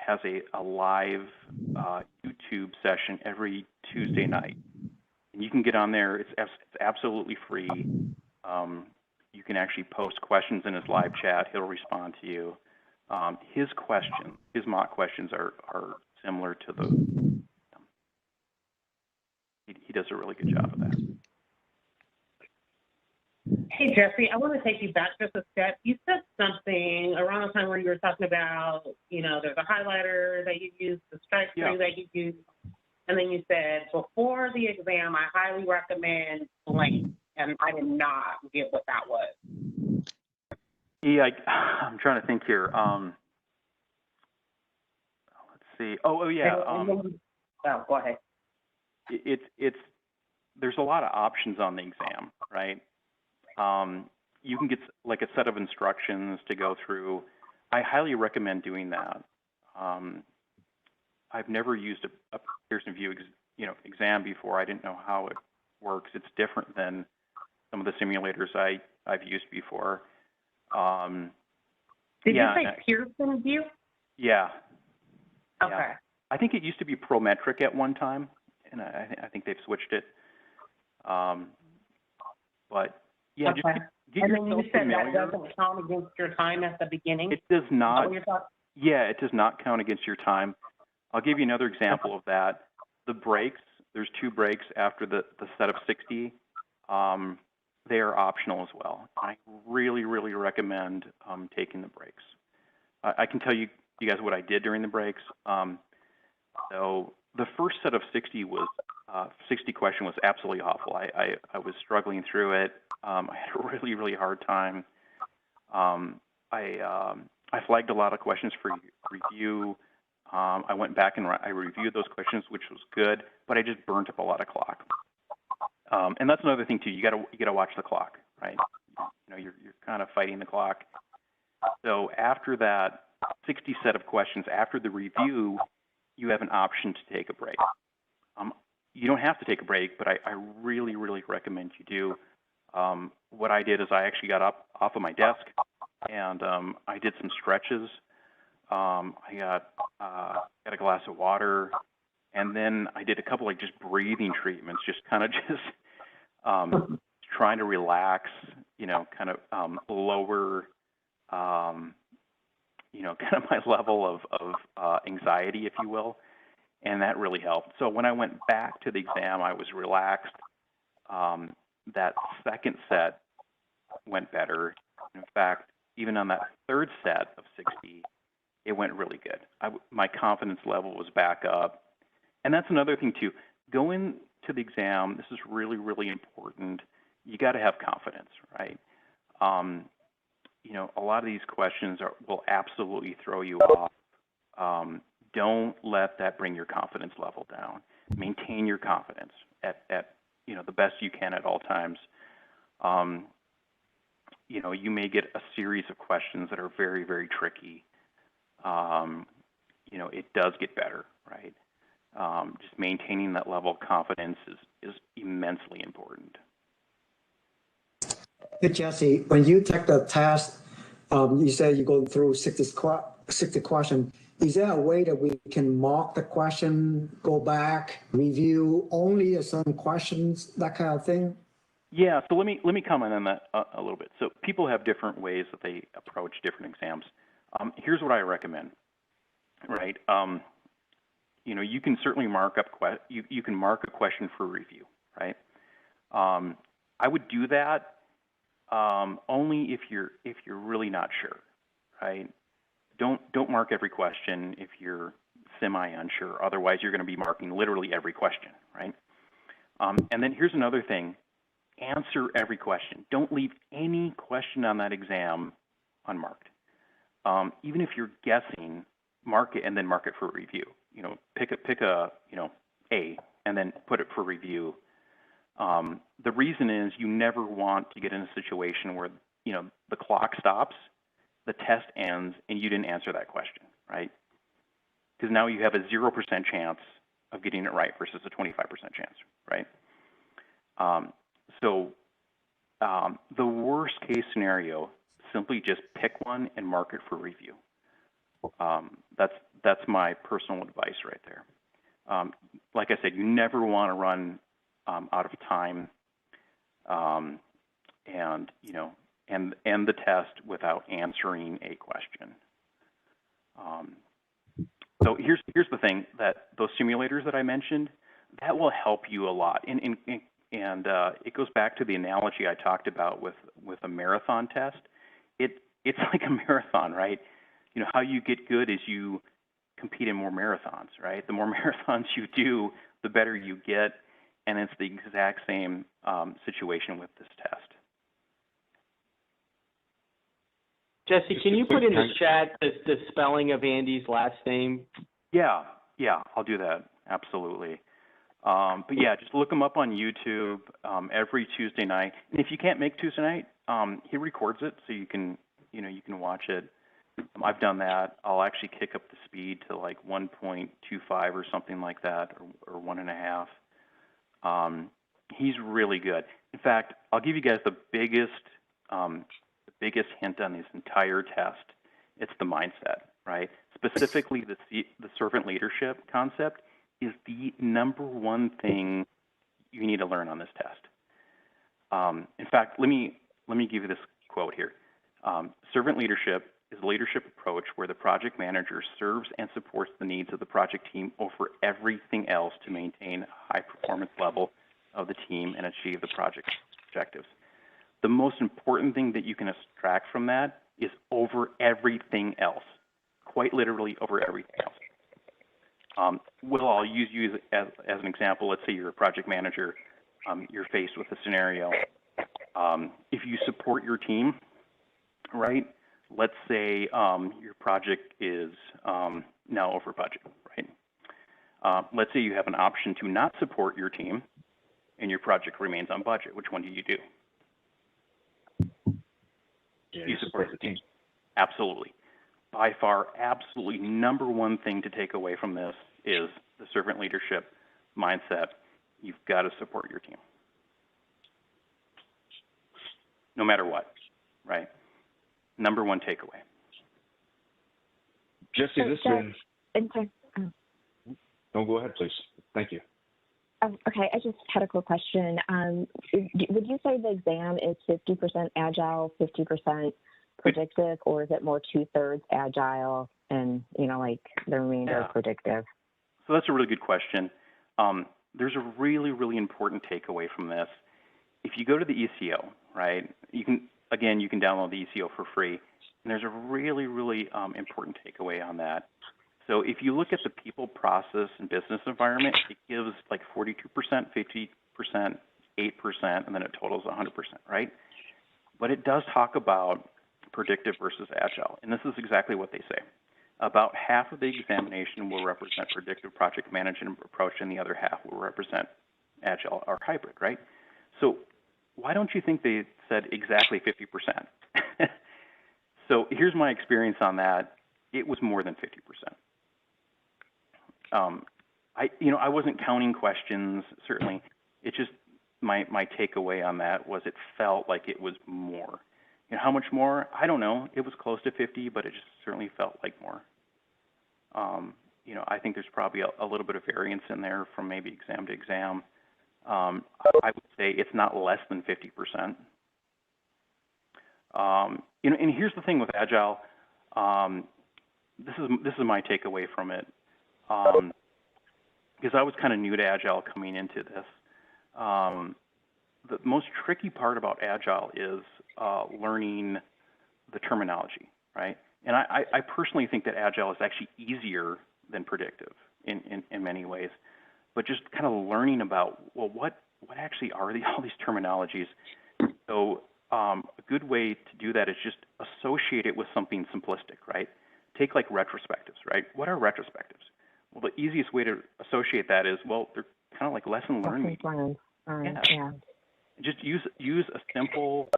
Speaker 7: has a live YouTube session every Tuesday night. And you can get on there. It's absolutely free. You can actually post questions in his live chat. He'll respond to you. His mock questions are similar to the. He does a really good job of that.
Speaker 14: Hey, Jeffrey, I want to take you back just a step. You said something around the time where you were talking about, you know, there's a highlighter that you use, the strike through that you use, and then you said, before the exam, I highly recommend blank, and I did not get what that was.
Speaker 7: Yeah, I'm trying to think here. Let's see. Oh yeah.
Speaker 14: Go ahead.
Speaker 7: It's there's a lot of options on the exam, right? You can get like a set of instructions to go through. I highly recommend doing that. I've never used a Pearson VUE exam before. I didn't know how it works. It's different than some of the simulators I've used before.
Speaker 14: Did you say Pearson VUE?
Speaker 7: Yeah.
Speaker 14: Okay.
Speaker 7: Yeah. I think it used to be Prometric at one time, and I think they've switched it. But yeah,
Speaker 14: okay.
Speaker 7: Just get
Speaker 14: and then you said
Speaker 7: familiar.
Speaker 14: That doesn't count against your time at the beginning?
Speaker 7: It does not.
Speaker 14: Yeah,
Speaker 7: it does not count against your time. I'll give you another example of that. The breaks, there's 2 breaks after the set of 60. They are optional as well. I really, really recommend taking the breaks. I can tell you guys what I did during the breaks. So the first set of 60 was 60 question was absolutely awful. I was struggling through it. I had a really, really hard time. I flagged a lot of questions for review. I went back and I reviewed those questions, which was good, but I just burnt up a lot of clock. And that's another thing too. You gotta watch the clock, right? You know, you're kind of fighting the clock. So after that 60 set of questions, after the review, you have an option to take a break. You don't have to take a break, but I really, really recommend you do. What I did is I actually got up off of my desk and I did some stretches. I got a glass of water, and then I did a couple like just breathing treatments, just kind of trying to relax, you know, kind of lower, you know, kind of my level of anxiety, if you will. And that really helped. So when I went back to the exam, I was relaxed. That second set went better. In fact, even on that third set of 60, it went really good. My confidence level was back up. And that's another thing too. Going to the exam, this is really, really important. You got to have confidence, right? You know, a lot of these questions will absolutely throw you off. Don't let that bring your confidence level down. Maintain your confidence at you know, the best you can at all times. You know, you may get a series of questions that are very, very tricky. You know, it does get better, right? just maintaining that level of confidence is immensely important.
Speaker 11: Hey, Jesse, when you take the test, you say you go through 60 questions. Is there a way that we can mark the question, go back, review only some questions, that kind of thing?
Speaker 7: Yeah, so let me comment on that a little bit. So people have different ways that they approach different exams. Here's what I recommend, right? You know, you can certainly mark up you can mark a question for review, right? I would do that only if you're really not sure, right? Don't mark every question if you're semi-unsure. Otherwise, you're going to be marking literally every question, right? And then here's another thing. Answer every question. Don't leave any question on that exam unmarked. Even if you're guessing, mark it and then mark it for review. You know, pick a you know, A and then put it for review. The reason is you never want to get in a situation where, you know, the clock stops, the test ends, and you didn't answer that question, right? Because now you have a 0% chance of getting it right versus a 25% chance, right? So the worst case scenario, simply just pick one and mark it for review. That's my personal advice right there. Like I said, you never want to run out of time and you know end the test without answering a question. So here's the thing, that those simulators that I mentioned, that will help you a lot. And it goes back to the analogy I talked about with a marathon test. It's like a marathon, right? You know, how you get good is you compete in more marathons, right? The more marathons you do, the better you get, and it's the exact same situation with this test.
Speaker 4: Jesse, can you put in the chat the spelling of Andy's last name?
Speaker 7: Yeah, I'll do that, absolutely. But yeah, just look him up on YouTube every Tuesday night. And if you can't make Tuesday night, he records it so you can watch it. I've done that. I'll actually kick up the speed to like 1.25 or something like that, or 1.5. He's really good. In fact, I'll give you guys the biggest hint on this entire test. It's the mindset, right? Specifically, the servant leadership concept is the #1 thing you need to learn on this test. In fact, let me give you this quote here. Servant leadership is a leadership approach where the project manager serves and supports the needs of the project team over everything else to maintain a high performance level of the team and achieve the project objectives. The most important thing that you can extract from that is over everything else, quite literally over everything else. Will, I'll use you as an example. Let's say you're a project manager. You're faced with a scenario. If you support your team, right? Let's say your project is now over budget, right? Let's say you have an option to not support your team and your project remains on budget. Which one do you do?
Speaker 1: Yeah,
Speaker 7: you support the team. Absolutely. By far, absolutely #1 thing to take away from this is the servant leadership mindset. You've got to support your team. No matter what, right? #1 takeaway.
Speaker 1: Jesse, this is... No, go ahead, please. Thank you.
Speaker 13: Okay, I just had a quick question. Would you say the exam is 50% agile, 50% predictive, or is it more 2/3 agile and, like the remainder predictive?
Speaker 7: So that's a really good question. There's a really, really important takeaway from this. If you go to the ECO, right, you can download the ECO for free. And there's a really, really important takeaway on that. So if you look at the people, process, and business environment, it gives like 42%, 50%, 8%, and then it totals 100%, right? But it does talk about predictive versus agile. And this is exactly what they say. About half of the examination will represent predictive project management approach, and the other half will represent agile or hybrid, right? So why don't you think they said exactly 50%? So here's my experience on that. It was more than 50%. I wasn't counting questions, certainly. It just, my takeaway on that was it felt like it was more. How much more? I don't know. It was close to 50, but it just certainly felt like more. I think there's probably a little bit of variance in there from maybe exam to exam. I would say it's not less than 50%. And here's the thing with Agile. This is my takeaway from it. Because I was kind of new to Agile coming into this. The most tricky part about Agile is learning the terminology, right? And I personally think that Agile is actually easier than predictive in many ways, but just kind of learning about, well, what actually are all these terminologies? So a good way to do that is just associate it with something simplistic, right? Take like retrospectives, right? What are retrospectives? Well, the easiest way to associate that is, well, they're kind of like lesson learning.
Speaker 13: Yeah.
Speaker 7: Just use a simple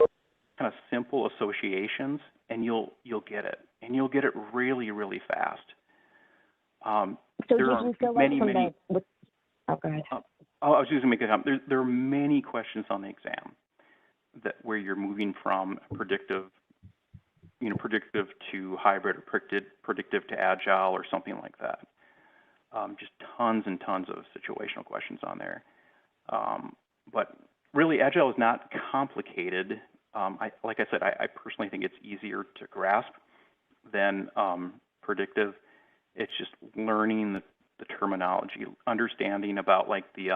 Speaker 7: associations, and you'll get it, and you'll get it really, really fast.
Speaker 13: So did you feel like go ahead.
Speaker 7: I was just going to make a comment. There are many questions on the exam where you're moving from predictive to hybrid, or predictive to Agile, or something like that. Just tons and tons of situational questions on there. But really, Agile is not complicated. Like I said, I personally think it's easier to grasp than predictive. It's just learning the terminology, understanding about like the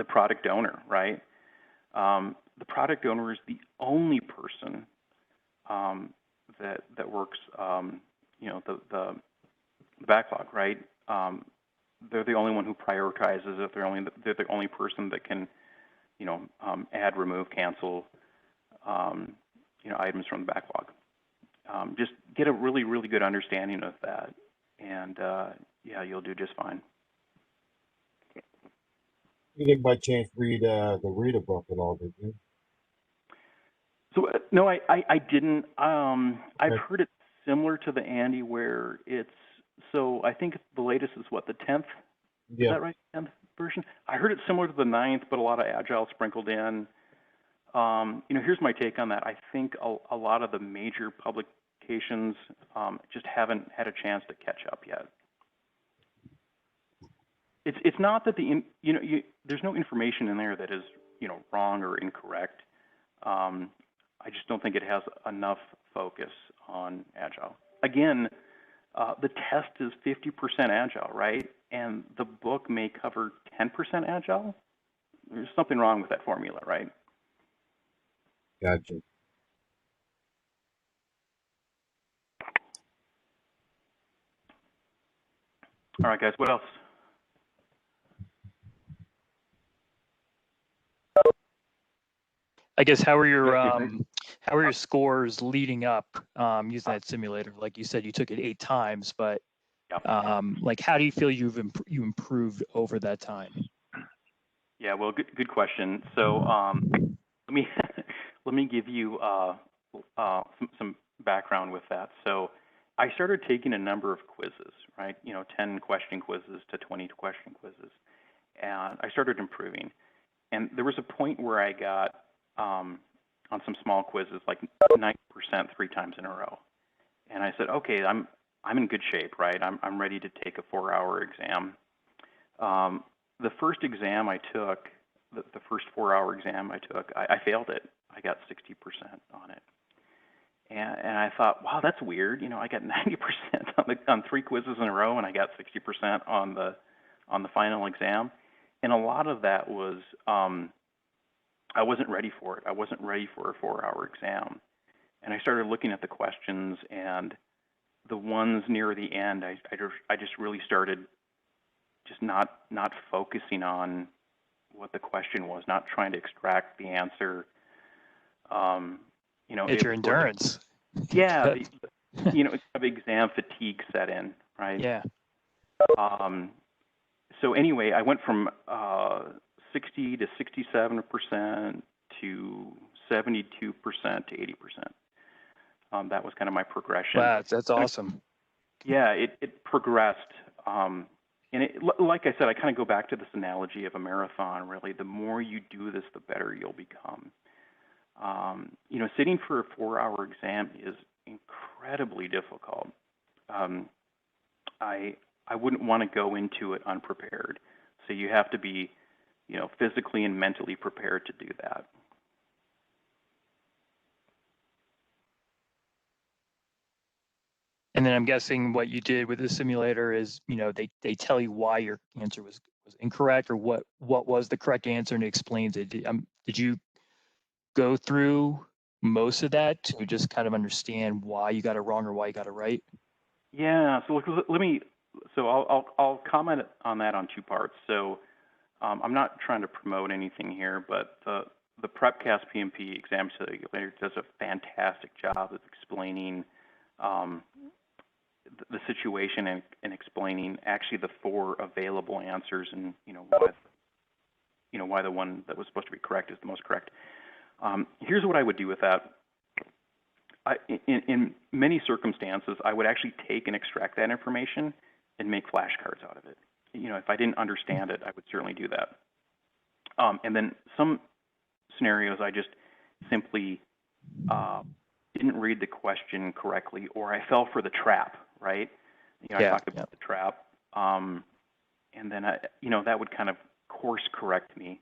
Speaker 7: product owner, right? The product owner is the only person that works, the backlog, right? They're the only one who prioritizes it. They're the only person that can, add, remove, cancel, items from the backlog. Just get a really, really good understanding of that, and you'll do just fine.
Speaker 2: You didn't by chance read the reader book at all, did you?
Speaker 7: So no, I didn't. I've heard it similar to the Andy, where it's, so I think the latest is what, the 10th?
Speaker 2: Yeah.
Speaker 7: Is that right? 10th version? I heard it similar to the 9th, but a lot of Agile sprinkled in. Here's my take on that. I think a lot of the major publications just haven't had a chance to catch up yet. It's not that there's no information in there that is wrong or incorrect. I just don't think it has enough focus on Agile. Again, the test is 50% Agile, right? And the book may cover 10% Agile. There's something wrong with that formula, right?
Speaker 2: Gotcha.
Speaker 7: All right, guys, what else?
Speaker 16: I guess how are your scores leading up using that simulator? Like you said, you took it 8 times, but like how do you feel you improved over that time?
Speaker 7: Yeah, well, good question. So let me let me give you some background with that. So I started taking a number of quizzes, right? 10 question quizzes to 20 question quizzes, and I started improving. And there was a point where I got on some small quizzes like 90% 3 times in a row, and I said, okay, I'm in good shape, right? I'm ready to take a 4-hour exam. The first exam I took, the first 4-hour exam I took, I failed it. I got 60% on it. And I thought, wow, that's weird. I got 90% on 3 quizzes in a row, and I got 60% on the final exam. And a lot of that was I wasn't ready for it. I wasn't ready for a 4-hour exam. And I started looking at the questions, and the ones near the end, I just really started just not focusing on what the question was, not trying to extract the answer.
Speaker 16: It's your endurance.
Speaker 7: Yeah, the exam fatigue set in, right?
Speaker 16: Yeah.
Speaker 7: So anyway, I went from 60 to 67% to 72% to 80%. That was kind of my progression.
Speaker 16: Wow, that's awesome.
Speaker 7: Yeah, it progressed. and like I said, I kind of go back to this analogy of a marathon. Really, the more you do this, the better you'll become. Sitting for a 4-hour exam is incredibly difficult. I wouldn't want to go into it unprepared. So you have to be, physically and mentally prepared to do that.
Speaker 16: And then I'm guessing what you did with the simulator is, they tell you why your answer was incorrect, or what was the correct answer, and it explains it. Did you go through most of that to just kind of understand why you got it wrong or why you got it right?
Speaker 7: Yeah. So I'll comment on that on 2 parts. So I'm not trying to promote anything here, but the PrepCast PMP exam simulator does a fantastic job of explaining the situation and explaining actually the 4 available answers, and why the one that was supposed to be correct is the most correct. Here's what I would do with that. In many circumstances, I would actually take and extract that information and make flashcards out of it. If I didn't understand it, I would certainly do that. And then some scenarios, I just simply didn't read the question correctly, or I fell for the trap, right? I talked about the trap. And then, that would kind of course correct me,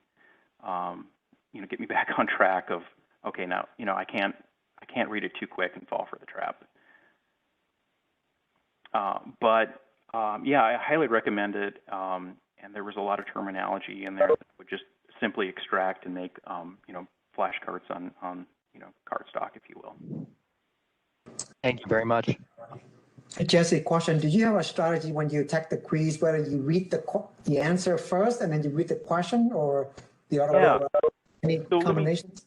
Speaker 7: get me back on track of, okay, now, I can't read it too quick and fall for the trap. I highly recommend it. And there was a lot of terminology in there that would just simply extract and make, flashcards on cardstock, if you will.
Speaker 16: Thank you very much.
Speaker 11: Hey, Jesse, question. Do you have a strategy when you take the quiz, whether you read the answer first and then you read the question, or the other way around? Any combinations?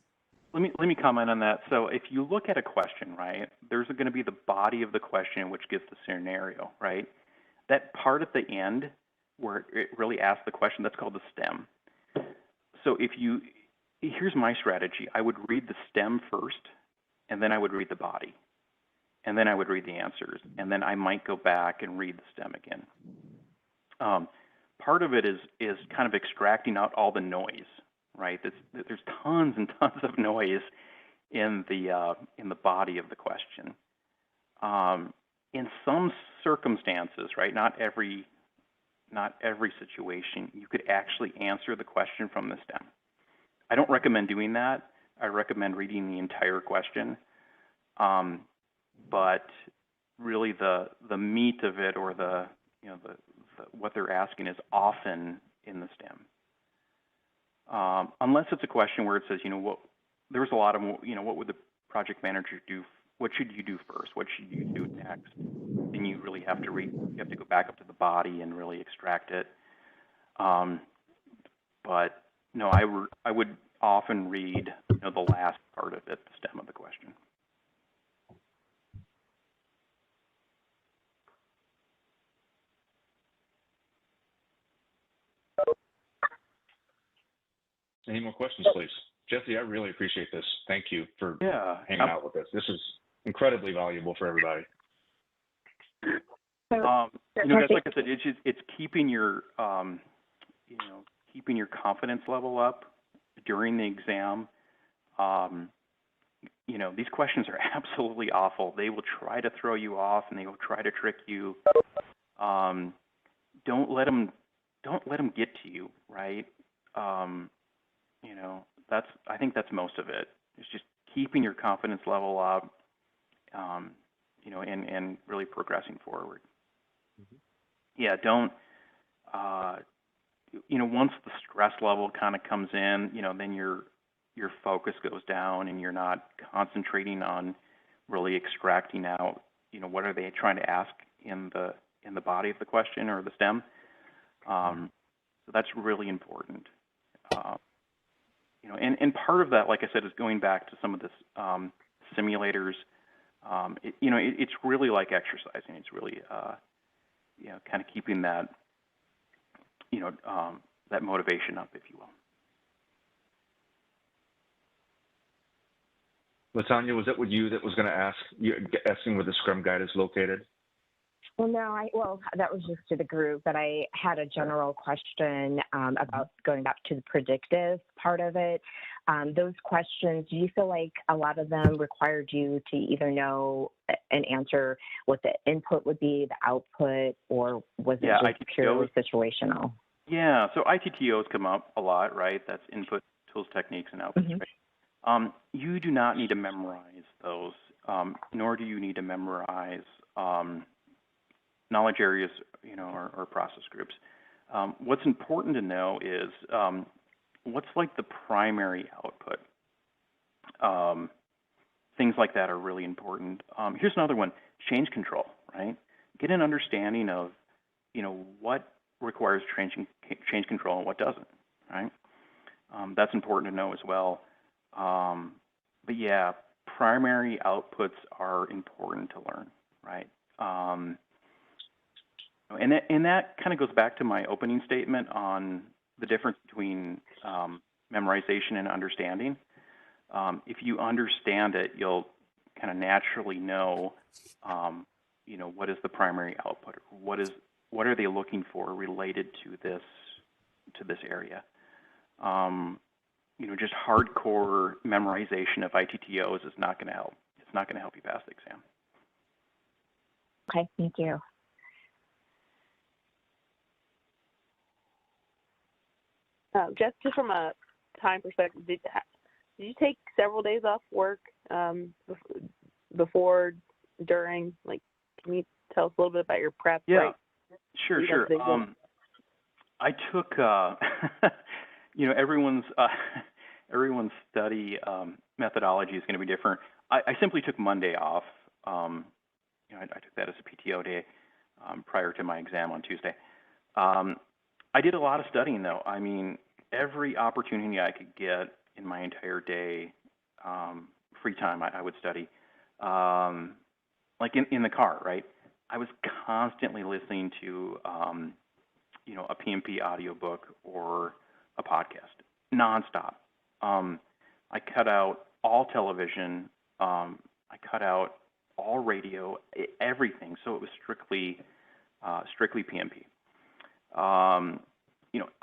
Speaker 7: Let me comment on that. So if you look at a question, right, there's going to be the body of the question which gives the scenario, right? That part at the end where it really asks the question, that's called the stem. So here's my strategy. I would read the stem first, and then I would read the body. And then I would read the answers, and then I might go back and read the stem again. Part of it is kind of extracting out all the noise, right? There's tons and tons of noise in the body of the question. In some circumstances, right, not every situation, you could actually answer the question from the stem. I don't recommend doing that. I recommend reading the entire question. But really the meat of it, or the what they're asking, is often in the stem. Unless it's a question where it says, there's a lot of, what would the project manager do? What should you do first? What should you do next? Then you really have to you have to go back up to the body and really extract it. But no, I would often read, the last part of it, the stem of the question.
Speaker 1: Any more questions, please? Jesse, I really appreciate this. Thank you for hanging out with us. This is incredibly valuable for everybody.
Speaker 7: Guys, like I said, it's keeping your, keeping your confidence level up during the exam. These questions are absolutely awful. They will try to throw you off, and they will try to trick you. Don't let them get to you, right? I think that's most of it. It's just keeping your confidence level up, and really progressing forward. Mm-hmm. Yeah, don't, once the stress level kind of comes in, then your focus goes down, and you're not concentrating on really extracting out, what are they trying to ask in the body of the question or the stem. So that's really important. And part of that, like I said, is going back to some of this simulators. It's really like exercising. It's really, kind of keeping that, that motivation up, if you will.
Speaker 1: Latanya, was that what you that was going to ask? You asking where the Scrum Guide is located?
Speaker 13: Well, no, that was just to the group, but I had a general question about going back to the predictive part of it. Those questions, do you feel like a lot of them required you to either know an answer, what the input would be, the output, or was it just purely situational?
Speaker 7: Yeah, so ITTOs come up a lot, right? That's input, tools, techniques, and outputs, right? You do not need to memorize those, nor do you need to memorize knowledge areas, or process groups. What's important to know is what's like the primary output. Things like that are really important. Here's another one: change control. Right? Get an understanding of, what requires change control and what doesn't. Right? That's important to know as well. But yeah, primary outputs are important to learn. Right? And that kind of goes back to my opening statement on the difference between memorization and understanding. If you understand it, you'll kind of naturally know, what is the primary output? What are they looking for related to this area? Just hardcore memorization of ITTOs is not going to help. It's not going to help you pass the exam.
Speaker 13: Okay, thank you.
Speaker 17: Just from a time perspective, did you take several days off work before, during? Like, can you tell us a little bit about your prep?
Speaker 7: Yeah,
Speaker 17: right?
Speaker 7: sure. I took, everyone's study methodology is going to be different. I simply took Monday off. I took that as a PTO day prior to my exam on Tuesday. I did a lot of studying, though. I mean, every opportunity I could get in my entire day, free time, I would study. Like in the car, right? I was constantly listening to, a PMP audiobook or a podcast, nonstop. I cut out all television. I cut out all radio, everything. So it was strictly PMP.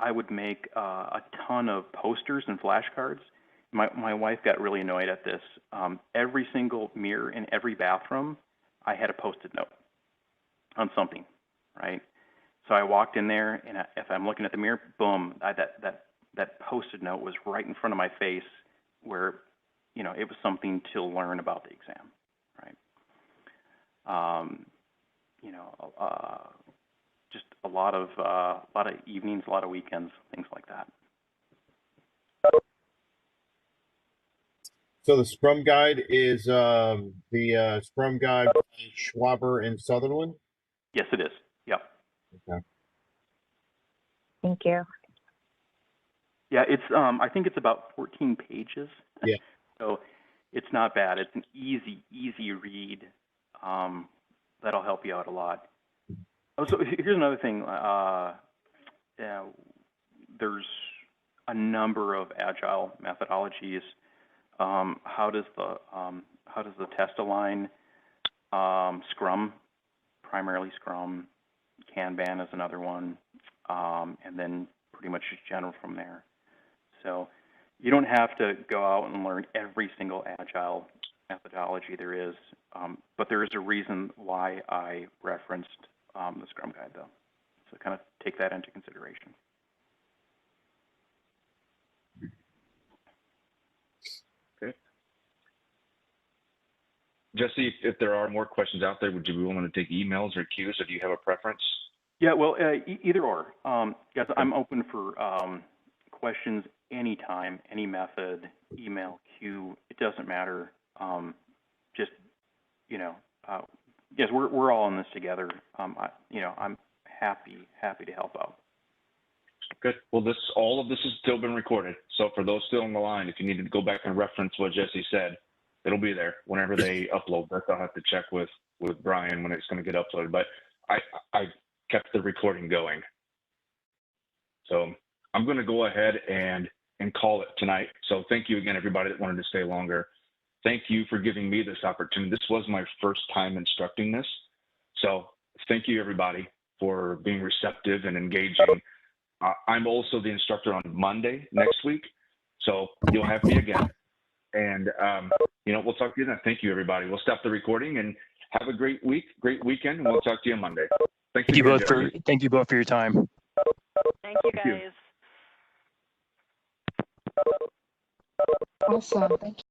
Speaker 7: I would make a ton of posters and flashcards. My wife got really annoyed at this. Every single mirror in every bathroom, I had a Post-it note on something, right? So I walked in there, and if I'm looking at the mirror, boom, that Post-it note was right in front of my face, where, it was something to learn about the exam, right? Just a lot of evenings, a lot of weekends, things like that.
Speaker 2: So the Scrum Guide is the Scrum Guide by Schwaber and Sutherland?
Speaker 7: Yes, it is. Yep.
Speaker 2: Okay.
Speaker 13: Thank you.
Speaker 7: Yeah, it's I think it's about 14 pages.
Speaker 2: Yeah.
Speaker 7: So it's not bad. It's an easy read. That'll help you out a lot. Oh, so here's another thing. There's a number of agile methodologies. How does the test align? Scrum, primarily Scrum. Kanban is another one, and then pretty much just general from there. So you don't have to go out and learn every single agile methodology there is, but there is a reason why I referenced the Scrum Guide, though. So kind of take that into consideration.
Speaker 1: Okay. Jesse, if there are more questions out there, would you be willing to take emails or Qs, or do you have a preference?
Speaker 7: Yeah, well, either or. Guys, I'm open for questions anytime, any method, email, Q. It doesn't matter. Yes, we're all in this together. I'm happy to help out.
Speaker 1: Good. Well, all of this has still been recorded. So for those still on the line, if you need to go back and reference what Jesse said, it'll be there whenever they upload this. I'll have to check with Brian when it's going to get uploaded. But I kept the recording going. So I'm going to go ahead and call it tonight. So thank you again, everybody that wanted to stay longer. Thank you for giving me this opportunity. This was my first time instructing this. So thank you, everybody, for being receptive and engaging. I'm also the instructor on Monday next week, so you'll have me again. And, we'll talk to you then. Thank you, everybody. We'll stop the recording and have a great week, great weekend, and we'll talk to you on Monday.
Speaker 16: Thank you both for your time.
Speaker 9: Thank you, guys.
Speaker 12: Awesome. Thank you.